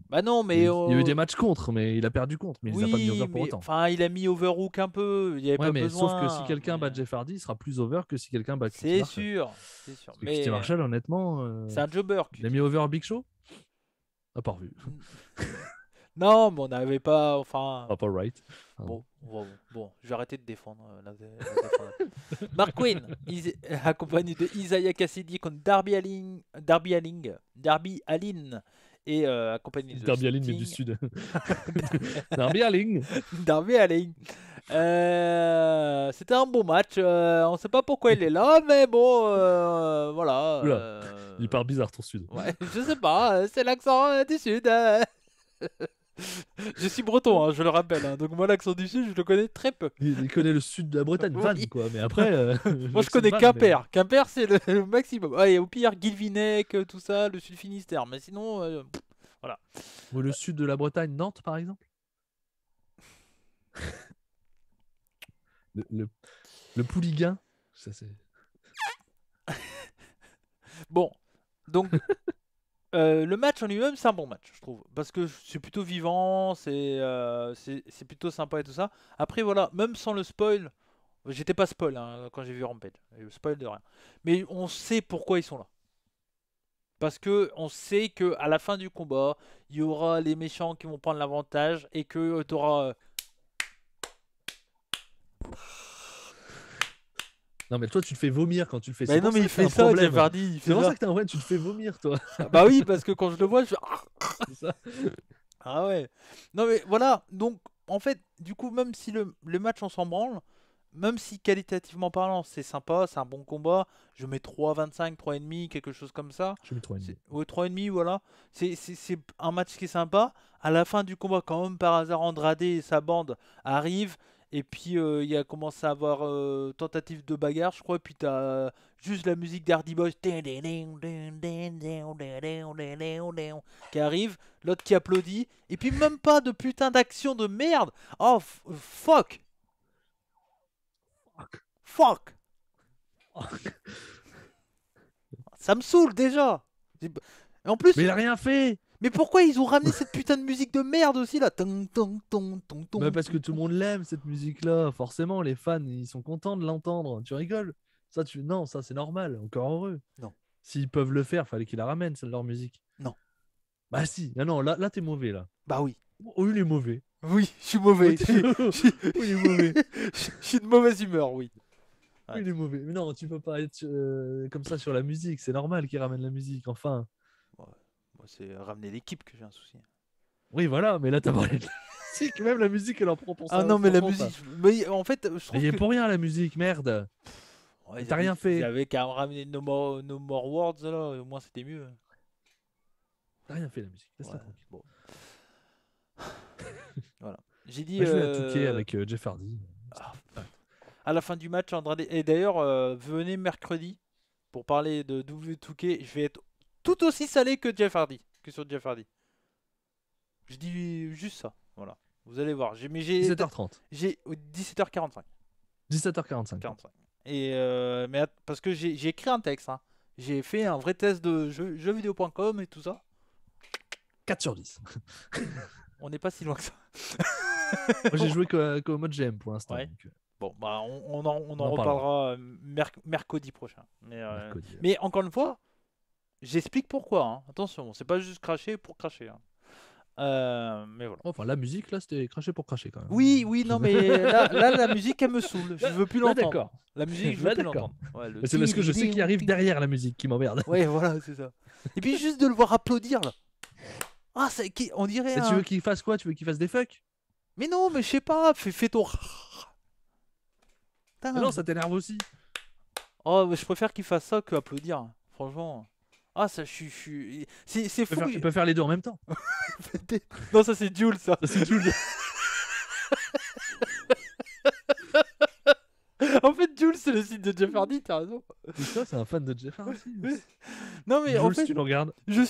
Bah non, Il y a mais eu, il y a eu des matchs contre, mais il a perdu contre, mais il les a pas mis over oui, pour mais autant. enfin il a mis overhook un peu, il n'y avait Ouais, pas mais sauf que si besoin. quelqu'un bat Mais... Jeff Hardy, il sera plus over que si quelqu'un bat QT C'est Marshall. sûr, c'est sûr. Parce que QT Mais Marshall, honnêtement, c'est un jobber. il a mis over Big Show. Ah, pas revu. Non, mais on n'avait pas. Enfin. Ah, pas right. Pardon. Bon, je vais arrêter de défendre la défendre. Mark Quinn, accompagné de Isaiah Cassidy contre Darby Allin et accompagné de Darby Allin, mais du Sting. sud. Darby Allin. Darby Allin. C'était un bon match. On ne sait pas pourquoi il est là, mais bon, voilà. Oula, il part bizarre ton sud. Ouais, je sais pas, c'est l'accent du sud. Je suis breton, hein, je le rappelle. Hein, donc moi, l'accent du sud, je le connais très peu. Il connaît le sud de la Bretagne, Oui. Vannes, quoi. Mais après. Moi, je connais Quimper. Quimper, c'est le maximum. Ouais, et au pire, Guilvinec, tout ça, le sud Finistère. Mais sinon, voilà. Ou le sud de la Bretagne, Nantes, par exemple. Le Pouliguen. Ça, c'est. Bon, donc. Le match en lui-même, c'est un bon match, je trouve. Parce que c'est plutôt vivant, c'est plutôt sympa et tout ça. Après, voilà, même sans le spoil, j'étais pas spoil hein, quand j'ai vu Rampage. Je spoil de rien. Mais on sait pourquoi ils sont là. Parce que on sait que à la fin du combat, il y aura les méchants qui vont prendre l'avantage et que tu auras. Non, mais toi, tu te fais vomir quand tu le fais. Bah C'est non, pour mais ça il que t'as fait un ça, problème. Jeff Hardy. Il C'est fait pour ça ça. que t'as un problème, tu te fais vomir, toi. Bah oui, parce que quand je le vois, je fais. C'est ça. Ah ouais. Non mais voilà, donc en fait, du coup, même si le match on s'en branle, même si qualitativement parlant c'est sympa, c'est un bon combat, je mets 3,25, 3,5, quelque chose comme ça. Je mets 3,5. Ouais, 3,5, voilà. C'est un match qui est sympa. À la fin du combat, quand même par hasard, Andrade et sa bande arrivent Et puis il y a commencé à avoir tentative de bagarre, je crois. Et puis t'as juste la musique d'Hardy Boys qui arrive, l'autre qui applaudit. Et puis même pas de putain d'action de merde. Oh fuck. Fuck. Ça me saoule déjà. En plus, Mais il a rien fait. mais pourquoi ils ont ramené cette putain de musique de merde aussi là? Tong, tong, tong, tong, tong, Bah, parce que tout le monde l'aime, cette musique-là. Forcément, les fans, ils sont contents de l'entendre. Tu rigoles? Non, ça c'est normal. Encore heureux. Non. S'ils peuvent le faire, fallait qu'ils la ramènent, c'est leur musique. Non. Bah si. Non, non, là t'es mauvais là. Bah oui. Oh, il est mauvais. Oui, je suis mauvais. Oh, il est mauvais. Je suis de mauvaise humeur, oui. Oui, il est mauvais. Mais non, tu peux pas être comme ça sur la musique. C'est normal qu'ils ramènent la musique. Enfin. Ouais. Moi, c'est ramener l'équipe que j'ai un souci. Oui, voilà. Mais là, t'as parlé de la musique. Même la musique, elle en prend pour ça. Ah non, mais la musique. Mais en fait, je trouve Il est que. pour rien la musique, merde. Ouais, T'as rien fait. J'avais qu'à ramener No More Words là, au moins c'était mieux. T'as rien fait la musique. Laisse-la Ouais, tranquille. bon. Voilà. J'ai dit. Moi, je vais à Touquet avec Jeff Hardy. Ah, à la fin du match, Andrade. Et d'ailleurs, venez mercredi pour parler de W2K. Je vais être tout aussi salé que Jeff Hardy, que sur Jeff Hardy. Je dis juste ça. Voilà. Vous allez voir. Mais j'ai 17h30. j'ai 17h45. 17h45. 45. Et parce que j'ai écrit un texte. Hein. J'ai fait un vrai test de jeuxvideo.com et tout ça. 4 sur 10. On n'est pas si loin que ça. Moi, j'ai joué qu'au mode GM pour l'instant. Ouais. donc, Bon, bah on en en reparlera mercredi prochain. mercredi. Mais encore une fois, j'explique pourquoi. Hein. Attention, c'est pas juste cracher pour cracher. Hein. Mais voilà. Enfin, la musique, là, c'était cracher pour cracher quand même. Oui, non, mais là, la musique, elle me saoule. Je veux plus Là, l'entendre. d'accord. La musique, je veux Là, plus d'accord. l'entendre. Ouais, le Mais c'est parce que je sais qu'il arrive ting. derrière la musique qui m'emmerde. Ouais, voilà, c'est ça. Et puis juste de le voir applaudir là. Ah, on dirait. Et tu veux qu'il fasse quoi? Tu veux qu'il fasse des fucks? Mais non, mais je sais pas. Fais ton. Mais non, ça t'énerve aussi. Oh, mais je préfère qu'il fasse ça que applaudir. Franchement. Ah, ça, je suis. C'est fou. Tu peux faire les deux en même temps. Non, ça c'est Jules, ça. Ça, c'est Jules. En fait, Jules, c'est le site de Jeff Hardy, t'as raison. Ça, c'est un fan de Jeff Hardy. Non, mais en Jules, fait, tu le regardes. je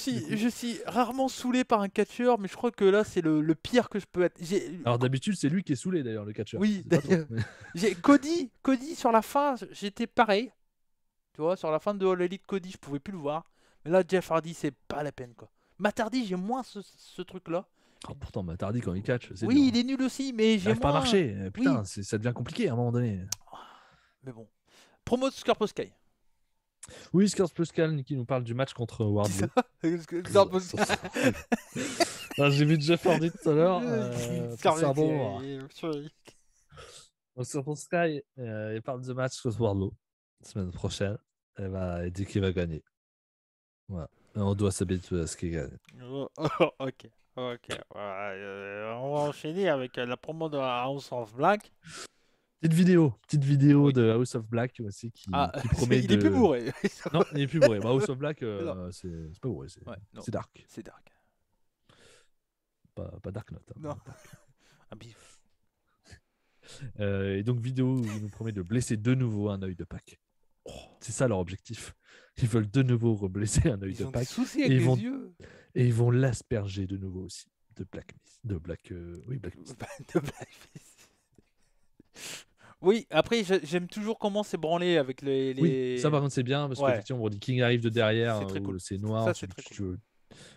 suis rarement saoulé par un catcheur, mais je crois que là, c'est le pire que je peux être. Alors d'habitude, c'est lui qui est saoulé d'ailleurs, le catcheur. Oui, C'est pas toi, d'ailleurs. mais- Cody, sur la fin, j'étais pareil. Tu vois, sur la fin de All Elite Cody, je pouvais plus le voir. Mais là, Jeff Hardy, c'est pas la peine, quoi. Matt Hardy, j'ai moins ce truc-là. Oh, pourtant, Matt Hardy, quand il catch, c'est Oui, dur, il est nul aussi, mais il j'ai n'arrive pas à moins. marcher. Putain, Oui. ça devient compliqué à un moment donné. Mais bon. Promo de Scorpio Sky. Oui, Skars Pascal qui nous parle du match contre Wardlow. Scorpio Sky. Ah, j'ai vu Jeff Hardy tout à l'heure. Scorpio Sky. Sur Sky, il parle du match contre Wardlow la semaine prochaine. Il dit qu'il va gagner. Voilà. Et on doit s'habituer à ce qu'il gagne. Ok. On va enchaîner avec la promo de House of Black. Petite vidéo Oui. de House of Black aussi qui promet il est plus bourré. Non, il est plus bourré. Bah, House of Black, Non. c'est pas bourré, Ouais, non. c'est dark. C'est dark. Pas Dark Knight. Hein. Non. Un bif. Et donc vidéo où il nous promet de blesser de nouveau un œil de Pâques. Oh. C'est ça leur objectif. Ils veulent de nouveau reblesser un œil Ils de ont des Pâques soucis avec et ils les vont- yeux. et ils vont l'asperger de nouveau aussi de Black Mist. Black Mist. De Blackface. Oui, après, j'aime toujours comment c'est branlé avec les. Oui, ça par contre c'est bien parce Ouais. qu'effectivement Brody King arrive de derrière, C'est très cool. c'est noir, Ça, c'est très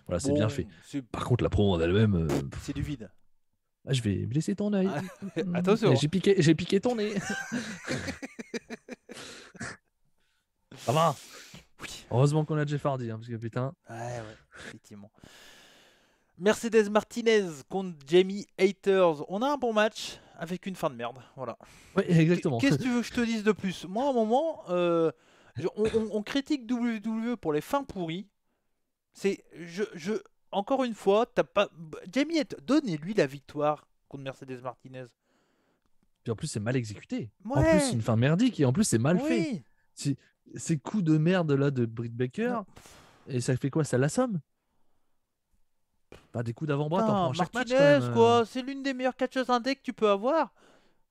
voilà, c'est bien fait. C'est Par contre la promo en elle-même, c'est du vide. je vais blesser ton œil. Ah, attention. Et j'ai piqué ton nez. Ça va. Oui. Heureusement qu'on a Jeff Hardy, parce que putain. Ouais, effectivement. Mercedes Martinez contre Jamie Haters. On a un bon match avec une fin de merde. Voilà. Ouais, exactement. Qu'est-ce que tu veux que je te dise de plus? Moi, à un moment, on critique WWE pour les fins pourries. Encore une fois, t'as pas. Jamie Haters, donnez-lui la victoire contre Mercedes Martinez. Puis en plus c'est mal exécuté. En Ouais. plus c'est une fin merdique et en plus c'est mal fait. Oui. Ces coups de merde là de Britt Baker, Non. et ça fait quoi? Ça l'assomme? Pas des coups d'avant-bras, t'en Putain, prends chaque match quand Martinez, même. quoi. C'est l'une des meilleures catcheuses indé que tu peux avoir.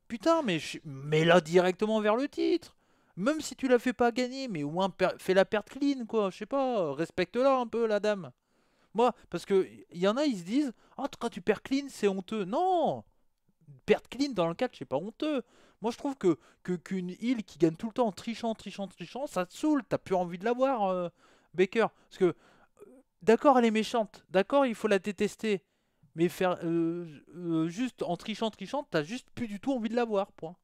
Putain, mais mets-la directement vers le titre. Même si tu la fais pas gagner, mais au moins fais-la perdre clean, quoi. Je sais pas, respecte-la un peu, la dame. Moi, parce que il y en a, ils se disent, ah, quand tu perds clean, c'est honteux. Non, perdre clean dans le catch, c'est pas honteux. Moi, je trouve qu'une heal qui gagne tout le temps en trichant, ça te saoule. T'as plus envie de la voir, Baker. Parce que, d'accord, elle est méchante. D'accord, il faut la détester. Mais faire juste en trichant, t'as juste plus du tout envie de la voir, point.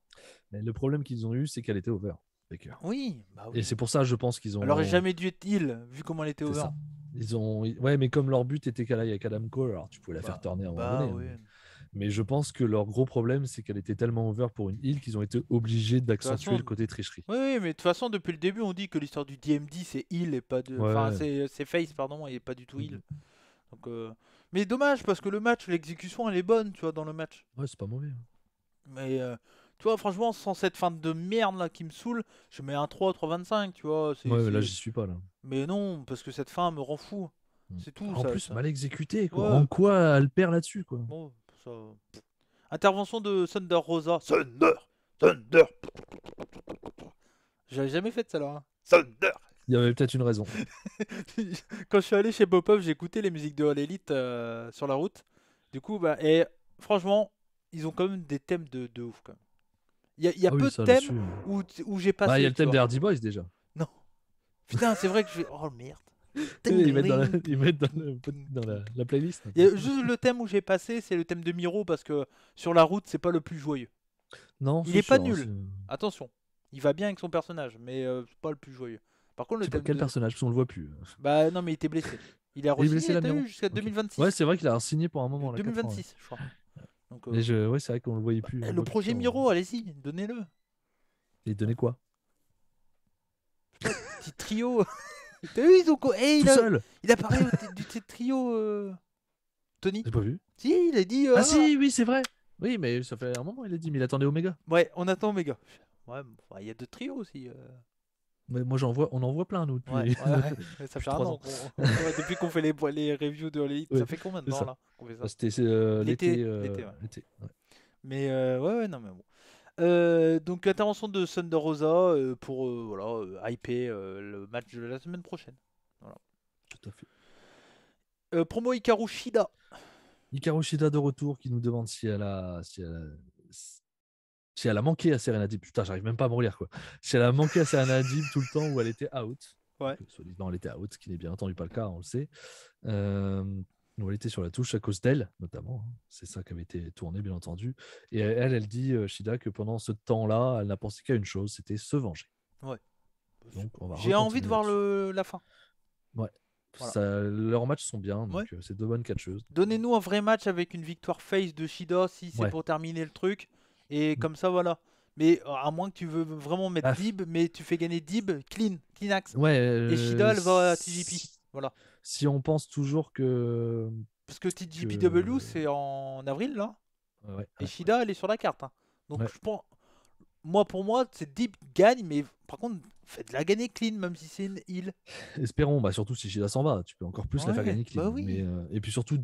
Mais le problème qu'ils ont eu, c'est qu'elle était over, Baker. Oui, bah Et oui. c'est pour ça, je pense qu'ils ont. Elle aurait jamais dû être heal, vu comment elle était C'est over. ça. Ouais, mais comme leur but était qu'elle aille avec Adam Cole, alors tu pouvais la Bah, faire tourner à un moment bah donné. oui. Hein. Mais je pense que leur gros problème, c'est qu'elle était tellement over pour une heal qu'ils ont été obligés d'accentuer façon, le côté tricherie. Oui, mais de toute façon, depuis le début, on dit que l'histoire du DMD, c'est heal et pas de. Enfin, Ouais. c'est face, pardon, et pas du tout heal. Mhm. Donc, mais dommage, parce que le match, l'exécution, elle est bonne, tu vois, dans le match. Ouais, c'est pas mauvais. Hein. Mais, tu vois, franchement, sans cette fin de merde là qui me saoule, je mets un 3,25, tu vois. Ouais, mais là, j'y suis pas là. Mais non, parce que cette fin me rend fou. Mm. C'est tout, En plus, mal exécuté, quoi. Ouais. En quoi elle perd là-dessus, quoi. Bon, ça... Intervention de Thunder Rosa. Thunder. J'avais jamais fait de ça là. Hein. Thunder. Il y avait peut-être une raison. Quand je suis allé chez Pop-Up, j'ai écouté les musiques de All Elite sur la route. Du coup, bah, et franchement, ils ont quand même des thèmes de ouf. Quand même. Il y a Ah peu oui, de ça, thèmes là-dessus. où j'ai passé. Bah, il y a le tu thème vois. des Hardy Boys déjà. Non. Putain, c'est vrai que je vais. Oh merde. Ils mettent dans la playlist. Il y a juste le thème où j'ai passé, c'est le thème de Miro parce que sur la route, c'est pas le plus joyeux. Non, Il c'est est pas sûr, nul. hein, Attention, il va bien avec son personnage, mais c'est pas le plus joyeux. Par contre, le c'est pas thème quel de... personnage, parce qu'on le voit plus. Bah non, mais il était blessé. Il a Il est re-signé, blessé, là, t'as Miro vu, jusqu'à Ok. 2026. Ouais, c'est vrai qu'il a signé pour un moment, là, 4 ans, ouais. 2026, je crois. Donc, Mais ouais, c'est vrai qu'on le voyait plus. on le le voit plus projet sur- Miro, allez-y, donnez-le. Et donnez quoi Petit trio. T'as vu, ils ont... Tout seul il apparaît du trio, Tony. J'ai pas vu. Si, il a dit... Ah si, oui, c'est vrai. Oui, mais ça fait un moment, il a dit, mais il attendait Omega. Ouais, on attend Omega. Ouais, il y a deux trios aussi. Mais moi, on en voit plein, nous, depuis. Ouais. Ça fait un 3 an. ans. Depuis qu'on fait les reviews de l'élite, Ouais, ça fait combien de c'est temps ça. là qu'on fait ça? Bah, c'était L'été, l'été. l'été, ouais. Ouais. Mais ouais, non, mais bon. Donc, intervention de Thunder Rosa pour voilà, hyper le match de la semaine prochaine. Voilà. Tout à fait. Promo Hikaru Shida. Hikaru Shida de retour qui nous demande si elle a manqué à Serena Deeb. Putain, j'arrive même pas à me relire, quoi. Si elle a manqué à Serena Deeb tout le temps où elle était out. Ouais. Donc, soit disant, elle était out, ce qui n'est bien entendu pas le cas, on le sait. Où elle était sur la touche à cause d'elle, notamment. C'est ça qui avait été tourné, bien entendu. Et elle dit, Shida, que pendant ce temps-là, elle n'a pensé qu'à une chose, c'était se venger. Ouais. Donc, on va J'ai envie recontinuer de voir là-dessus. la fin. Ouais. Voilà. Leurs matchs sont bien, donc Ouais. c'est deux bonnes catcheuses. Donnez-nous un vrai match avec une victoire face de Shida si c'est Ouais. pour terminer le truc. Et comme ça, voilà. Mais à moins que tu veux vraiment mettre Dib, mais tu fais gagner Dib clean axe. Ouais. Et Shida, elle va à TJP. Voilà. Si on pense toujours que. Parce que TJPW, c'est en avril, là. Ouais, et Shida, elle est sur la carte. Hein. Donc, Ouais. je pense. Pour moi, c'est Dib gagne, mais par contre, faites-la gagner clean, même si c'est une heal. Espérons, surtout si Shida s'en va, tu peux encore plus la faire gagner clean. Bah oui. Mais, et puis surtout,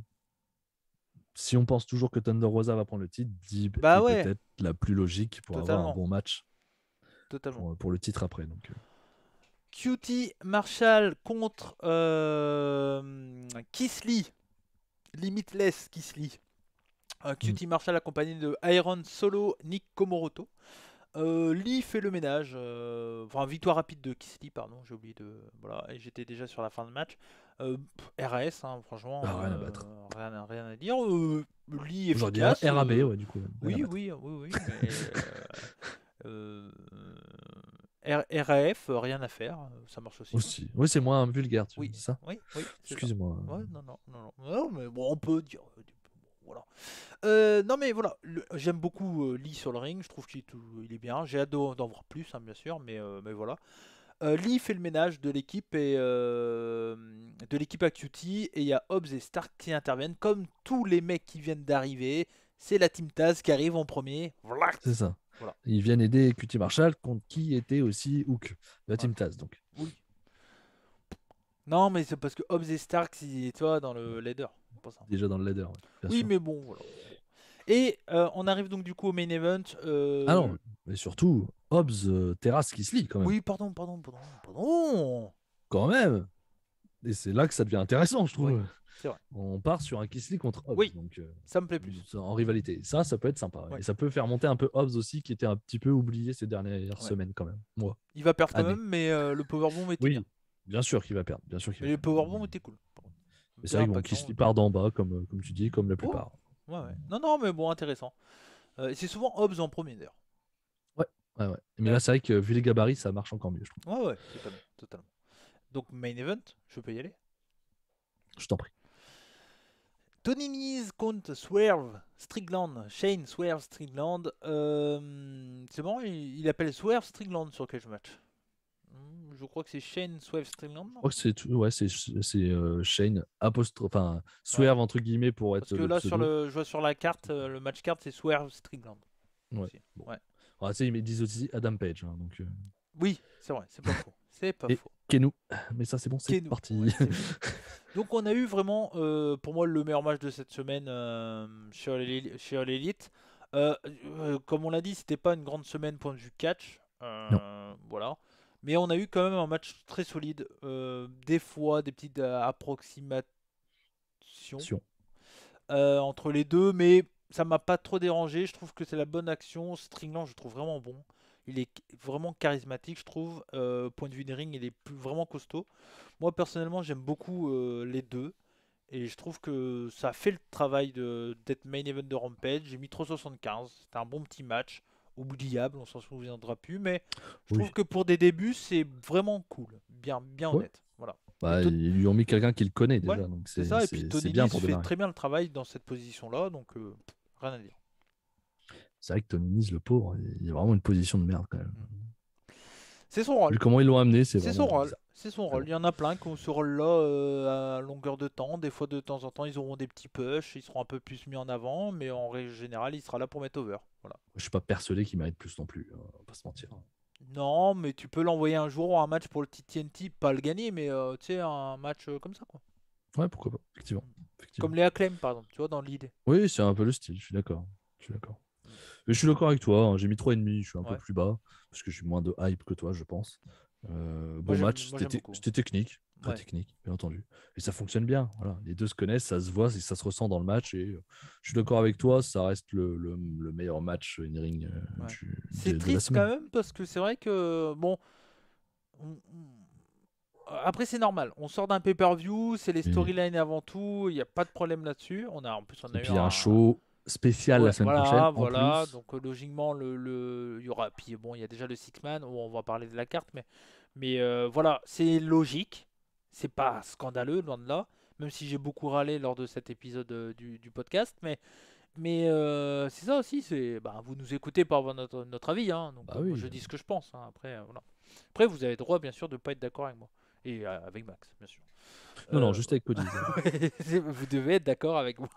si on pense toujours que Thunder Rosa va prendre le titre, Dib est peut-être la plus logique pour avoir un bon match. Totalement. Pour le titre après. Donc. QT Marshall contre Kisly. Limitless Kisly. QT Marshall accompagné de Iron Solo, Nick Komoroto. Lee fait le ménage. Enfin, victoire rapide de Kisly, pardon, j'ai oublié de. Voilà, et j'étais déjà sur la fin de match. RAS, hein, franchement. Rien à battre. Rien à dire. Lee efficace. RAB, ouais, du coup. Oui. Mais, RAF, rien à faire, ça marche aussi. Oui, c'est moins vulgaire, tu oui. dis ça. Oui. Excusez-moi. Ouais, non, mais bon, on peut dire. Voilà. Non, mais voilà, j'aime beaucoup Lee sur le ring, je trouve qu'il est bien. J'ai hâte d'en voir plus, hein, bien sûr, mais voilà. Lee fait le ménage de l'équipe à QT, et il y a Hobbs et Stark qui interviennent, comme tous les mecs qui viennent d'arriver. C'est la Team Taz qui arrive en premier. Voilà. C'est ça. Voilà. Ils viennent aider QT Marshall, contre qui était aussi Hook, de la Team Taz. Donc. Oui. Non, mais c'est parce que Hobbs et Stark, tu vois, dans le leader. Déjà dans le leader. Oui, sûr. Mais bon, voilà. Et on arrive donc du coup au main event. Ah non, mais surtout, Hobbs terrasse qui se lit quand même. Oui, pardon. Quand même. Et c'est là que ça devient intéressant, je trouve. Oui, c'est vrai. On part sur un Kiss Lee contre Hobbs. Oui. Donc, Ça me plaît plus. en rivalité. Ça peut être sympa. Ouais. Et ça peut faire monter un peu Hobbs aussi, qui était un petit peu oublié ces dernières Ouais. semaines quand même. Moi. Il va perdre quand Année. même, mais le powerbomb était Oui, bien. bien sûr qu'il va perdre. Bien sûr qu'il Mais va le perdre. powerbomb était cool. Mais c'est vrai que bon, impactant. Kiss Lee part d'en bas, comme tu dis, comme la plupart. Ouais. Non, mais bon, intéressant. C'est souvent Hobbs en premier d'ailleurs. Ouais. Mais là, c'est vrai que vu les gabarits, ça marche encore mieux, je trouve. Ouais, totalement. Donc, main event, je peux y aller. Je t'en prie. Tony Nese contre Swerve Strickland. Shane Swerve Strickland. C'est bon, il appelle Swerve Strickland sur Cage Match. Je crois que c'est Shane Swerve Strickland. Je crois que c'est Shane enfin Swerve entre guillemets pour être Parce que le là, pseudo. je vois sur la carte, le match card, c'est Swerve Strickland. Ouais. Aussi. Bon. Ouais. Ah, tu sais, ils disent aussi Adam Page, hein, donc. Oui, c'est vrai, c'est pas faux. C'est pas Et faux. Kenou. Mais ça, c'est bon, c'est Kenou, parti. ouais, c'est donc on a eu vraiment, pour moi, le meilleur match de cette semaine chez All Elite. Comme on l'a dit, c'était pas une grande semaine point de vue catch. Voilà. Mais on a eu quand même un match très solide. Des fois, des petites approximations entre les deux, mais ça m'a pas trop dérangé. Je trouve que c'est la bonne action. Strickland, je trouve vraiment bon. Il est vraiment charismatique, je trouve. Point de vue des rings, il est vraiment costaud. Moi, personnellement, j'aime beaucoup les deux. Et je trouve que ça a fait le travail d'être main event de Rampage. J'ai mis 375. C'était un bon petit match. Oubliable, on s'en souviendra plus. Mais je trouve que pour des débuts, c'est vraiment cool. Bien honnête. Voilà. Bah, ils lui ont mis quelqu'un qui le connaît déjà. Ouais, Donc c'est ça. Et puis Tony bien Nese pour fait démarrer. très bien le travail dans cette position-là. Donc, rien à dire. C'est vrai que Tony Nese, le pauvre, il a vraiment une position de merde quand même. C'est son rôle. Vu comment ils l'ont amené, c'est son rôle. bizarre. C'est son rôle. Il y en a plein qui ont ce rôle-là à longueur de temps. Des fois, de temps en temps, ils auront des petits push. Ils seront un peu plus mis en avant. Mais en règle générale, il sera là pour mettre over. Voilà. Je suis pas persuadé qu'il mérite plus non plus. On va pas se mentir. Non, mais tu peux l'envoyer un jour en un match pour le TNT. Pas le gagner, mais tu sais, un match comme ça, quoi. Ouais, pourquoi pas, effectivement. Comme les Acclaim, par exemple, tu vois, dans l'idée. Oui, c'est un peu le style, je suis d'accord. Mais je suis d'accord avec toi, hein, j'ai mis 3,5, je suis un peu plus bas, parce que j'ai moins de hype que toi, je pense. Bon match, c'était technique, très technique, bien entendu. Et ça fonctionne bien, voilà. Les deux se connaissent, ça se voit, et ça se ressent dans le match. Et je suis d'accord avec toi, ça reste le meilleur match in-ring c'est triste quand même, parce que c'est vrai que, bon... Après, c'est normal. On sort d'un pay-per-view, c'est les storylines avant tout. Il n'y a pas de problème là-dessus. En plus, on a et puis il y a un show spécial la semaine prochaine. Voilà. En plus. Donc logiquement, il y aura. Puis bon, il y a déjà le Six Man. On va parler de la carte, mais voilà, c'est logique. C'est pas scandaleux, loin de là. Même si j'ai beaucoup râlé lors de cet épisode du podcast, mais c'est ça aussi. Vous nous écoutez par notre avis, hein. Donc oui. moi, je dis ce que je pense. Hein. Après, voilà. Après, vous avez le droit, bien sûr, de pas être d'accord avec moi. Et avec Max, bien sûr. Non, juste avec Cody. Vous devez être d'accord avec moi.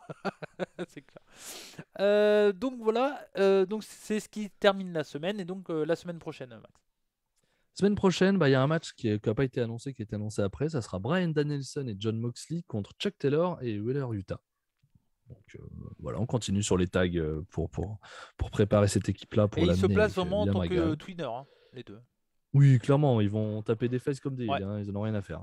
C'est clair. Donc voilà, donc c'est ce qui termine la semaine. Et donc la semaine prochaine, Max. Semaine prochaine, il y a un match qui n'a pas été annoncé, qui est annoncé après. Ça sera Bryan Danielson et Jon Moxley contre Chuck Taylor et Wheeler Yuta. Donc voilà, on continue sur les tags pour préparer cette équipe-là. Et ils se placent vraiment en tant que twinner, hein, les deux. Oui, clairement, ils vont taper des fesses comme des villes, hein, ils n'en ont rien à faire.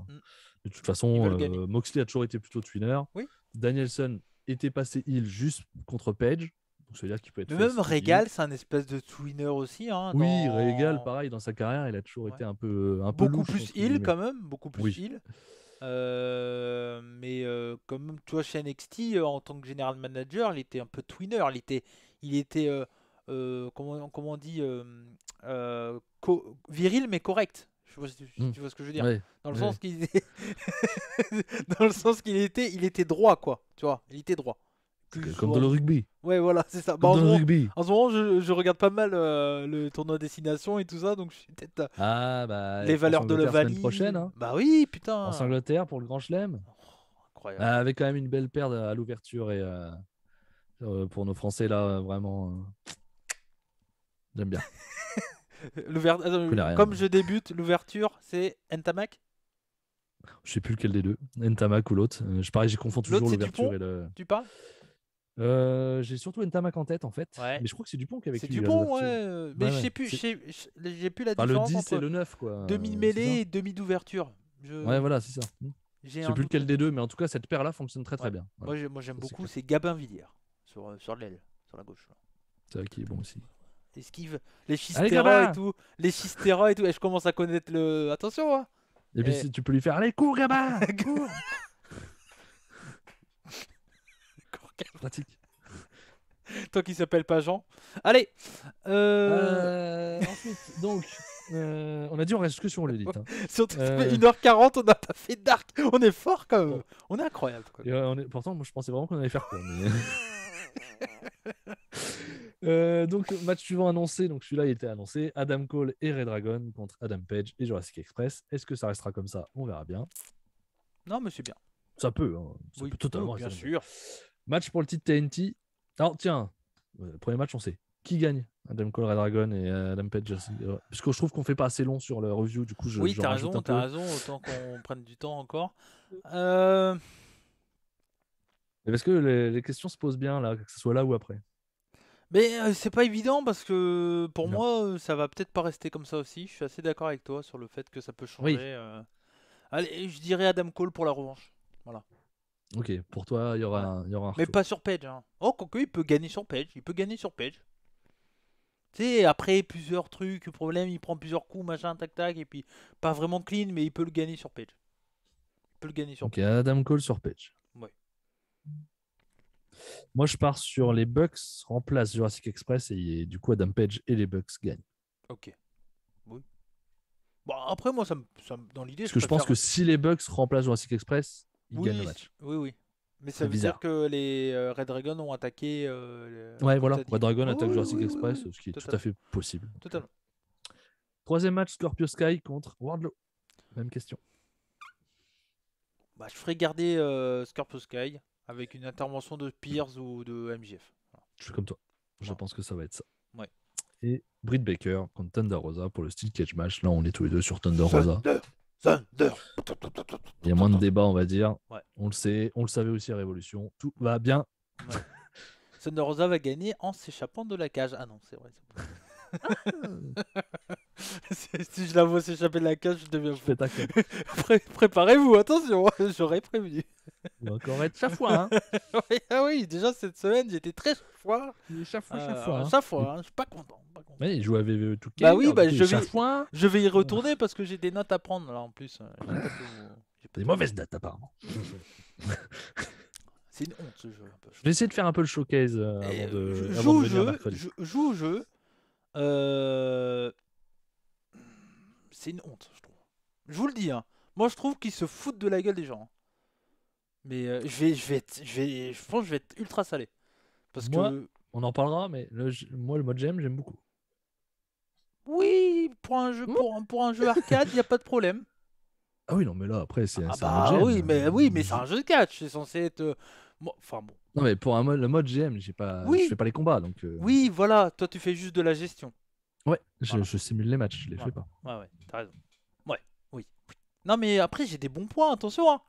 De toute façon, Moxley a toujours été plutôt twinner. Oui. Danielson était passé heel juste contre Page. Donc ça veut dire qu'il peut être. Même Regal, c'est un espèce de twinner aussi. Hein, oui, Regal, pareil, dans sa carrière, il a toujours été un peu beaucoup louche, plus heel quand même, beaucoup plus heel. Mais comme tu vois chez NXT, en tant que general manager, il était un peu twinner. Il était comment on dit viril mais correct. Tu vois ce que je veux dire. Dans le sens qu'il dans le sens qu'il était droit, quoi. Tu vois, il était droit. Comme dans le rugby. Ouais, voilà, c'est ça. Dans le rugby. En ce moment, je regarde pas mal le tournoi destination et tout ça, donc je suis peut-être les valeurs de la vanille. Prochaine, hein. Bah oui, putain. En Angleterre pour le Grand Chelem. Incroyable. Avec quand même une belle paire à l'ouverture et pour nos Français là, vraiment. J'aime bien. Comme je débute, l'ouverture, c'est Ntamak. Je sais plus lequel des deux, Ntamak ou l'autre. Je parie, j'y confonds toujours l'ouverture et le. Tu parles J'ai surtout Ntamak en tête en fait. Ouais. Mais je crois que c'est Dupont qui avait C'est lui, à Dupont, l'ouverture. ouais. Mais Ouais, je ouais, sais plus, j'ai plus la Enfin, le différence 10 et entre le 9, quoi. demi de C'est ça. mêlée et demi d'ouverture. Ouais, voilà, c'est ça. J'ai Je sais un plus doute lequel des là-dessus. deux, mais en tout cas, cette paire-là fonctionne très Ouais. très bien. Voilà. Moi j'aime Ça, c'est beaucoup, clair. c'est Gabin Villiers sur l'aile, sur la gauche. Là. C'est vrai qu'il est bon aussi. Esquive, les Allez, Chistera et Gabin! tout, les Chistera et tout. Et je commence à connaître le. Attention, hein. Et puis Et- si tu peux lui faire, allez, cours, Gabin! Cours! Pratique. Toi qui s'appelle pas Jean. Allez. Ensuite, donc, on a dit on reste que sur l'élite. Hein. Surtout ça fait Euh, 1h40, on n'a pas fait Dark. On est fort quand même. Bon. On est incroyable. Quoi. Et, pourtant, moi, je pensais vraiment qu'on allait faire court. Mais... donc, match suivant annoncé. Donc, celui-là, il était annoncé. Adam Cole et Red Dragon contre Adam Page et Jurassic Express. Est-ce que ça restera comme ça? On verra bien. Non, mais c'est bien. Ça peut. Hein. Ça Oui, peut totalement bien rester. sûr. Match pour le titre TNT. Alors, tiens, premier match, on sait. Qui gagne? Adam Cole, Red Dragon et Adam Page. Parce que je trouve qu'on fait pas assez long sur le review. Du coup, Oui, je t'as rajoute raison, un peu. t'as raison. Autant qu'on prenne du temps encore. Mais parce que les questions se posent bien, là, que ce soit là ou après. Mais c'est pas évident parce que pour Non. moi, ça va peut-être pas rester comme ça aussi. Je suis assez d'accord avec toi sur le fait que ça peut changer. Oui. Allez, je dirais Adam Cole pour la revanche. Voilà. Ok, pour toi, il y aura un Mais retour. pas sur Page. Hein. Oh, quoique, il peut gagner sur Page. Il peut gagner sur Page. Tu sais, après plusieurs trucs, problème, il prend plusieurs coups, machin, tac tac, et puis pas vraiment clean, mais il peut le gagner sur Page. Il peut le gagner sur Ok, Page. Adam Cole sur Page. Ouais. Moi, je pars sur les Bucks remplacent Jurassic Express et du coup, Adam Page et les Bucks gagnent. Ok. Oui. Bon, après, moi, dans l'idée, Parce que je pense que si les Bucks remplacent Jurassic Express, ils gagnent le match. Oui, oui. Mais ça C'est veut bizarre. dire que les Red Dragon ont attaqué. Ouais, comme voilà. t'as dit. Red Dragon attaque Oui, Jurassic oui, Express, oui. ce qui est tout Totalement. à fait possible. Totalement. Troisième match, Scorpio Sky contre Wardlow. Même question. Bah, je ferais garder Scorpio Sky avec une intervention de Pierce ou de MJF. Voilà. Je suis comme toi. Je Ouais. pense que ça va être ça. Ouais. Et Britt Baker contre Thunder Rosa pour le Steel Cage match. Là, on est tous les deux sur Thunder Rosa. Thunder. Il y a moins de débat, on va dire. Ouais. On le sait. On le savait aussi à Révolution. Tout va bien. Ouais. Thunder Rosa va gagner en s'échappant de la cage. Ah non, c'est vrai. Si je la vois s'échapper de la cage, je deviens fou. Préparez-vous, attention, j'aurais prévenu. Il va encore être chafouin. Hein. Ah oui, déjà cette semaine, j'étais très chafouin. Il est chafouin, Chafouin, je suis pas content. Ouais, il joue à VVE 2K. Bah oui, bah, chafouin. je vais y retourner parce que j'ai des notes à prendre là en plus. Des mauvaises dates apparemment. C'est une honte ce jeu. Un peu, je vais essayer de faire un peu le showcase avant de venir mercredi. Je joue au jeu. C'est une honte, je trouve. Je vous le dis, hein. Moi je trouve qu'ils se foutent de la gueule des gens. Mais je pense que je vais être ultra salé. Parce que. On en parlera, mais moi le mode GM j'aime beaucoup. Oui, pour un jeu, pour un jeu arcade, il n'y a pas de problème. Ah oui, non, mais là après c'est un mode GM. Oui, mais c'est un jeu de catch. C'est censé être. Enfin bon. Non, mais pour le mode GM, je fais pas les combats. Donc, Oui, voilà, toi tu fais juste de la gestion. Ouais, voilà. je simule les matchs, je les fais pas. Ouais, t'as raison. Ouais, oui. Non, mais après j'ai des bons points, attention. Hein.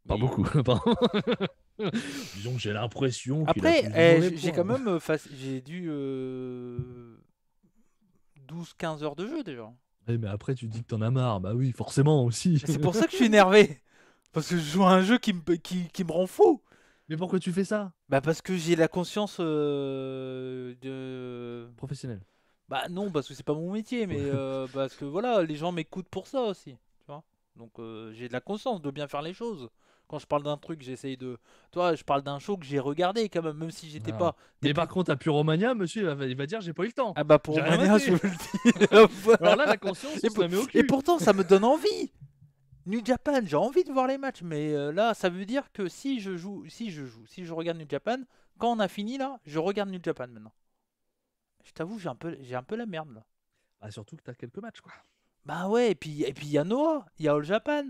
Pas beaucoup, apparemment. Disons que j'ai l'impression. Après, j'ai quand même. J'ai dû. 12-15 heures de jeu déjà. Mais après, tu dis que t'en as marre. Bah oui, forcément aussi. C'est pour ça que je suis énervé. Parce que je joue à un jeu qui me rend fou. Mais pourquoi tu fais ça? Bah parce que j'ai la conscience professionnelle. Bah non, parce que c'est pas mon métier, mais parce que voilà, les gens m'écoutent pour ça aussi. Tu vois. Donc j'ai de la conscience de bien faire les choses. Quand je parle d'un truc, j'essaye de. Toi, je parle d'un show que j'ai regardé quand même si j'étais pas. Mais par contre, à Puromania, monsieur, il va dire j'ai pas eu le temps. Ah bah pour Puromania, je le dis. Alors là, la conscience, ça me met au cul. Et pourtant, ça me donne envie. New Japan, j'ai envie de voir les matchs, mais là, ça veut dire que si je regarde New Japan, quand on a fini là, je regarde New Japan maintenant. Je t'avoue, j'ai un peu la merde là. Bah surtout que t'as quelques matchs quoi. Bah ouais, et puis il y a Noah, il y a All Japan.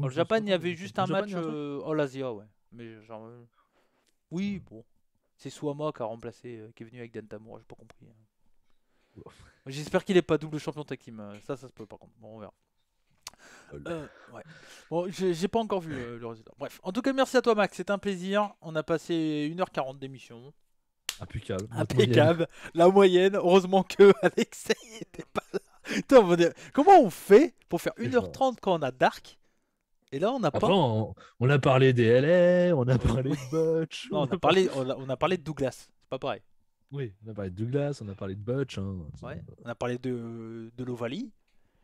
All Japan, il y avait juste un match All Asia, ouais. Mais genre, oui, bon. C'est Suama qui a remplacé, qui est venu avec Dentamura, j'ai pas compris. J'espère qu'il est pas double champion tag team. Ça se peut par contre. Bon, on verra. Ouais. Bon, j'ai pas encore vu le résultat. Bref, en tout cas, merci à toi, Max. C'est un plaisir. On a passé 1h40 d'émission. Impeccable. Impeccable. La moyenne. Heureusement que Alexei était pas là. Putain, comment on fait pour faire 1h30 quand on a Dark? Et là, on n'a Après, pas. on a parlé des LA, on a parlé de Butch. Non, on a parlé de Douglas. C'est pas pareil. Oui, on a parlé de Douglas, on a parlé de Butch. Ouais. On a parlé de l'Ovalie.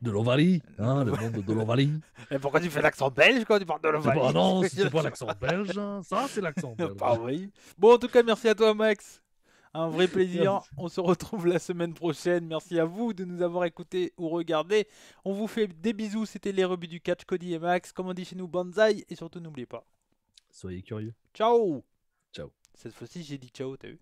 De l'Ovalie, le monde de l'Ovalie. Et pourquoi tu fais l'accent belge quand tu parles de l'Ovalie? Non, c'est pas l'accent belge. Ça, c'est l'accent belge. Bah oui. Bon, en tout cas, merci à toi, Max. Un vrai plaisir. Merci. On se retrouve la semaine prochaine. Merci à vous de nous avoir écoutés ou regardés. On vous fait des bisous. C'était les rebuts du catch, Cody et Max. Comme on dit chez nous, banzai. Et surtout, n'oubliez pas. Soyez curieux. Ciao. Ciao. Cette fois-ci, j'ai dit ciao, t'as vu?